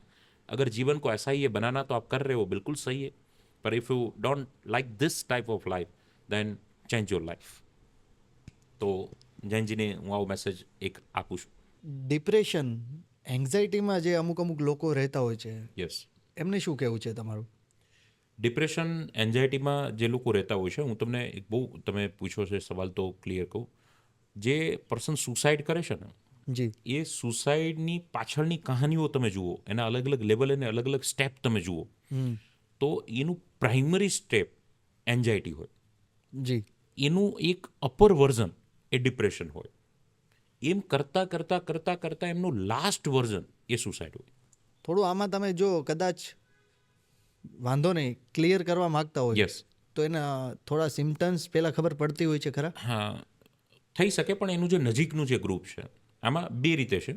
अगर जीवन को ऐसा ही है बनाना तो आप कर रहे हो बिल्कुल सही है, पर if you don't like this type of life then change your life. તો જૈનજીને હું આવો મેસેજ એક આપું છું.
ડિપ્રેશન એન્ઝાઇટીમાં જે અમુક લોકો રહેતા હોય છે
યસ.
એમને શું કહેવું છે તમારું?
ડિપ્રેશન એન્ઝાયટીમાં જે લોકો રહેતા હોય છે, હું તમને એક બહુ તમે પૂછો છે સવાલ તો ક્લિયર કહું. જે પર્સન સુસાઇડ કરે છે ને,
જી.
એ સુસાઇડની પાછળની કહાનીઓ તમે જુઓ, એના અલગ અલગ લેવલ અને અલગ અલગ સ્ટેપ તમે જુઓ, તો એનું પ્રાઇમરી સ્ટેપ એન્ઝાયટી હોય,
જી.
એનું એક અપર વર્ઝન એ ડિપ્રેશન હોય, એમ કરતાં કરતાં કરતાં કરતાં એમનું લાસ્ટ વર્ઝન એ સુસાઇડ હોય.
થોડું આમાં તમે જો કદાચ વાંધો નહીં ક્લિયર કરવા માંગતા હોય
યસ.
તો એના થોડા સિમ્ટમ્સ પહેલાં ખબર પડતી હોય છે ખરા?
હા, થઈ શકે, પણ એનું જે નજીકનું જે ગ્રુપ છે, આમાં બે રીતે છે.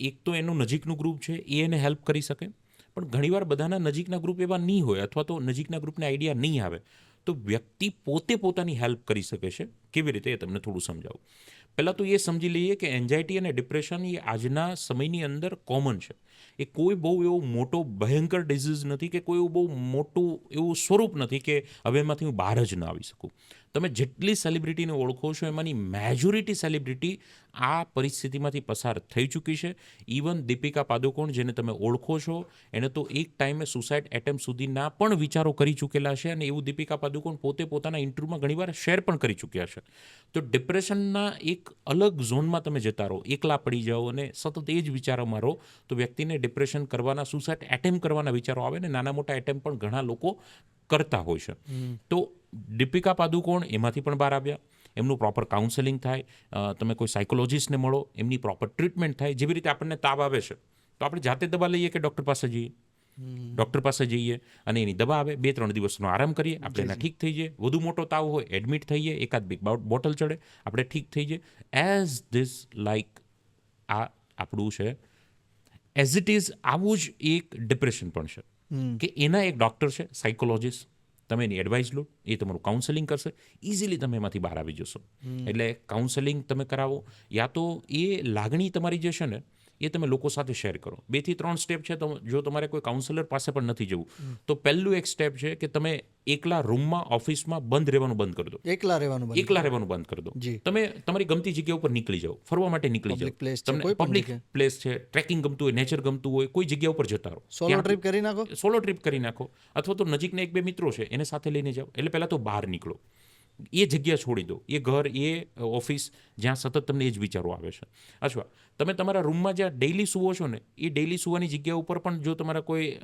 એક તો એનું નજીકનું ગ્રુપ છે એ એને હેલ્પ કરી શકે, પણ ઘણીવાર બધાના નજીકના ગ્રુપ એવા નહીં હોય, અથવા તો નજીકના ગ્રુપને આઈડિયા નહીં આવે, તો વ્યક્તિ પોતે પોતાની હેલ્પ કરી શકે છે. કેવી રીતે એ તમને થોડું સમજાવું. પહેલાં તો એ સમજી લઈએ કે એન્ઝાયટી અને ડિપ્રેશન એ આજના સમયની અંદર કોમન છે. એ કોઈ બહુ એવો મોટો ભયંકર ડિઝીઝ નથી, કે કોઈ એવું બહુ મોટું એવું સ્વરૂપ નથી કે હવે એમાંથી હું બહાર જ ના આવી શકું. તમે જેટલી સેલિબ્રિટીને ઓળખો છો એમાંની મેજોરિટી સેલિબ્રિટી આ પરિસ્થિતિમાંથી પસાર થઈ ચૂકી છે. ઇવન દીપિકા પાદુકોણ, જેને તમે ઓળખો છો, એને તો એક ટાઈમે સુસાઇડ એટેમ્પ સુધીના પણ વિચારો કરી ચૂકેલા છે, અને એવું દીપિકા પાદુકોણ પોતે પોતાના ઇન્ટરવ્યૂમાં ઘણીવાર શેર પણ કરી ચૂક્યા છે. તો ડિપ્રેશનના એક અલગ ઝોનમાં તમે જતા રહો, એકલા પડી જાઓ અને સતત એ જ વિચારોમાં રહો, તો વ્યક્તિને ડિપ્રેશન કરવાના, સુસાઇડ એટેમ્પ કરવાના વિચારો આવે, ને નાના મોટા એટેમ્પ પણ ઘણા લોકો કરતા હોય છે. તો દીપિકા પાદુકોણ એમાંથી પણ બહાર આવ્યા. એમનું પ્રોપર કાઉન્સેલિંગ થાય, તમે કોઈ સાયકોલોજીસ્ટને મળો, એમની પ્રોપર ટ્રીટમેન્ટ થાય. જેવી રીતે આપણને તાવ આવે છે તો આપણે જાતે દવા લઈએ કે ડૉક્ટર પાસે જઈએ? ડૉક્ટર પાસે જઈએ અને એની દવા આવે, 2-3 દિવસનો આરામ કરીએ, આપણે એના ઠીક થઈ જઈએ. વધુ મોટો તાવ હોય, એડમિટ થઈએ, એકાદ બિગ બોટલ ચડે, આપણે ઠીક થઈ જઈએ. એઝ ધીસ લાઈક આ આપણું છે, એઝ ઇટ ઇઝ આવું જ એક ડિપ્રેશન પણ છે, કે એના એક ડૉક્ટર છે, સાયકોલોજીસ્ટ. તમે એની એડવાઇસ લો, એ તમારું કાઉન્સેલિંગ કરશે, ઇઝીલી તમે એમાંથી બહાર આવી જશો. એટલે કાઉન્સેલિંગ તમે કરાવો, યા તો એ લાગણી તમારી જે છે ને એ તમે લોકો સાથે શેર કરો. 2-3 સ્ટેપ છે. તો જો તમારે કોઈ કાઉન્સેલર પાસે પણ નથી જવું, તો પહેલું એક સ્ટેપ છે કે તમે એકલા રૂમમાં, ઓફિસમાં બંધ રહેવાનું બંધ કરી દો.
એકલા રહેવાનું
બંધ કરી દો.
જી.
તમે તમારી ગમતી જગ્યા ઉપર નીકળી જાઓ, ફરવા માટે નીકળી
Public place
જાઓ.
છે,
તમને
કોઈ પણ
પબ્લિક
જગ્યાએ.
પ્લેસ છે, ટ્રેકિંગ ગમતું હોય, નેચર ગમતું હોય, કોઈ જગ્યા ઉપર જતા રહો.
સોલો ટ્રીપ કરી નાખો.
સોલો ટ્રીપ કરી નાખો, અથવા તો નજીકના 1-2 મિત્રો છે એને સાથે લઈને જાઓ. એટલે પહેલાં તો બહાર નીકળો, એ જગ્યા છોડી દો, એ ઘર, એ ઓફિસ જ્યાં સતત તમને એ જ વિચારો આવે છે. અથવા તમે તમારા રૂમમાં જ્યાં ડેઇલી સૂવો છો ને, એ ડેઇલી સૂવાની જગ્યા ઉપર પણ જો તમારા કોઈ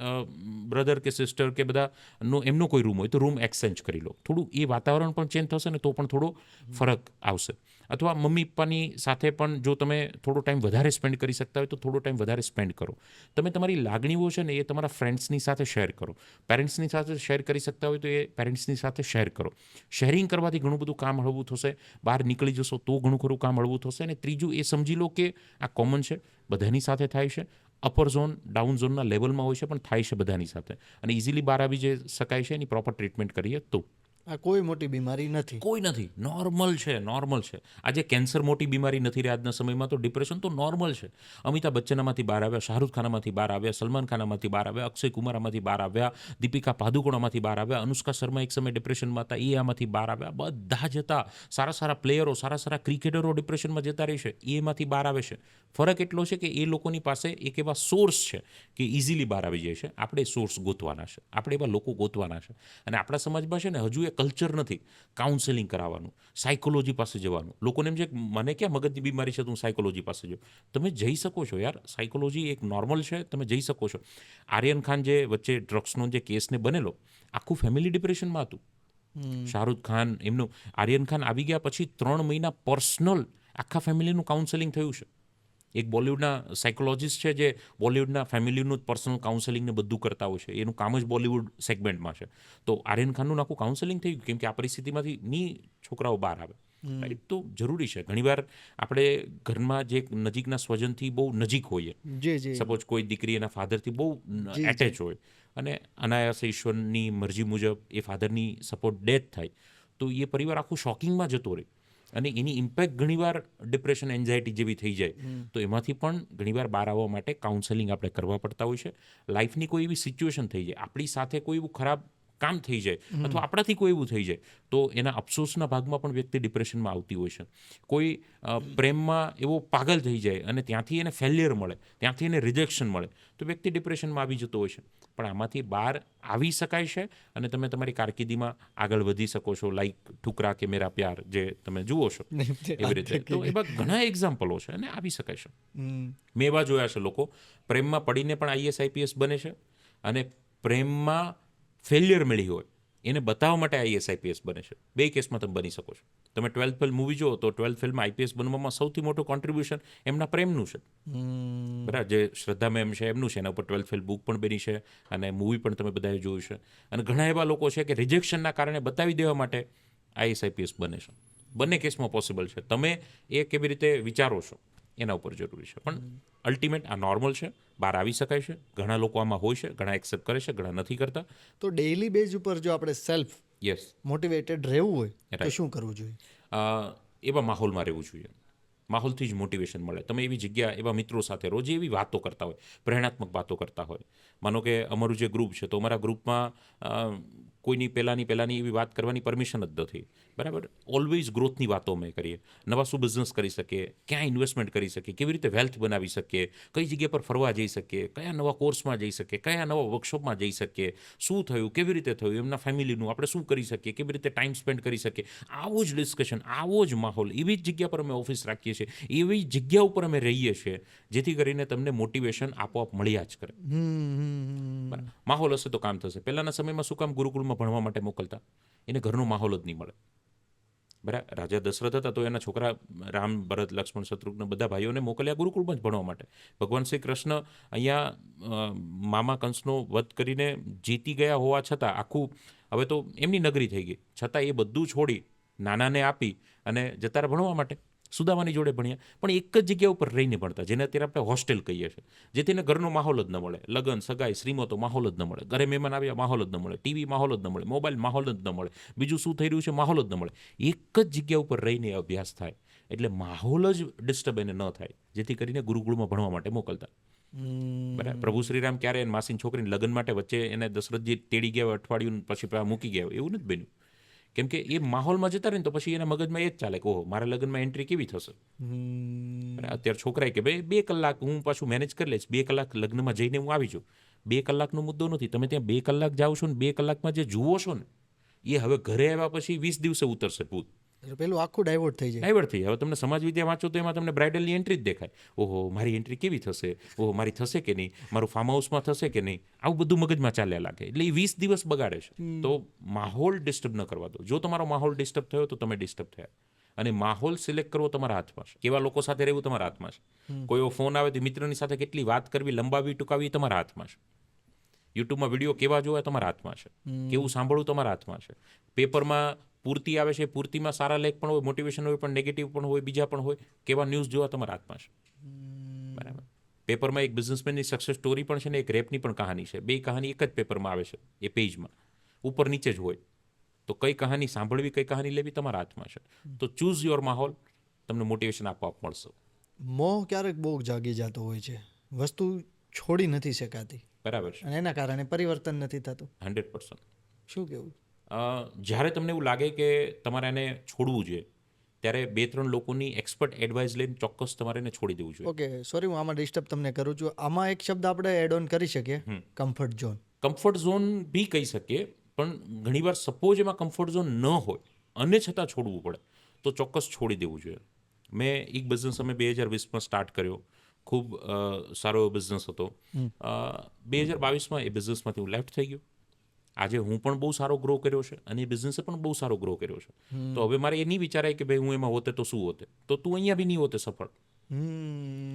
બ્રધર કે સિસ્ટર કે બધાનો એમનો કોઈ રૂમ હોય, તો રૂમ એક્સચેન્જ કરી લો. થોડું એ વાતાવરણ પણ ચેન્જ થશે ને તો પણ થોડો ફરક આવશે. અથવા મમ્મી પપ્પાની સાથે પણ જો તમે થોડો ટાઈમ વધારે સ્પેન્ડ કરી શકતા હોય તો થોડો ટાઈમ વધારે સ્પેન્ડ કરો. તમે તમારી લાગણીઓ છે ને એ તમારા ફ્રેન્ડ્સની સાથે શેર કરો. પેરેન્ટ્સની સાથે શેર કરી શકતા હોય તો એ પેરેન્ટ્સની સાથે શેર કરો. શેરિંગ કરવાથી ઘણું બધું કામ હળવું થશે. બહાર નીકળી જશો તો ઘણું ખરું કામ હળવું થશે. અને ત્રીજું એ સમજી લો કે આ કોમન છે, બધાની સાથે થાય છે. અપર ઝોન, ડાઉન ઝોનના લેવલમાં હોય છે, પણ થાય છે બધાની સાથે. અને ઇઝીલી બહાર આવી જે શકાય છે, એની પ્રોપર ટ્રીટમેન્ટ કરીએ તો.
આ કોઈ મોટી બીમારી નથી.
કોઈ નથી, નોર્મલ છે, નોર્મલ છે. આજે કેન્સર મોટી બીમારી નથી રહી આજના સમયમાં, તો ડિપ્રેશન તો નોર્મલ છે. અમિતાભ બચ્ચનમાંથી બહાર આવ્યા, શાહરૂખ ખાનામાંથી બહાર આવ્યા, સલમાન ખાનામાંથી બહાર આવ્યા, અક્ષય કુમારમાંથી બહાર આવ્યા, દીપિકા પાદુકોણમાંથી બહાર આવ્યા, અનુષ્કા શર્મા એક સમય ડિપ્રેશનમાં હતા, એ આમાંથી બહાર આવ્યા. બધા જ હતા. સારા સારા પ્લેયરો, સારા સારા ક્રિકેટરો ડિપ્રેશનમાં જતા રહે છે, એ એમાંથી બહાર આવે છે. ફરક એટલો છે કે એ લોકોની પાસે એક એવા સોર્સ છે કે ઇઝીલી બહાર આવી જાય છે. આપણે સોર્સ ગોતવાના છે, આપણે એવા લોકો ગોતવાના છે. અને આપણા સમાજમાં છે ને હજુ એ કલ્ચર નથી કાઉન્સેલિંગ કરાવવાનું, સાયકોલોજી પાસે જવાનું. લોકોને એમ છે કે મને ક્યાં મગજની બીમારી છે તો હું સાયકોલોજી પાસે જાઉં. તમે જઈ શકો છો યાર, સાયકોલોજી એક નોર્મલ છે, તમે જઈ શકો છો. આર્યન ખાન જે વચ્ચે ડ્રગ્સનો જે કેસને બનેલો, આખું ફેમિલી ડિપ્રેશનમાં હતું. શાહરૂખ ખાન, એમનું આર્યન ખાન આવી ગયા પછી 3 મહિના પર્સનલ આખા ફેમિલીનું કાઉન્સેલિંગ થયું છે. એક બોલિવૂડના સાયકોલોજીસ્ટ છે જે બોલિવૂડના ફેમિલીનું પર્સનલ કાઉન્સેલિંગને બધું કરતા હોય છે. એનું કામ જ બોલિવૂડ સેગમેન્ટમાં છે. તો આર્યન ખાનનું આખું કાઉન્સેલિંગ થયું, કેમ કે આ પરિસ્થિતિમાંથી છોકરાઓ બહાર આવે. રાઈટ? તો જરૂરી છે. ઘણીવાર આપણે ઘરમાં જે નજીકના સ્વજનથી બહુ નજીક હોઈએ, સપોઝ કોઈ દીકરી એના ફાધરથી બહુ એટેચ હોય, અને અનાયાસે ઈશ્વરની મરજી મુજબ એ ફાધરની સપોઝ ડેથ થાય, તો એ પરિવાર આખું શોકિંગમાં જતો રહે. અને એની ઇમ્પેક્ટ ઘણીવાર ડિપ્રેશન, એન્ઝાયટી જેવી થઈ જાય. તો એમાંથી પણ ઘણીવાર બહાર આવવા માટે કાઉન્સેલિંગ આપણે કરવા પડતા હોય છે. લાઈફની કોઈ એવી સિચ્યુએશન થઈ જાય, આપણી સાથે કોઈ એવું ખરાબ કામ થઈ જાય અથવા આપણાથી કોઈ એવું થઈ જાય તો એના અફસોસના ભાગમાં પણ વ્યક્તિ ડિપ્રેશનમાં આવતી હોય છે. કોઈ પ્રેમમાં એવો પાગલ થઈ જાય અને ત્યાંથી એને ફેલિયર મળે, ત્યાંથી એને રિજેક્શન મળે તો વ્યક્તિ ડિપ્રેશનમાં આવી જતો હોય છે. પણ આમાંથી બહાર આવી શકાય છે અને તમે તમારી કારકિર્દીમાં આગળ વધી શકો છો. લાઈક ઠુકરા કે મેરા પ્યાર જે તમે જુઓ છો એવી રીતે. તો એવા ઘણા એક્ઝામ્પલો છે અને આવી શકાય છે. મેં એવા જોયા છે લોકો પ્રેમમાં પડીને પણ આઈએસ આઈપીએસ બને છે અને પ્રેમમાં ફેલિયર મળી હોય એને બતાવવા માટે આઈએસ આઈપીએસ બને છે. બે કેસમાં તમે બની શકો છો. તમે 12th ફેલ મૂવી જુઓ તો 12th ફેલમાં આઈપીએસ બનવામાં સૌથી મોટું કોન્ટ્રીબ્યુશન એમના પ્રેમનું છે. બરાબર, જે શ્રદ્ધા મેમ છે એમનું છે. એના ઉપર 12th ફેલ બુક પણ બની છે અને મૂવી પણ તમે બધાએ જોયું છે. અને ઘણા એવા લોકો છે કે રિજેક્શનના કારણે બતાવી દેવા માટે આઈએસ આઈપીએસ બને છે. બંને કેસમાં પોસિબલ છે. તમે એ કેવી રીતે વિચારો છો એના ઉપર જરૂરી છે. પણ અલ્ટિમેટ આ નોર્મલ છે, બહાર આવી શકાય છે. ઘણા લોકો આમાં હોય છે, ઘણા એક્સેપ્ટ કરે છે, ઘણા નથી કરતા.
તો ડેઇલી બેઝ ઉપર જો આપણે સેલ્ફ
યસ,
મોટિવેટેડ રહેવું હોય તો
Right.
શું કરવું જોઈએ?
એવા માહોલમાં રહેવું જોઈએ. માહોલથી જ મોટિવેશન મળે. તમે એવી જગ્યા, એવા મિત્રો સાથે રોજ એવી વાતો કરતા હોય, પ્રેરણાત્મક વાતો કરતા હોય. માનો કે અમારું જે ગ્રુપ છે તો અમારા ગ્રુપમાં કોઈની પહેલાંની એવી વાત કરવાની પરમિશન જ નથી. બરાબર, ઓલવેઝ ગ્રોથની વાતો અમે કરીએ. નવા શું બિઝનેસ કરી શકીએ, ક્યાં ઇન્વેસ્ટમેન્ટ કરી શકીએ, કેવી રીતે વેલ્થ બનાવી શકીએ, કઈ જગ્યા પર ફરવા જઈ શકીએ, કયા નવા કોર્સમાં જઈ શકીએ, કયા નવા વર્કશોપમાં જઈ શકીએ, શું થયું, કેવી રીતે થયું, એમના ફેમિલીનું આપણે શું કરી શકીએ, કેવી રીતે ટાઈમ સ્પેન્ડ કરી શકીએ. આવું જ ડિસ્કશન, આવો જ માહોલ, એવી જ જગ્યા પર અમે ઓફિસ રાખીએ છીએ, એવી જગ્યા ઉપર અમે રહીએ છીએ જેથી કરીને તમને મોટિવેશન આપોઆપ મળ્યા જ કરે. બરાબર, માહોલ હશે તો કામ થશે. પહેલાંના સમયમાં શું કામ ગુરુકુળમાં ભણવા માટે મોકલતા? એને ઘરનો માહોલ જ નહીં મળે. બરાબર, રાજા દશરથ હતા તો એના છોકરા રામ, ભરત, લક્ષ્મણ, શત્રુઘ્ન બધા ભાઈઓને મોકલ્યા ગુરુકુળમાં જ ભણવા માટે. ભગવાન શ્રી કૃષ્ણ અહીંયા મામા કંસનો વધ કરીને જીતી ગયા હોવા છતાં આખું, હવે તો એમની નગરી થઈ ગઈ, છતાં એ બધું છોડી નાનાને આપી અને જતા રહ્યા ભણવા માટે. સુદામાની જોડે ભણ્યા, પણ એક જ જગ્યા ઉપર રહીને ભણતા, જેને અત્યારે આપણે હોસ્ટેલ કહીએ છીએ. જેથી એને ઘરનો માહોલ જ ન મળે. લગ્ન, સગાઈ, શ્રીમતો માહોલ જ ન મળે. ઘરે મહેમાન આવ્યા માહોલ જ ન મળે. ટીવી માહોલ જ ન મળે. મોબાઈલ માહોલ જ ન મળે. બીજું શું થઈ રહ્યું છે માહોલ જ ન મળે. એક જ જગ્યા ઉપર રહીને અભ્યાસ થાય એટલે માહોલ જ ડિસ્ટર્બ એને ન થાય, જેથી કરીને ગુરુકુળમાં ભણવા માટે મોકલતા. બરાબર, પ્રભુ શ્રીરામ ક્યારે એને માસીની છોકરીને લગ્ન માટે વચ્ચે એને દશરથજી તેડી ગયા અઠવાડિયું પછી મૂકી ગયા એવું નથી બન્યું. કેમ કે એ માહોલમાં જતા રહે ને તો પછી એના મગજમાં એ જ ચાલે કે ઓહો મારા લગ્નમાં એન્ટ્રી કેવી થશે. અત્યારે છોકરાએ કે ભાઈ 2 કલાક હું પાછું મેનેજ કરી લઈશ, 2 કલાક લગ્નમાં જઈને હું આવી જાઉં. 2 કલાકનો મુદ્દો નથી. તમે ત્યાં 2 કલાક જાઓ છો ને 2 કલાકમાં જે જુઓ છો ને એ હવે ઘરે આવ્યા પછી 20 દિવસે ઉતરશે ભૂત.
પેલું આખું ડાયવર્ટ થઈ જાય.
ડાયવર્ટ થઈ. હવે તમને સમાજ વિદ્યા વાંચો તો એમાં તમને બ્રાઇડલની એન્ટ્રી જ દેખાય. ઓહો મારી એન્ટ્રી કેવી થશે, ઓહો મારી થશે કે નહીં, મારું ફાર્મ હાઉસમાં થશે કે નહીં, આવું બધું મગજમાં ચાલ્યા લાગે. એટલે એ 20 દિવસ બગાડે છે. તો માહોલ ડિસ્ટર્બ ન કરવા દો. જો તમારો માહોલ ડિસ્ટર્બ થયો તો તમે ડિસ્ટર્બ થયા. અને માહોલ સિલેક્ટ કરવો તમારા હાથમાં છે. કેવા લોકો સાથે રહેવું તમારા હાથમાં છે. કોઈ એવો ફોન આવે તો મિત્રની સાથે કેટલી વાત કરવી, લંબાવી ટૂંકાવી તમારા હાથમાં છે. યુટ્યુબમાં વિડીયો કેવા જોવા તમારા હાથમાં છે. કેવું સાંભળવું તમારા હાથમાં છે. પેપરમાં પૂર્તિ આવે છે, પૂર્તિમાં સારા લેખ પણ હોય, મોટિવેશન હોય, પણ નેગેટિવ પણ હોય, બીજા પણ હોય. કેવા ન્યૂઝ જોવા તમારા હાથમાં છે. બરાબર, પેપરમાં એક બિઝનેસમેનની સક્સેસ સ્ટોરી પણ છે ને એક રેપની પણ કહાની છે. બે કહાની એક જ પેપરમાં આવે છે, એ પેજમાં ઉપર નીચે જ હોય. તો કઈ કહાની સાંભળવી, કઈ કહાની લેવી તમારા હાથમાં છે. તો ચૂઝ યોર માહોલ, તમને મોટિવેશન આપોઆપ મળશે.
મોહ ક્યારેક બહુ જાગી જતો હોય છે, વસ્તુ છોડી નથી શકાતી.
બરાબર છે.
અને એના કારણે પરિવર્તન નથી થતું.
100%.
શું કહેવું?
જ્યારે તમને એવું લાગે કે તમારે એને છોડવું જોઈએ ત્યારે 2-3 લોકોની એક્સપર્ટ એડવાઇસ લઈને ચોક્કસ તમારે એને છોડી દેવું જોઈએ.
ઓકે, સોરી હું આમાં ડિસ્ટર્બ તમને કરું છું. આમાં એક શબ્દ આપણે એડ ઓન કરી શકીએ, કમ્ફર્ટ ઝોન.
કમ્ફર્ટ ઝોન બી કહી શકીએ, પણ ઘણીવાર સપોઝ એમાં કમ્ફર્ટ ઝોન ન હોય અને છતાં છોડવું પડે તો ચોક્કસ છોડી દેવું જોઈએ. મેં એક બિઝનેસ અમે 2020માં સ્ટાર્ટ કર્યો. ખૂબ સારો બિઝનેસ હતો. 2022માં એ બિઝનેસમાંથી હું લેફ્ટ થઈ ગયો. આજે હું પણ બહુ સારો ગ્રો કર્યો છે અને એ બિઝનેસે પણ બહુ સારો ગ્રો કર્યો છે. તો હવે મારે એ નહીં વિચારાય કે ભાઈ હું એમાં હોતે તો શું હોતે, તો તું અહીંયા બી નહીં હોતે સફળ.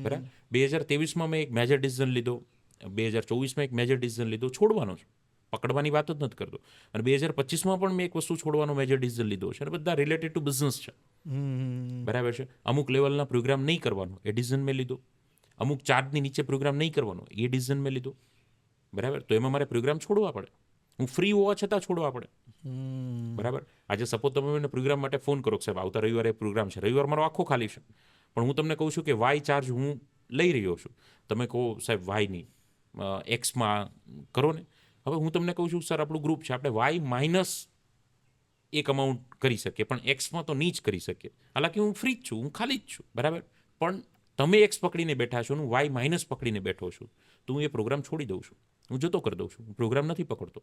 બરાબર, 2023માં મેં એક મેજર ડિસિઝન લીધો, 2024માં એક મેજર ડિસિઝન લીધો, છોડવાનો છે. પકડવાની વાત જ નથી કરતો. અને 2025માં પણ મેં એક વસ્તુ છોડવાનો મેજર ડિસિઝન લીધો છે અને બધા રિલેટેડ ટુ બિઝનેસ છે. બરાબર છે. અમુક લેવલના પ્રોગ્રામ નહીં કરવાનો એ ડિસિઝન મેં લીધો. અમુક ચાર્જની નીચે પ્રોગ્રામ નહીં કરવાનો એ ડિસિઝન મેં લીધો. બરાબર, તો એમાં મારે પ્રોગ્રામ છોડવા પડે. હું ફ્રી હોવા છતાં છોડવા પડે. બરાબર, આજે સપોઝ તમે મને પ્રોગ્રામ માટે ફોન કરો કે સાહેબ આવતા રવિવારે પ્રોગ્રામ છે, રવિવાર મારો આખો ખાલી છે, પણ હું તમને કહું છું કે વાય ચાર્જ હું લઈ રહ્યો છું. તમે કહો સાહેબ વાય નહીં, એક્સમાં કરો ને, હવે હું તમને કહું છું સર આપણું ગ્રુપ છે, આપણે વાય માઇનસ એક અમાઉન્ટ કરી શકીએ, પણ એક્સમાં તો નહીં જ કરી શકીએ. હાલાકી હું ફ્રી જ છું, હું ખાલી જ છું, બરાબર. પણ તમે એક્સ પકડીને બેઠા છો, હું વાય માઇનસ પકડીને બેઠો છું, તો હું એ પ્રોગ્રામ છોડી દઉં છું, હું જતો કરી દઉં છું, હું પ્રોગ્રામ નથી પકડતો.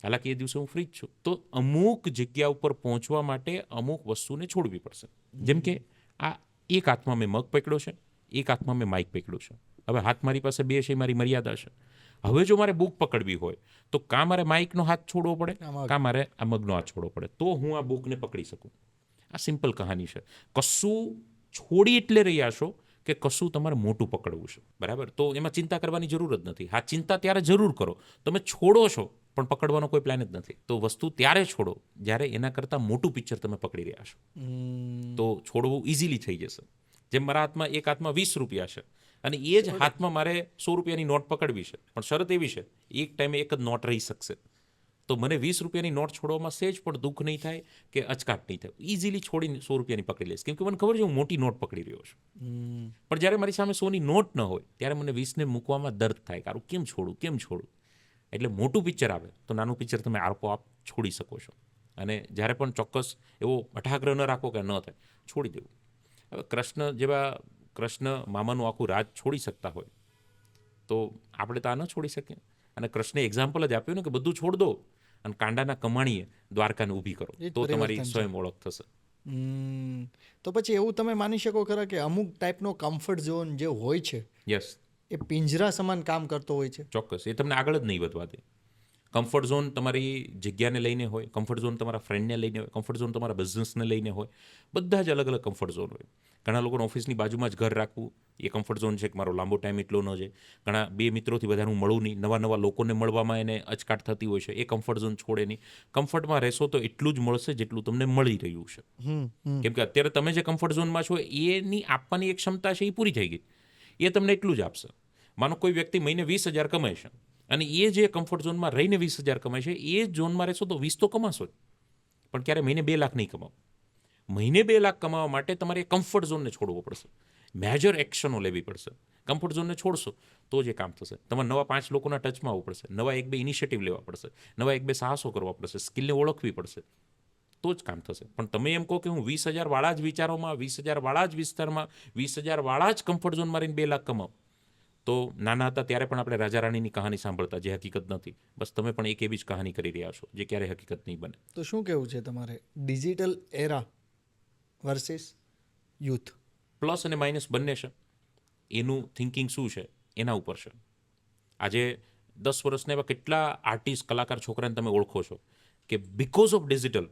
હાલાકી એ દિવસે હું ફ્રી જ છું. તો અમુક જગ્યા ઉપર પહોંચવા માટે અમુક વસ્તુને છોડવી પડશે. જેમ કે આ એક હાથમાં મેં મગ પકડ્યો છે, એક હાથમાં મેં માઇક પકડ્યો છે. હવે હાથ મારી પાસે બે છે, મારી મર્યાદા છે. હવે જો મારે બુક પકડવી હોય તો કાં મારે માઇકનો હાથ છોડવો પડે, કાં મારે આ મગનો હાથ છોડવો પડે, તો હું આ બુકને પકડી શકું. આ સિમ્પલ કહાની છે. કશું છોડી એટલે રહ્યા છો કે કશું તમારે મોટું પકડવું છે, બરાબર. તો એમાં ચિંતા કરવાની જરૂર જ નથી. હા, ચિંતા ત્યારે જરૂર કરો, તમે છોડો છો પણ પકડવાનો કોઈ પ્લાન જ નથી. તો વસ્તુ ત્યારે છોડો જ્યારે એના કરતાં મોટું પિક્ચર તમે પકડી રહ્યા છો, તો છોડવું ઇઝીલી થઈ જશે. જેમ મારા હાથમાં એક હાથમાં 20 રૂપિયા છે અને એ જ હાથમાં મારે 100 રૂપિયાની નોટ પકડવી છે, પણ શરત એવી છે એક ટાઈમે એક જ નોટ રહી શકશે. તો મને 20 રૂપિયાની નોટ છોડવામાં સહેજ પણ દુઃખ નહીં થાય કે અચકાટ નહીં થાય. ઇઝીલી છોડીને 100 રૂપિયાની પકડી લઈશ, કેમ કે મને ખબર છે હું મોટી નોટ પકડી રહ્યો છું. પણ જ્યારે મારી સામે 100ની નોટ ન હોય ત્યારે મને 20ને મૂકવામાં દર્દ થાય, કારું કેમ છોડું. એટલે મોટું પિક્ચર આવે તો નાનું પિક્ચર તમે આપોઆપ છોડી શકો છો. અને જ્યારે પણ ચોક્કસ એવો હઠાગ્રહ ન રાખો કે ન થાય, છોડી દેવું. હવે કૃષ્ણ મામાનું આખું રાજ છોડી શકતા હોય તો આપણે તો આ ન છોડી શકીએ. અને કૃષ્ણે એક્ઝામ્પલ જ આપ્યું ને કે બધું છોડ દો અને કાંડાના કમાણીએ દ્વારકાને ઊભી કરો, તો તમારી સ્વયં ઓળખ થશે.
તો પછી એવું તમે માની શકો ખરા કે અમુક ટાઈપનો કમ્ફર્ટ ઝોન જે હોય છે,
યસ,
એ પિંજરા સમાન કામ કરતો હોય છે.
ચોક્કસ. એ તમને આગળ જ નહીં વધવા દે. કમ્ફર્ટ ઝોન તમારી જગ્યાને લઈને હોય, કમ્ફર્ટ ઝોન તમારા ફ્રેન્ડને લઈને હોય, કમ્ફર્ટ ઝોન તમારા બિઝનેસને લઈને હોય. બધા જ અલગ અલગ કમ્ફર્ટ ઝોન હોય. ઘણા લોકોને ઓફિસની બાજુમાં જ ઘર રાખવું એ કમ્ફર્ટ ઝોન છે કે મારો લાંબો ટાઈમ એટલો ન જાય. ઘણા 2 મિત્રોથી વધારે હું મળું નહીં, નવા લોકોને મળવામાં એને અચકાટ થતી હોય છે, એ કમ્ફર્ટ ઝોન છોડે નહીં. કમ્ફર્ટમાં રહેશો તો એટલું જ મળશે જેટલું તમને મળી રહ્યું છે. કેમ કે અત્યારે તમે જે કમ્ફર્ટ ઝોનમાં છો એની આપવાની એક ક્ષમતા છે, એ પૂરી થઈ ગઈ. એ તમને એટલું જ આપશે. માનો કોઈ વ્યક્તિ મહિને 20,000 કમાય છે અને એ જે કમ્ફર્ટ ઝોનમાં રહીને 20,000 કમાય છે, એ ઝોનમાં રહેશો તો 20 તો કમાશો જ, પણ ક્યારે મહિને 2 લાખ નહીં કમાવો. મહિને 2 લાખ કમાવા માટે તમારે કમ્ફર્ટ ઝોનને છોડવો પડશે, મેજર એક્શનો લેવી પડશે. કમ્ફર્ટ ઝોનને છોડશો તો જે કામ થશે. તમારે નવા 5 લોકોના ટચમાં આવવું પડશે, નવા 1-2 ઇનિશિયેટિવ લેવા પડશે, નવા 1-2 સાહસો કરવા પડશે, સ્કિલને ઓળખવી પડશે, તો જ કામ થશે. પણ તમે એમ કહો કે હું 20,000 વાળા જ વિચારોમાં, 20,000 વાળા જ વિસ્તારમાં, 20,000 વાળા જ કમ્ફર્ટ ઝોનમાં રહીને 2 લાખ કમાવો, તો નાના હતા ત્યારે પણ આપણે રાજા રાણીની કહાની સાંભળતા, જે હકીકત નથી. બસ તમે પણ એક એવી જ કહાની કરી રહ્યા છો જે ક્યારેય હકીકત નહીં બને.
તો શું કહેવું છે તમારે ડિજિટલ એરા વર્સિસ યુથ?
પ્લસ અને માઇનસ બંને છે. એનું થિંકિંગ શું છે એના ઉપર છે. આજે 10 વર્ષના એવા કેટલા આર્ટિસ્ટ, કલાકાર, છોકરાને તમે ઓળખો છો કે બિકોઝ ઓફ ડિજિટલ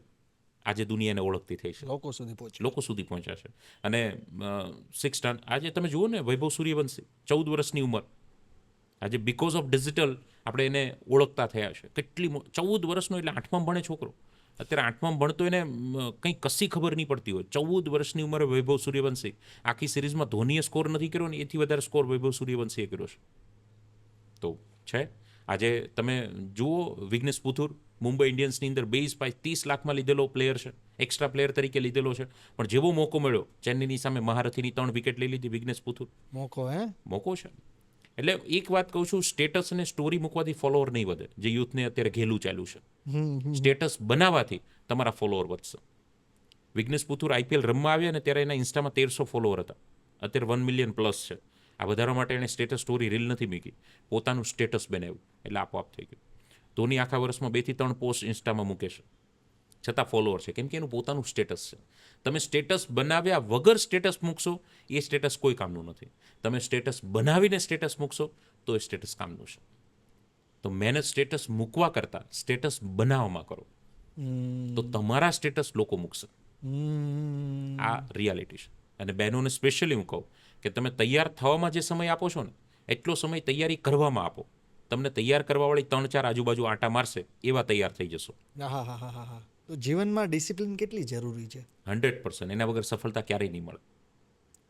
આજે દુનિયાને ઓળખતી થઈ છે, લોકો સુધી પહોંચ્યા છે. અને આજે તમે જુઓ ને, વૈભવ સૂર્યવંશી 14 વર્ષની ઉંમર, આજે બિકોઝ ઓફ ડિજિટલ આપણે એને ઓળખતા થયા છે. કેટલી 14 વર્ષનો, એટલે 8માં ભણે છોકરો. અત્યારે 8માં ભણતો એને કંઈ કશી ખબર નહીં પડતી હોય. 14 વર્ષની ઉંમરે વૈભવ સૂર્યવંશી. આખી સિરીઝમાં ધોનીએ સ્કોર નથી કર્યો ને એથી વધારે સ્કોર વૈભવ સૂર્યવંશીએ કર્યો છે. તો છે. આજે તમે જુઓ, વિઘ્નેશ પુથુર મુંબઈ ઇન્ડિયન્સની અંદર 30 લાખમાં લીધેલો પ્લેયર છે, એક્સ્ટ્રા પ્લેયર તરીકે લીધેલો છે. પણ જેવો મોકો મળ્યો, ચેન્નઈની સામે મહારથીની 3 વિકેટ લઈ લીધી વિઘ્નેશ પુથુર. મોકો છે. એટલે એક વાત કહું છું, સ્ટેટસ અને સ્ટોરી મૂકવાથી ફોલોવર નહીં વધે, જે યુથને અત્યારે ઘેલું ચાલ્યું છે. સ્ટેટસ બનાવવાથી તમારા ફોલોવર વધશે. વિઘ્નેશ પુથુર IPL રમવા આવ્યા ને ત્યારે એના ઇન્સ્ટામાં 1300 ફોલોવર હતા, અત્યારે 1 મિલિયન પ્લસ છે. આ વધારવા માટે એણે સ્ટેટસ, સ્ટોરી, રીલ નથી મૂકી, પોતાનું સ્ટેટસ બનાવ્યું, એટલે આપોઆપ થઈ ગયું. ધોની આખા વર્ષમાં 2 થી 3 પોસ્ટ ઇન્સ્ટામાં મૂકે છે, છતાં ફોલોવર છે, કેમ કે એનું પોતાનું સ્ટેટસ છે. તમે સ્ટેટસ બનાવ્યા વગર સ્ટેટસ મૂકશો, એ સ્ટેટસ કોઈ કામનું નથી. તમે સ્ટેટસ બનાવીને સ્ટેટસ મૂકશો તો એ સ્ટેટસ કામનું છે. તો મહેનત સ્ટેટસ મૂકવા કરતાં સ્ટેટસ બનાવવામાં કરો, તો તમારા સ્ટેટસ લોકો મૂકશે. આ રિયાલિટી છે. અને બહેનોને સ્પેશિયલી હું કહું કે તમે તૈયાર થવામાં જે સમય આપો છો ને, એટલો સમય તૈયારી કરવામાં આપો. તમને તૈયાર કરવાવાળી 3-4 આજુબાજુ આંટા મારશે, એવા તૈયાર થઈ જશો.
તો જીવનમાં ડિસિપ્લિન કેટલી જરૂરી છે?
100%. એના વગર સફળતા ક્યારેય નહીં મળે.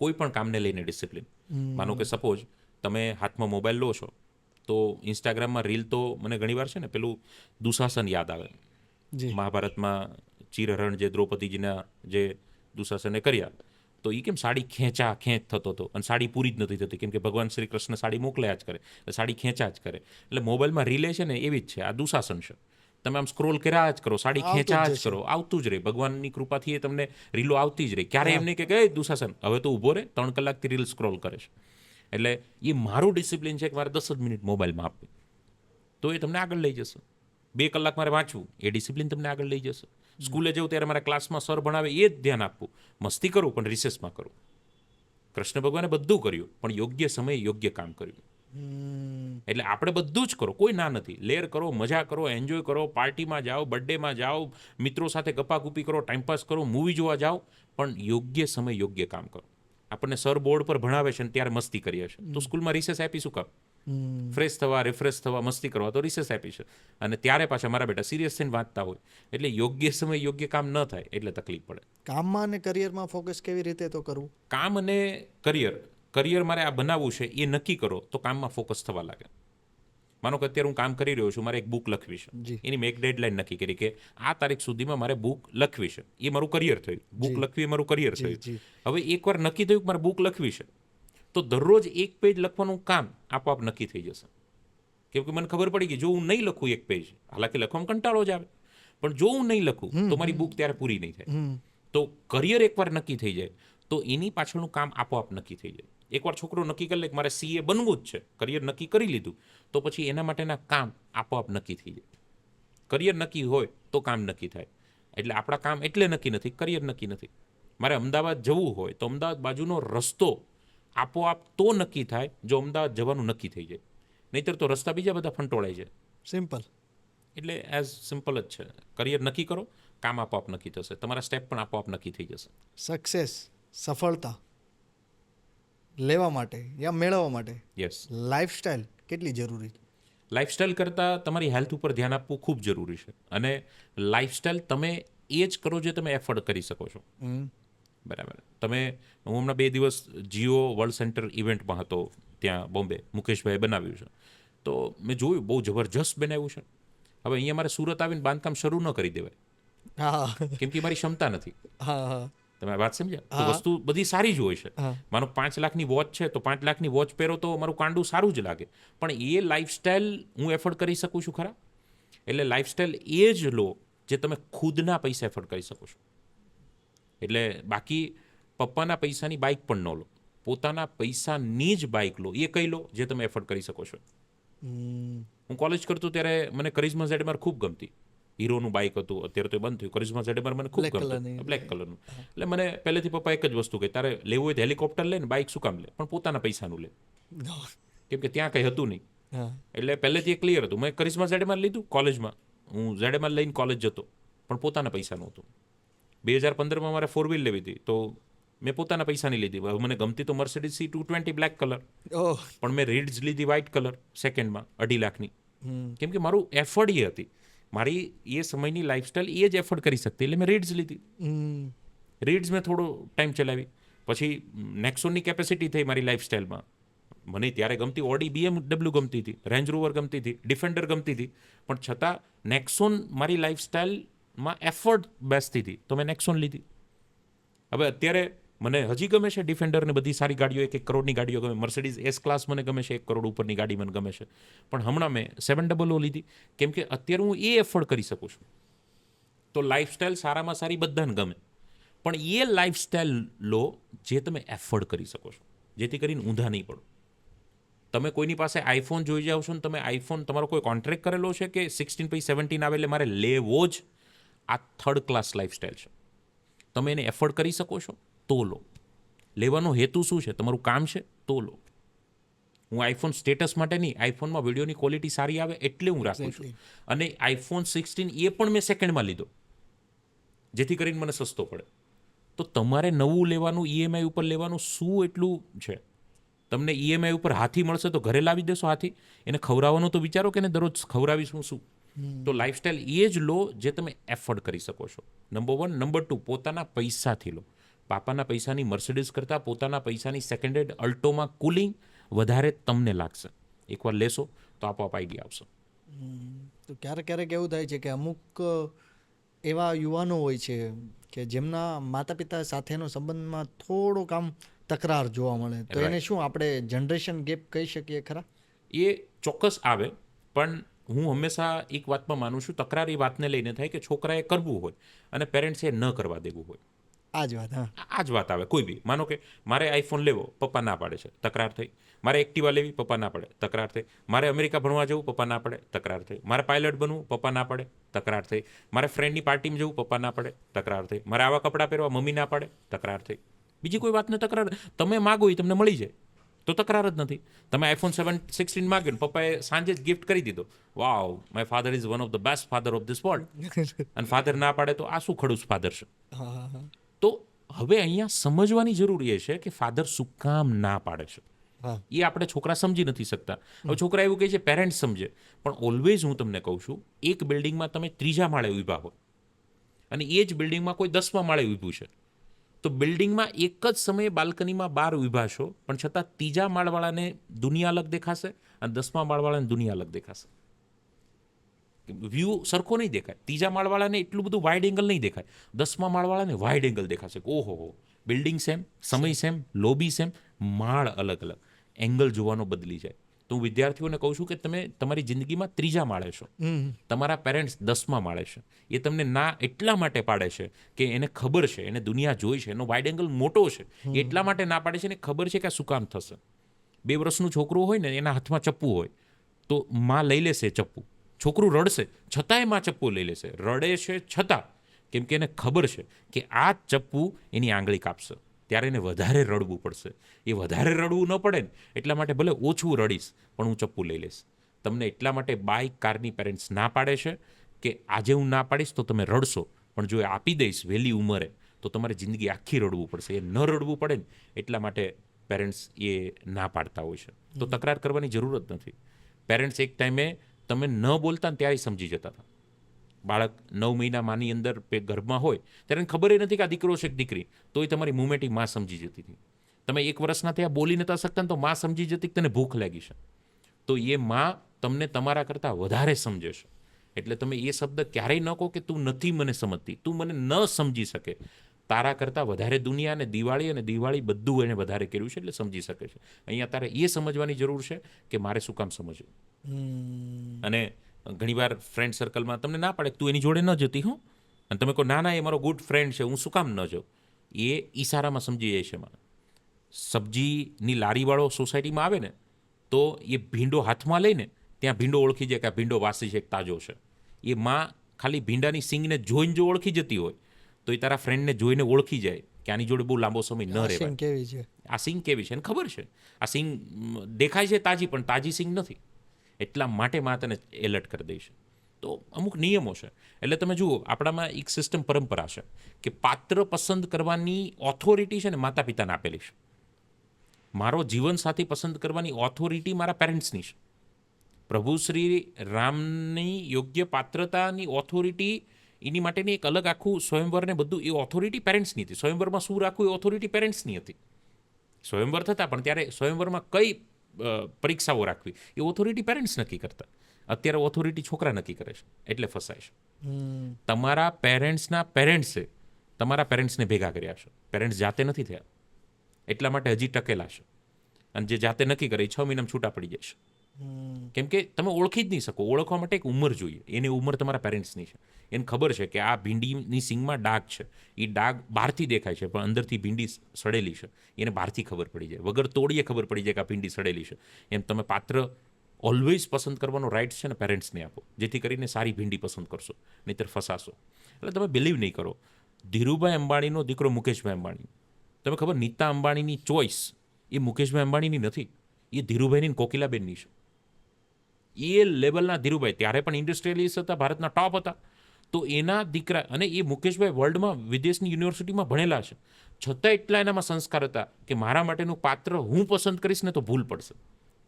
કોઈ પણ કામને લઈને ડિસિપ્લિન. માનો કે સપોઝ તમે હાથમાં મોબાઈલ લો છો, તો ઇન્સ્ટાગ્રામમાં રીલ તો મને ઘણીવાર છે ને પેલું દુશાસન યાદ આવે. મહાભારતમાં ચિરહરણ જે દ્રૌપદીજીના જે દુશાસને કર્યા, તો એ કેમ સાડી ખેંચ થતો હતો અને સાડી પૂરી જ નથી થતી, કેમ કે ભગવાન શ્રી કૃષ્ણ સાડી મોકલ્યા જ કરે એટલે સાડી ખેંચા જ કરે. એટલે મોબાઈલમાં રીલે છે ને એવી જ છે, આ દુશાસન છે. તમે આમ સ્ક્રોલ કર્યા જ કરો, સાડી
આવતું જ
ખેંચા જ
જશે.
કરો, આવતું જ રહે. ભગવાનની કૃપાથી એ તમને રીલો આવતી જ રહે. ક્યારે એમ નહીં કે દુશાસન હવે તો ઊભો રહે, 3 કલાકથી રીલ સ્ક્રોલ કરે છે. એટલે એ મારું ડિસિપ્લિન છે કે મારે 10 જ મિનિટ મોબાઈલમાં આપવી, તો એ તમને આગળ લઈ જશે. 2 કલાક મારે વાંચવું, એ ડિસિપ્લિન તમને આગળ લઈ જશે. સ્કૂલે જવું ત્યારે મારા ક્લાસમાં સર ભણાવે એ જ ધ્યાન આપવું. મસ્તી કરું પણ રિસેસમાં કરું. કૃષ્ણ ભગવાને બધું કર્યું પણ યોગ્ય સમયે યોગ્ય કામ કર્યું. એટલે આપણે બધું જ કરો, કોઈ ના નથી. લેર કરો, મજા કરો, એન્જોય કરો, પાર્ટીમાં જાઓ, બર્થડેમાં જાઓ, મિત્રો સાથે ગપાગુપી કરો, ટાઈમપાસ કરો, મૂવી જોવા જાઓ, પણ યોગ્ય સમય યોગ્ય કામ કરો. આપણને સર બોર્ડ પર ભણાવે છે ને ત્યારે મસ્તી કરીએ છીએ, તો સ્કૂલમાં રિસેસ આપી શું કામ? ફ્રેશ થવા, રિફ્રેશ થવા, મસ્તી કરવા તો રિસેસ આપી છે. અને ત્યારે પાછા મારા બેટા સિરિયસ થઈને વાંચતા હોય. એટલે યોગ્ય સમય યોગ્ય કામ ન થાય એટલે તકલીફ પડે.
કામમાં અને કરિયરમાં ફોકસ કેવી રીતે તો કરવું?
કામ અને કરિયર મારે આ બનાવવું છે એ નક્કી કરો તો કામમાં ફોકસ થવા લાગે. માનો કે અત્યારે હું કામ કરી રહ્યો છું, મારે એક બુક લખવી છે.
જી.
એની મેં એક ડેડલાઇન નક્કી કરી કે આ તારીખ સુધીમાં મારે બુક લખવી છે. એ મારું કરિયર થયું. બુક
જી.
લખવી એ મારું કરિયર
જી,
થયું.
જી.
હવે એકવાર નક્કી થયું કે મારે બુક લખવી છે, તો દરરોજ 1 પેજ લખવાનું કામ આપોઆપ નક્કી થઈ જશે. કેમ કે મને ખબર પડી કે જો હું નહીં લખું 1 પેજ, હાલાકી લખવામાં કંટાળો જ આવે, પણ જો હું નહીં લખું તો મારી બુક ત્યારે પૂરી નહીં થાય. તો કરિયર એકવાર નક્કી થઈ જાય તો એની પાછળનું કામ આપોઆપ નક્કી થઈ જાય. એકવાર છોકરો નક્કી કરી લે કે મારે CA બનવું જ છે, કરિયર નક્કી કરી લીધું, તો પછી એના માટેના કામ આપોઆપ નક્કી થઈ જાય. કરિયર નક્કી હોય તો કામ નક્કી થાય. એટલે આપણા કામ એટલે નક્કી નથી, કરિયર નક્કી નથી. મારે અમદાવાદ જવું હોય તો અમદાવાદ બાજુનો રસ્તો આપોઆપ તો નક્કી થાય જો અમદાવાદ જવાનું નક્કી થઈ જાય. નહીંતર તો રસ્તા બીજા બધા ફંટોળાય છે.
સિમ્પલ.
એટલે એઝ સિમ્પલ જ છે. કરિયર નક્કી કરો, કામ આપોઆપ નક્કી થશે, તમારા સ્ટેપ પણ આપોઆપ નક્કી થઈ જશે.
સક્સેસ, સફળતા લેવા માટે યા મેળવવા માટે
યસ,
લાઈફસ્ટાઈલ કેટલી જરૂરી?
લાઇફસ્ટાઈલ કરતાં તમારી હેલ્થ ઉપર ધ્યાન આપવું ખૂબ જરૂરી છે. અને લાઇફસ્ટાઈલ તમે એ જ કરો જે તમે એફોર્ડ કરી શકો છો. બરાબર. હું હમણાં 2 દિવસ જીઓ વર્લ્ડ સેન્ટર ઇવેન્ટમાં હતો ત્યાં બોમ્બે, મુકેશભાઈએ બનાવ્યું છે. તો મેં જોયું બહુ જબરજસ્ત બનાવ્યું છે. હવે અહીંયા મારે સુરત આવીને બાંધકામ શરૂ ન કરી દેવાય,
હા
કેમ કે મારી ક્ષમતા નથી.
હા હા
તમે આ વાત સમજ્યા? તો વસ્તુ બધી સારી જ હોય છે.
હા.
માનો 5 લાખની વોચ છે તો 5 લાખની વોચ પહેરો તો મારું કાંડું સારું જ લાગે, પણ એ લાઈફસ્ટાઈલ હું એફોર્ડ કરી શકું છું ખરા? એટલે લાઈફસ્ટાઈલ એ જ લો જે તમે ખુદના પૈસા એફોર્ડ કરી શકો છો. એટલે બાકી પપ્પાના પૈસાની બાઇક પણ ન લો, પોતાના પૈસાની જ બાઇક લો. એ કઈ લો જે તમે એફોર્ડ કરી શકો છો. હું કોલેજ કરતો ત્યારે મને કરિશ્મા ZMR ખૂબ ગમતી. હીરોનું બાઇક હતું, અત્યારે તો એ બંધ થયું. કરિશ્મા ZMR મને ખૂબ
Black
ગમતું,
colour ની.
બ્લેક કલરનું. એટલે મને પહેલેથી પપ્પા એક જ વસ્તુ કહે, તારે લેવું હોય તો હેલિકોપ્ટર લે ને બાઇક શું કામ લે, પણ પોતાના પૈસાનું લે, કેમ કે ત્યાં કંઈ હતું નહીં.
હા
એટલે પહેલેથી એ ક્લિયર હતું. મેં કરિશ્મા ZMR લીધું કોલેજમાં, હું ZMR લઈને કોલેજ જતો, પણ પોતાના પૈસાનું હતું. 2015માં મારે 4 વ્હીલ લેવી હતી તો મેં પોતાના પૈસાની લીધી. હવે મને ગમતી તો મર્સિડીઝ C220 બ્લેક કલર,
ઓહ
પણ મેં રીડ્સ લીધી વ્હાઇટ કલર સેકન્ડમાં 2.5 લાખની. કેમ કે મારું એફર્ડ એ હતી, મારી એ સમયની લાઈફસ્ટાઈલ એ જ એફર્ડ કરી શકતી, એટલે મેં રીડ્સ લીધી. રીડ્સ મેં થોડો ટાઈમ ચલાવી, પછી નેક્સોનની કેપેસિટી થઈ મારી લાઈફસ્ટાઈલમાં. મને ત્યારે ગમતી ઓડી BMW ગમતી હતી, રેન્જ રોવર ગમતી હતી, ડિફેન્ડર ગમતી હતી, પણ છતાં નેક્સોન મારી લાઈફસ્ટાઈલમાં એફર્ટ બેસતી હતી તો મેં નેક્સોન લીધી. હવે અત્યારે મને હજી ગમે છે ડિફેન્ડર ને બધી સારી ગાડીઓ, 1 કરોડની ગાડીઓ ગમે. મર્સિડીઝ S ક્લાસ મને ગમે છે, 1 કરોડ ઉપરની ગાડી મને ગમે છે. પણ હમણાં મેં 700 લીધી, કેમ કે અત્યારે હું એ એફોર્ડ કરી શકું છું. તો લાઈફસ્ટાઈલ સારામાં સારી બધાને ગમે, પણ એ લાઈફસ્ટાઈલ લો જે તમે એફોર્ડ કરી શકો છો, જેથી કરીને ઊંધા નહીં પડો. તમે કોઈની પાસે આઈફોન જોઈ જાઓ છો ને તમે આઈફોન તમારો કોઈ કોન્ટ્રાક્ટ કરેલો છે કે 16 પછી 17 આવે એટલે મારે લેવો જ, આ 3rd ક્લાસ લાઈફસ્ટાઈલ છે. તમે એને એફોર્ડ કરી શકો છો તો લો. લેવાનો હેતુ શું છે? તમારું કામ છે તો લો. હું આઈફોન સ્ટેટસ માટે નહીં, આઈફોનમાં વિડીયોની ક્વોલિટી સારી આવે એટલે હું રાખું છું. અને આઈફોન 16 એ પણ મેં સેકન્ડમાં લીધો જેથી કરીને મને સસ્તો પડે. તો તમારે નવું લેવાનું, EMI ઉપર લેવાનું શું એટલું છે? તમને EMI ઉપર હાથી મળશે તો ઘરે લાવી દેશો હાથી? એને ખવડાવવાનું તો વિચારો કે એને દરરોજ ખવડાવીશું શું? તો લાઈફસ્ટાઈલ એ જ લો જે તમે એફોર્ડ કરી શકો છો. નંબર 1. નંબર 2, પોતાના પૈસાથી લો. પાપાના પૈસાની મર્સિડીઝ કરતાં પોતાના પૈસાની સેકન્ડ હેન્ડ અલ્ટોમાં કુલિંગ વધારે તમને લાગશે. એકવાર લેશો તો આપોઆપ આઈડિયા આવશે.
તો ક્યારેક એવું થાય છે કે અમુક એવા યુવાનો હોય છે કે જેમના માતા પિતા સાથેનો સંબંધમાં થોડોક આમ તકરાર જોવા મળે તો એને શું આપણે જનરેશન ગેપ કહી શકીએ ખરા?
એ ચોક્કસ આવે, પણ હું હંમેશા એક વાતમાં માનું છું, તકરાર એ વાતને લઈને થાય કે છોકરાએ કરવું હોય અને પેરેન્ટ્સે ન કરવા દેવું હોય.
આ જ વાત. હા,
આ જ વાત આવે. કોઈ બી માનો કે મારે આઈફોન લેવો, પપ્પા ના પાડે છે, તકરાર થઈ. મારે એક્ટિવા લેવી, પપ્પા ના પડે, તકરાર થઈ. મારે અમેરિકા ભણવા જવું, પપ્પા ના પડે, તકરાર થઈ. મારે પાયલટ બનવું, પપ્પા ના પડે, તકરાર થઈ. મારે ફ્રેન્ડની પાર્ટીમાં જવું, પપ્પા ના પડે, તકરાર થઈ. મારે આવા કપડાં પહેરવા, મમ્મી ના પડે, તકરાર થઈ. બીજી કોઈ વાતને તકરાર, તમે માગો એ તમને મળી જાય તો તકરાર જ નથી. તમે આઈફોન 16 માગ્યો ને પપ્પાએ સાંજે જ ગિફ્ટ કરી દીધો, wow my father is one of the best father of this world, અને ફાધર ના પાડે તો આ શું ખડૂસ ફાધર છે. તો હવે અહીંયા સમજવાની જરૂર એ છે કે ફાધર શું કામ ના પાડે છે. એ આપણે છોકરા સમજી નથી શકતા. હવે છોકરા એવું કહે છે પેરેન્ટ્સ સમજે, પણ ઓલવેઝ હું તમને કહું છું, એક બિલ્ડિંગમાં તમે 3જા માળે ઊભા હોય અને એ જ બિલ્ડિંગમાં કોઈ 10મા માળે ઊભું છે, તો બિલ્ડિંગમાં એક જ સમયે બાલ્કનીમાં 12 ઊભા છો, પણ છતાં 3જા માળવાળાને દુનિયા અલગ દેખાશે અને 10મા માળવાળાને દુનિયા અલગ દેખાશે. વ્યૂ સરખો નહીં દેખાય. 3જા માળવાળાને એટલું બધું વાઇડ એંગલ નહીં દેખાય, 10મા માળવાળાને વાઇડ એંગલ દેખાશે. ઓહો, બિલ્ડિંગ સેમ, સમય સેમ, લોબી સેમ, માળ અલગ અલગ, એંગલ જોવાનો બદલી જાય. તો હું વિદ્યાર્થીઓને કહું છું કે તમે તમારી જિંદગીમાં 3જા માળે છો, તમારા પેરેન્ટ્સ 10મા માળે છે. એ તમને ના એટલા માટે પાડે છે કે એને ખબર છે, એને દુનિયા જોઈ છે, એનો વાઇડ એંગલ મોટો છે, એટલા માટે ના પાડે છે. એને ખબર છે કે આ શું કામ થશે. 2 વર્ષનું છોકરું હોય ને, એના હાથમાં ચપ્પુ હોય તો માં લઈ લેશે ચપ્પુ. છોકરું રડશે છતાંય માં ચપ્પુ લઈ લેશે, રડે છે છતાં, કેમ કે એને ખબર છે કે આ ચપ્પુ એની આંગળી કાપશે, ત્યારે એને વધારે રડવું પડશે. એ વધારે રડવું ન પડે ને એટલા માટે ભલે ઓછું રડીશ પણ હું ચપ્પુ લઈ લઈશ. તમને એટલા માટે બાઇક કારની પેરેન્ટ્સ ના પાડે છે કે આજે હું ના પાડીશ તો તમે રડશો, પણ જો એ આપી દઈશ વહેલી ઉંમરે તો તમારે જિંદગી આખી રડવું પડશે. એ ન રડવું પડે ને એટલા માટે પેરેન્ટ્સ એ ના પાડતા હોય છે. તો તકરાર કરવાની જરૂર જ નથી. પેરેન્ટ્સ એક ટાઈમે તમે ન બોલતા ને ત્યારે સમજી જતા હતા. બાળક 9 મહિના માની અંદર ગર્ભમાં હોય ત્યારે એને ખબર નથી કે આ દીકરો છે કે દીકરી, તો એ તમારી મુમેન્ટથી માં સમજી જતી હતી. તમે 1 વર્ષના ત્યાં બોલી નતા શકતા ને તો માં સમજી જતી કે તને ભૂખ લાગી છે, તો એ માં તમને તમારા કરતાં વધારે સમજે છે. એટલે તમે એ શબ્દ ક્યારેય ન કહો કે તું નથી મને સમજતી, તું મને ન સમજી શકે. તારા કરતાં વધારે દુનિયા અને દિવાળી બધું એને વધારે કર્યું છે, એટલે સમજી શકે છે. અહીંયા તારે એ સમજવાની જરૂર છે કે મારે શું કામ સમજવું. અને ઘણીવાર ફ્રેન્ડ સર્કલમાં તમને ના પાડે તું એની જોડે ન જતી હો, અને તમે કહો ના એ મારો ગુડ ફ્રેન્ડ છે, હું શું કામ ન જાઉં. એ ઈશારામાં સમજી જાય છે. મને સબ્જીની લારીવાળો સોસાયટીમાં આવે ને તો એ ભીંડો હાથમાં લઈને ત્યાં ભીંડો ઓળખી જાય કે આ ભીંડો વાસી છે, તાજો છે. એ માં ખાલી ભીંડાની સિંગને જોઈને જો ઓળખી જતી હોય તો એ તારા ફ્રેન્ડને જોઈને ઓળખી જાય કે આની જોડે બહુ લાંબો સમય ન રહેવાય. આ સિંગ કેવી છે એને ખબર છે. આ સિંગ દેખાય છે તાજી, પણ તાજી સિંગ નથી. એટલા માટે માં તને એલર્ટ કરી દે છે. તો અમુક નિયમો છે. એટલે તમે જુઓ, આપણામાં એક સિસ્ટમ પરંપરા છે કે પાત્ર પસંદ કરવાની ઓથોરિટી છે ને માતા પિતાને આપેલી છે. મારો જીવનસાથી પસંદ કરવાની ઓથોરિટી મારા પેરેન્ટ્સની છે. પ્રભુ શ્રી રામની યોગ્ય પાત્રતાની ઓથોરિટી, એની માટેની એક અલગ આખું સ્વયંવરને બધું, એ ઓથોરિટી પેરેન્ટ્સની હતી. સ્વયંવરમાં શું રાખવું એ ઓથોરિટી પેરેન્ટ્સની હતી. સ્વયંવર થતા પણ ત્યારે સ્વયંવરમાં કઈ પરીક્ષાઓ રાખવી એ ઓથોરિટી પેરેન્ટ્સ નક્કી કરતા. અત્યારે ઓથોરિટી છોકરા નક્કી કરે છે, એટલે ફસાય છે. તમારા પેરેન્ટ્સના પેરેન્ટ્સે તમારા પેરેન્ટ્સને ભેગા કર્યા છે. પેરેન્ટ્સ જાતે નથી થયા, એટલા માટે હજી ટકેલા છે. અને જે જાતે નક્કી કરે એ 6 મહિનામાં છૂટા પડી જાય છે. કેમ કે તમે ઓળખી જ નહીં શકો. ઓળખવા માટે એક ઉંમર જોઈએ. એની ઉંમર તમારા પેરેન્ટ્સની છે. એને ખબર છે કે આ ભીંડીની સિંગમાં ડાઘ છે. એ ડાઘ બહારથી દેખાય છે પણ અંદરથી ભીંડી સડેલી છે. એને બહારથી ખબર પડી જાય, વગર તોડીએ ખબર પડી જાય કે આ ભીંડી સડેલી છે. એમ તમે પાત્ર ઓલવેઝ પસંદ કરવાનો રાઇટ છે ને પેરેન્ટ્સને આપો, જેથી કરીને સારી ભીંડી પસંદ કરશો, નહીંતર ફસાશો. એટલે તમે બિલીવ નહીં કરો, ધીરુભાઈ અંબાણીનો દીકરો મુકેશભાઈ અંબાણી, તમે ખબર નીતા અંબાણીની ચોઈસ એ મુકેશભાઈ અંબાણીની નથી, એ ધીરુભાઈની કોકિલાબેનની છે. એ લેવલના ધીરુભાઈ ત્યારે પણ ઇન્ડસ્ટ્રીયલિસ્ટ હતા, ભારતના ટોપ હતા. તો એના દીકરા, અને એ મુકેશભાઈ વર્લ્ડમાં વિદેશની યુનિવર્સિટીમાં ભણેલા છે, છતાં એટલા એનામાં સંસ્કાર હતા કે મારા માટેનું પાત્ર હું પસંદ કરીશ ને તો ભૂલ પડશે,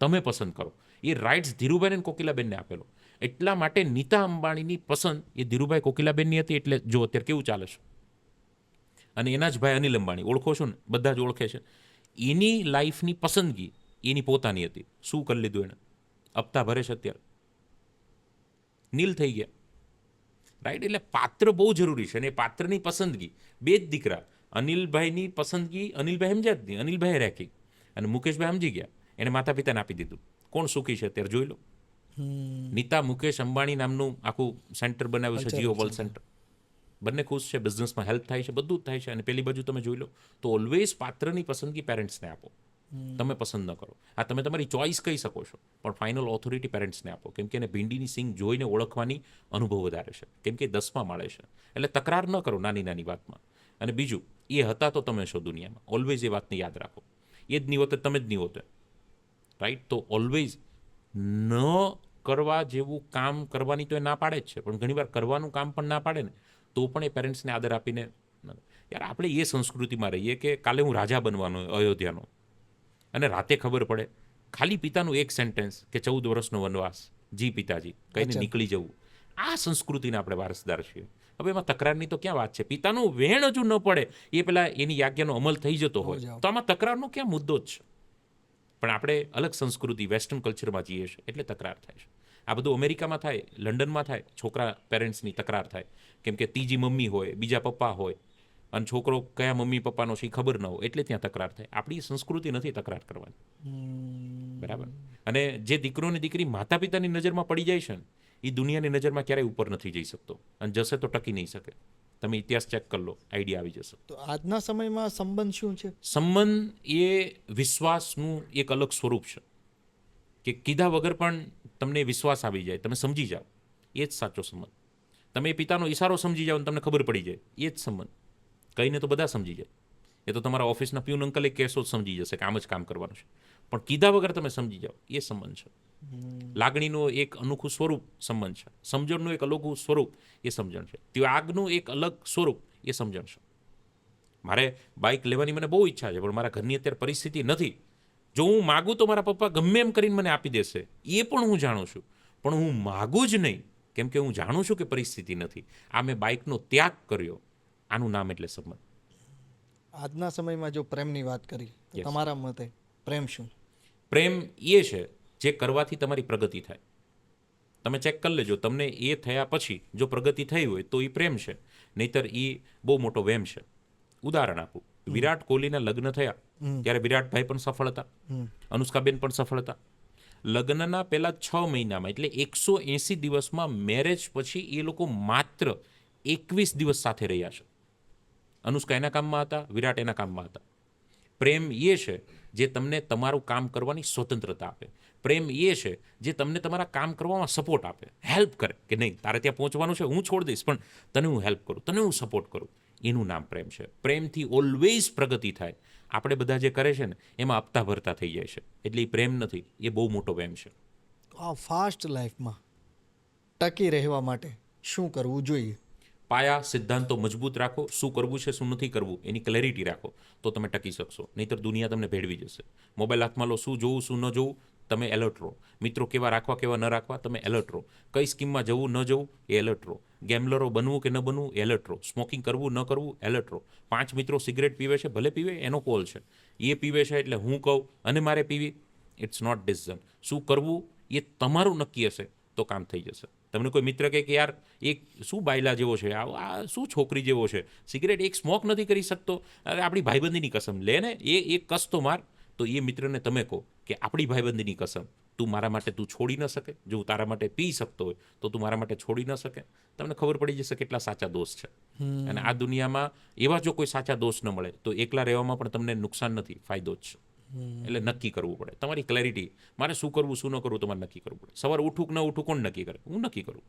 તમે પસંદ કરો. એ રાઇટ્સ ધીરુભાઈને કોકિલાબેનને આપેલો. એટલા માટે નીતા અંબાણીની પસંદ એ ધીરુભાઈ કોકિલાબેનની હતી. એટલે જો અત્યારે કેવું ચાલે છે. અને એના જ ભાઈ અનિલ અંબાણી, ઓળખો છો ને, બધા જ ઓળખે છે. એની લાઈફની પસંદગી એની પોતાની હતી. શું કરી લીધું એણે? હપ્તા ભરે છે અત્યારે, નીલ થઈ ગયા. રાઈટ? એટલે પાત્ર બહુ જરૂરી છે અને એ પાત્રની પસંદગી બે જ દીકરા, અનિલભાઈની પસંદગી અનિલભાઈ સમજ્યા જ નહીં, અનિલભાઈ રાખી અને મુકેશભાઈ સમજી ગયા, એને માતા પિતાને આપી દીધું. કોણ સુખી છે અત્યારે જોઈ લો. નીતા મુકેશ અંબાણી નામનું આખું સેન્ટર બનાવ્યું છે, જીઓ વર્લ્ડ સેન્ટર. બંને ખુશ છે, બિઝનેસમાં હેલ્પ થાય છે, બધું જ થાય છે. અને પેલી બાજુ તમે જોઈ લો તો ઓલવેઝ પાત્રની પસંદગી પેરેન્ટ્સને આપો. તમે પસંદ ન કરો. હા, તમે તમારી ચોઇસ કહી શકો છો, પણ ફાઇનલ ઓથોરિટી પેરેન્ટ્સને આપો, કેમ કે એને ભીંડીની સિંગ જોઈને ઓળખવાની અનુભવ વધારે છે, કેમ કે 10મા માળે છે. એટલે તકરાર ન કરો નાની નાની વાતમાં. અને બીજું, એ હતા તો તમે છો દુનિયામાં, ઓલવેઝ એ વાતને યાદ રાખો. એ જ નહીં હોતે તમે જ નહીં હોતે, રાઈટ? તો ઓલવેઝ ન કરવા જેવું કામ કરવાની તો એ ના પાડે જ છે, પણ ઘણીવાર કરવાનું કામ પણ ના પાડે ને તો પણ એ પેરેન્ટ્સને આદર આપીને, યાર આપણે એ સંસ્કૃતિમાં રહીએ કે કાલે હું રાજા બનવાનો અયોધ્યાનો, અને રાતે ખબર પડે ખાલી પિતાનું એક સેન્ટેન્સ કે 14 વર્ષનો વનવાસ, જી પિતાજી કહીને નીકળી જવું. આ સંસ્કૃતિના આપણે વારસદાર છીએ. હવે એમાં તકરારની તો ક્યાં વાત છે? પિતાનું વેણ હજુ ન પડે એ પેલા એની આજ્ઞાનો અમલ થઈ જતો હોય તો આમાં તકરારનો ક્યાં મુદ્દો જ છે? પણ આપણે અલગ સંસ્કૃતિ વેસ્ટર્ન કલ્ચરમાં જઈએ છીએ એટલે તકરાર થાય છે. આ બધું અમેરિકામાં થાય, લંડનમાં થાય, છોકરા પેરેન્ટ્સની તકરાર થાય, કેમ કે ત્રીજી મમ્મી હોય, બીજા પપ્પા હોય, અને છોકરો કયા મમ્મી પપ્પાનો છે એ ખબર ન હોય, એટલે ત્યાં તકરાર થાય. આપણી સંસ્કૃતિ નથી તકરાર કરવાની, બરાબર? અને જે દીકરો ને દીકરી માતા પિતાની નજરમાં પડી જાય છે ને એ દુનિયાની નજરમાં ક્યારેય ઉપર નથી જઈ શકતો, અને જશે તો ટકી નહીં શકે. તમે ઇતિહાસ ચેક કરી લો, આઈડિયા આવી જશે.
તો આજના સમયમાં સંબંધ શું છે?
સંબંધ એ વિશ્વાસનું એક અલગ સ્વરૂપ છે કે કીધા વગર પણ તમને વિશ્વાસ આવી જાય, તમે સમજી જાઓ, એ જ સાચો સંબંધ. તમે એ પિતાનો ઈશારો સમજી જાઓ ને તમને ખબર પડી જાય, એ જ સંબંધ. કહીને તો બધા સમજી જાય. એ તો તમારા ઓફિસના પ્યુન અંકલે કહેશો જ સમજી જશે કે આમ જ કામ કરવાનું છે, પણ કીધા વગર તમે સમજી જાઓ, એ સંબંધ છે. લાગણીનું એક અનોખું સ્વરૂપ સંબંધ છે, સમજણનું એક અનોખું સ્વરૂપ એ સમજણ છે, ત્યાગનું એક અલગ સ્વરૂપ એ સમજણ છે. મારે બાઇક લેવાની મને બહુ ઈચ્છા છે, પણ મારા ઘરની અત્યારે પરિસ્થિતિ નથી. જો હું માગું તો મારા પપ્પા ગમે એમ કરીને મને આપી દેશે, એ પણ હું જાણું છું, પણ હું માગું જ નહીં, કેમ કે હું જાણું છું કે પરિસ્થિતિ નથી. આ મેં બાઇકનો ત્યાગ કર્યો, આનું નામ એટલે સંબંધ.
આજના સમયમાં જો પ્રેમની વાત કરી તો તમારા મતે પ્રેમ શું?
પ્રેમ એ છે જે કરવાથી તમારી પ્રગતિ થાય. તમે ચેક કરી લેજો, તમને એ થયા પછી જો પ્રગતિ થઈ હોય તો એ પ્રેમ છે, નહીતર એ બહુ મોટો વેમ છે. ઉદાહરણ આપું, વિરાટ કોહલીના લગ્ન થયા ત્યારે વિરાટભાઈ પણ સફળ હતા, અનુષ્કાબેન પણ સફળ હતા. લગ્નના પહેલા 6 મહિનામાં એટલે 180 દિવસમાં મેરેજ પછી એ લોકો માત્ર 21 દિવસ સાથે રહ્યા છે. અનુષ્કા એના કામમાં હતા, વિરાટ એના કામમાં હતા. પ્રેમ એ છે જે તમને તમારું કામ કરવાની સ્વતંત્રતા આપે. પ્રેમ એ છે જે તમને તમારા કામ કરવામાં સપોર્ટ આપે, હેલ્પ કરે કે નહીં તારે ત્યાં પહોંચવાનું છે, હું છોડી દઈશ પણ તને હું હેલ્પ કરું, તને હું સપોર્ટ કરું. એનું નામ પ્રેમ છે. પ્રેમથી ઓલવેઝ પ્રગતિ થાય. આપણે બધા જે કરે છે ને એમાં હપ્તા ભરતા થઈ જાય છે, એટલે એ પ્રેમ નથી, એ બહુ મોટો વેમ છે.
આ ફાસ્ટ લાઈફમાં ટકી રહેવા માટે શું કરવું જોઈએ?
પાયા સિદ્ધાંતો મજબૂત રાખો, શું કરવું છે શું નથી કરવું એની ક્લેરિટી રાખો, તો તમે ટકી શકશો. નહીંતર દુનિયા તમને ભેળવી જશે. મોબાઈલ હાથમાં લો, શું જોવું શું ન જોવું તમે એલર્ટ રહો. મિત્રો કેવા રાખવા કેવા ન રાખવા તમે એલર્ટ રહો. કઈ સ્કીમમાં જવું ન જવું એ એલર્ટ રહો. ગેમ્બલરો બનવું કે ન બનવું એલર્ટ રહો. સ્મોકિંગ કરવું ન કરવું એલર્ટ રહો. 5 મિત્રો સિગરેટ પીવે છે, ભલે પીવે, એનો કોલ છે. એ પીવે છે એટલે હું કહું અને મારે પીવી, ઇટ્સ નોટ ડિસિઝન. શું કરવું એ તમારું નક્કી હશે તો કામ થઈ જશે. તમને કોઈ મિત્ર કહે કે યાર એક શું બાયલા જેવો છે, આ શું છોકરી જેવો છે, સિગરેટ એક સ્મોક નથી કરી શકતો, અરે આપણી ભાઈબંધીની કસમ લે ને, એ કસ તો માર. તો એ મિત્રને તમે કહો કે આપણી ભાઈબંધીની કસમ, તું મારા માટે તું છોડી ન શકે, જો હું તારા માટે પી શકતો હોય તો તું મારા માટે છોડી ન શકે. તમને ખબર પડી જશે કેટલા સાચા દોસ્ત છે. અને આ દુનિયામાં એવા જો કોઈ સાચા દોસ્ત ન મળે તો એકલા રહેવામાં પણ તમને નુકસાન નથી, ફાયદો જ છે. એટલે નક્કી કરવું પડે, તમારી ક્લેરિટી, મારે શું કરવું શું ન કરવું તમારે નક્કી કરવું પડે. સવારે ઉઠું કે ન ઉઠું કોણ નક્કી કરે? હું નક્કી કરું.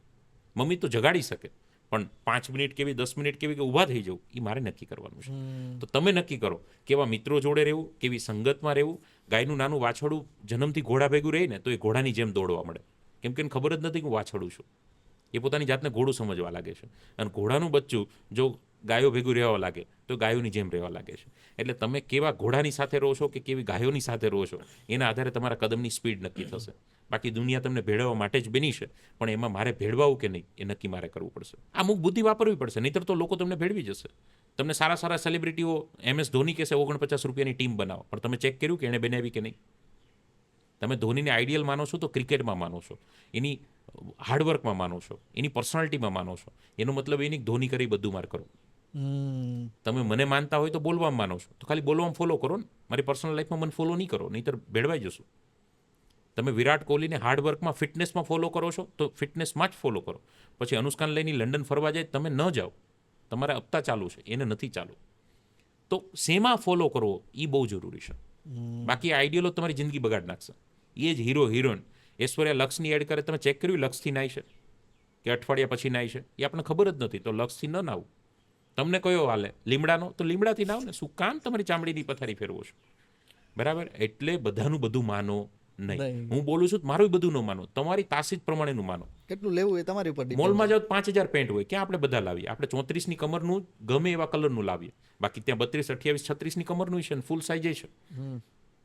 મમ્મી તો જગાડી શકે, પણ 5 મિનિટ કેવી 10 મિનિટ કેવી કે ઊભા થઈ જવું એ મારે નક્કી કરવાનું છે. તો તમે નક્કી કરો કેવા મિત્રો જોડે રહેવું, કેવી સંગતમાં રહેવું. ગાયનું નાનું વાછરડું જન્મથી ઘોડા ભેગું રહે ને તો એ ઘોડાની જેમ દોડવા મળે, કેમ કે એને ખબર જ નથી કે હું વાછરડું છું. એ પોતાની જાતને ઘોડું સમજવા લાગે છે. અને ઘોડાનું બચ્ચું જો ગાયો ભેગું રહેવા લાગે તો ગાયોની જેમ રહેવા લાગે છે. એટલે તમે કેવા ઘોડાની સાથે રહો છો કે કેવી ગાયોની સાથે રહો છો એના આધારે તમારા કદમની સ્પીડ નક્કી થશે. બાકી દુનિયા તમને ભેળવવા માટે જ બની છે, પણ એમાં મારે ભેળવાવું કે નહીં એ નક્કી મારે કરવું પડશે. અમુક બુદ્ધિ વાપરવી પડશે, નહીંતર તો લોકો તમને ભેળવી જશે. તમને સારા સારા સેલિબ્રિટીઓ MS ધોની કહેશે 49 રૂપિયાની ટીમ બનાવો, પણ તમે ચેક કર્યું કે એણે બનાવી કે નહીં? તમે ધોનીને આઈડિયલ માનો છો તો ક્રિકેટમાં માનો છો, એની હાર્ડવર્કમાં માનો છો, એની પર્સનાલિટીમાં માનો છો, એનો મતલબ એની ધોની કરી બધું મારે કરવું. તમે મને માનતા હોય તો બોલવામાં માનો છો, તો ખાલી બોલવામાં ફોલો કરો ને. મારી પર્સનલ લાઈફમાં મને ફોલો નહીં કરો, નહીંતર ભેળવાઈ જશું. તમે વિરાટ કોહલીને હાર્ડવર્કમાં, ફિટનેસમાં ફોલો કરો છો તો ફિટનેસમાં જ ફોલો કરો. પછી અનુષ્કાન લઈને લંડન ફરવા જાય, તમે ન જાઓ, તમારે હપ્તા ચાલુ છે, એને નથી ચાલુ. તો શેમાં ફોલો કરવો એ બહુ જરૂરી છે. બાકી આઈડિયલો તમારી જિંદગી બગાડ નાખશે. એ જ હીરો હિરોઈન ઐશ્વર્યા લક્ષની એડ કરે, તમે ચેક કર્યું લક્ષથી નાય છે કે અઠવાડિયા પછી નાય છે, એ આપણને ખબર જ નથી. તો લક્ષથી ન નાવું. તમને કયો હાલે લીમડાનો, તો લીમડાથી નાવ ને. શું કામ તમારી ચામડીની પથારી ફેરવો છો? બરાબર. એટલે બધાનું બધું માનો નહીં. હું બોલું છું મારું બધું ન માનો, તમારી તાસીત પ્રમાણેનું માનો.
કેટલું લેવું એ તમારી ઉપર depend
મોલમાં જાઓ 5000 પેન્ટ હોય, ક્યાં આપણે બધા લાવીએ? આપણે 34ની કમરનું ગમે એવા કલરનું લાવીએ. બાકી ત્યાં 32, 28, 36ની કમરનું છે ને ફૂલ સાઇઝ છે.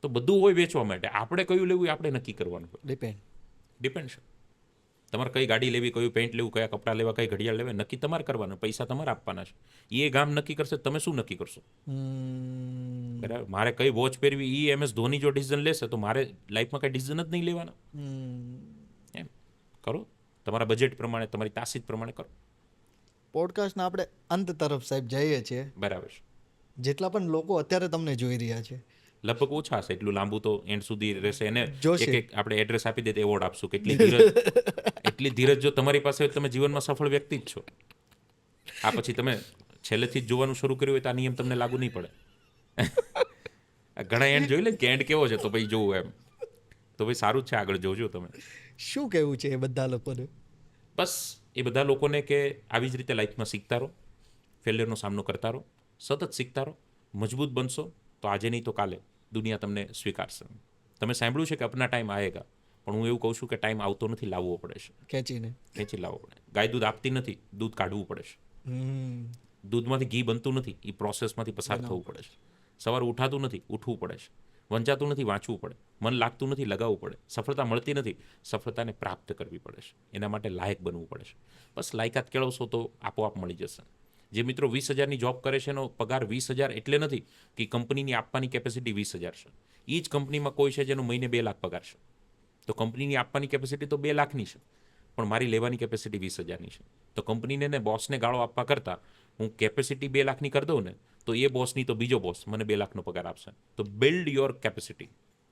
તો બધું હોય વેચવા માટે. આપણે કયું લેવું એ આપણે નક્કી કરવાનું હોય. ડિપેન્ડ છે. તમારે કઈ ગાડી લેવી, કયું પેન્ટ લેવું, કયા કપડાં લેવા, કઈ ઘડિયાળ લેવા, નક્કી તમારે કરવાનું. પૈસા તમારે આપવાના છે. એ ગામ નક્કી કરશે, તમે શું નક્કી કરશો? બરાબર. મારે કઈ વોચ પહેરવી, એ MS ધોની જો ડિસિઝન લેશે તો મારે લાઈફમાં કઈ ડિસિઝન જ નહીં લેવાના. એમ કરો તમારા બજેટ પ્રમાણે, તમારી તાસીત પ્રમાણે કરો.
પોડકાસ્ટના આપણે અંત તરફ સાહેબ જઈએ છીએ.
બરાબર છે.
જેટલા પણ લોકો અત્યારે તમને જોઈ રહ્યા છે,
લગભગ ઓછા હશે, એટલું લાંબુ તો એન્ડ સુધી રહેશે. એને
જોશે.
એક આપણે એડ્રેસ આપી દે તો એવોર્ડ આપશું. કેટલી ધીરજ, એટલી ધીરજ જો તમારી પાસે હોય, તમે જીવનમાં સફળ વ્યક્તિ જ છો. આ પછી તમે છેલ્લેથી જ જોવાનું શરૂ કર્યું હોય તો આ નિયમ તમને લાગુ નહીં પડે. ઘણા એન્ડ જોઈ લે કે એન્ડ કેવો છે, તો ભાઈ જોવું એમ, તો ભાઈ સારું જ છે, આગળ જોજો તમે.
શું કહેવું છે એ બધા લોકોને?
બસ એ બધા લોકોને કે આવી જ રીતે લાઈફમાં શીખતા રહો, ફેલિયરનો સામનો કરતા રહો, સતત શીખતા રહો, મજબૂત બનશો તો આજે નહીં તો કાલે દુનિયા તમને સ્વીકારશે. તમે સાંભળ્યું છે કે અપના ટાઈમ આએગા, પણ હું એવું કહું છું કે ટાઈમ આવતો નથી, લાવવો પડે છે. ખેંચી લાવવો પડે. ગાય દૂધ આપતી નથી, દૂધ કાઢવું પડે છે. દૂધમાંથી ઘી બનતું નથી, એ પ્રોસેસમાંથી પસાર થવું પડે છે. સવારે ઉઠાતું નથી, ઉઠવું પડે છે. વંચાતું નથી, વાંચવું પડે. મન લાગતું નથી, લગાવવું પડે. સફળતા મળતી નથી, સફળતાને પ્રાપ્ત કરવી પડે છે. એના માટે લાયક બનવું પડે છે. બસ લાયકાત કેળવશો તો આપોઆપ મળી જશે. જે મિત્રો 20,000ની જોબ કરે છે એનો પગાર 20,000 એટલે નથી કે કંપનીની આપવાની કેપેસિટી 20,000 છે. એ જ કંપનીમાં કોઈ છે જેનો મહિને 2 લાખ પગાર છે, તો કંપનીની આપવાની કેપેસિટી તો 2 લાખની છે, પણ મારી લેવાની કેપેસિટી 20,000ની છે. તો કંપનીને ને બોસને ગાળો આપવા કરતાં હું કેપેસિટી 2 લાખની કરી દઉં ને, તો એ બોસની તો બીજો બોસ મને 2 લાખનો પગાર આપશે. તો બિલ્ડ યોર કેપેસિટી.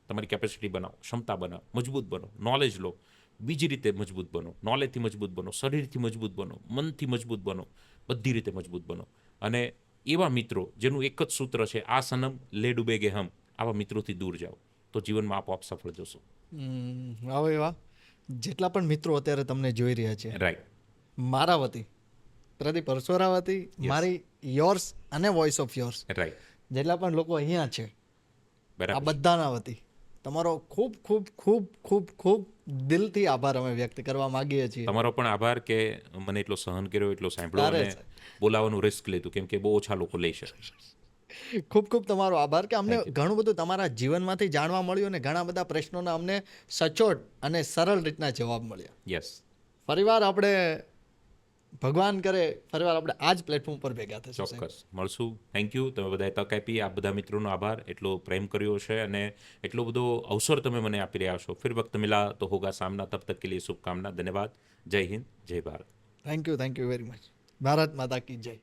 તમારી કેપેસિટી બનાવો, ક્ષમતા બનાવો, મજબૂત બનો, નોલેજ લો, બીજી રીતે મજબૂત બનો, નોલેજથી મજબૂત બનો, શરીરથી મજબૂત બનો, મનથી મજબૂત બનો, બધી રીતે મજબૂત બનો. અને એવા મિત્રો જેનું એક જ સૂત્ર છે, આ સનમ લે ડૂબેગે હમ, આવા મિત્રોથી દૂર જાઓ તો જીવનમાં આપોઆપ સફળ જશો.
વાહ વાહ. જેટલા પણ મિત્રો અત્યારે તમને જોઈ રહ્યા છે,
રાઈટ,
મારા વતી, પ્રદીપ અરસોરા વતી, મારી યોર્સ અને વોઇસ ઓફ યોર્સ,
રાઈટ,
જેટલા પણ લોકો અહીંયા છે, આ
બરાબર,
બધાના વતી તમારો ખૂબ ખૂબ ખૂબ ખૂબ ખૂબ દિલથી આભાર અમે વ્યક્ત કરવા માંગીએ છીએ.
તમારો પણ આભાર કે મને એટલો સહન કર્યો, એટલો સાંભળ્યો
તારે
અને બોલાવાનું રિસ્ક લીધું, કેમ કે બહુ ઓછા લોકો લઈ શકે.
ખૂબ ખૂબ તમારો આભાર કે અમને ઘણું બધું તમારા જીવનમાંથી જાણવા મળ્યું અને ઘણા બધા પ્રશ્નોના અમને સચોટ અને સરળ રીતના જવાબ મળ્યા.
યસ.
ફરીવાર આપણે ભગવાન કરે ફરીવાર આપણે આ જ પ્લેટફોર્મ પર ભેગા થશું.
ચોક્કસ મળશું. Thank you. તમે બધાએ તક આપી. આ બધા મિત્રોનો આભાર. એટલો પ્રેમ કર્યો છે અને એટલો બધો અવસર તમે મને આપી રહ્યા છો. ફિર વક્ત મિલા તો હોગા સામના. તબ તક કે લીએ શુભકામના. ધન્યવાદ. જય હિન્દ, જય Bharat.
Thank you very much. Bharat માતા કી જય.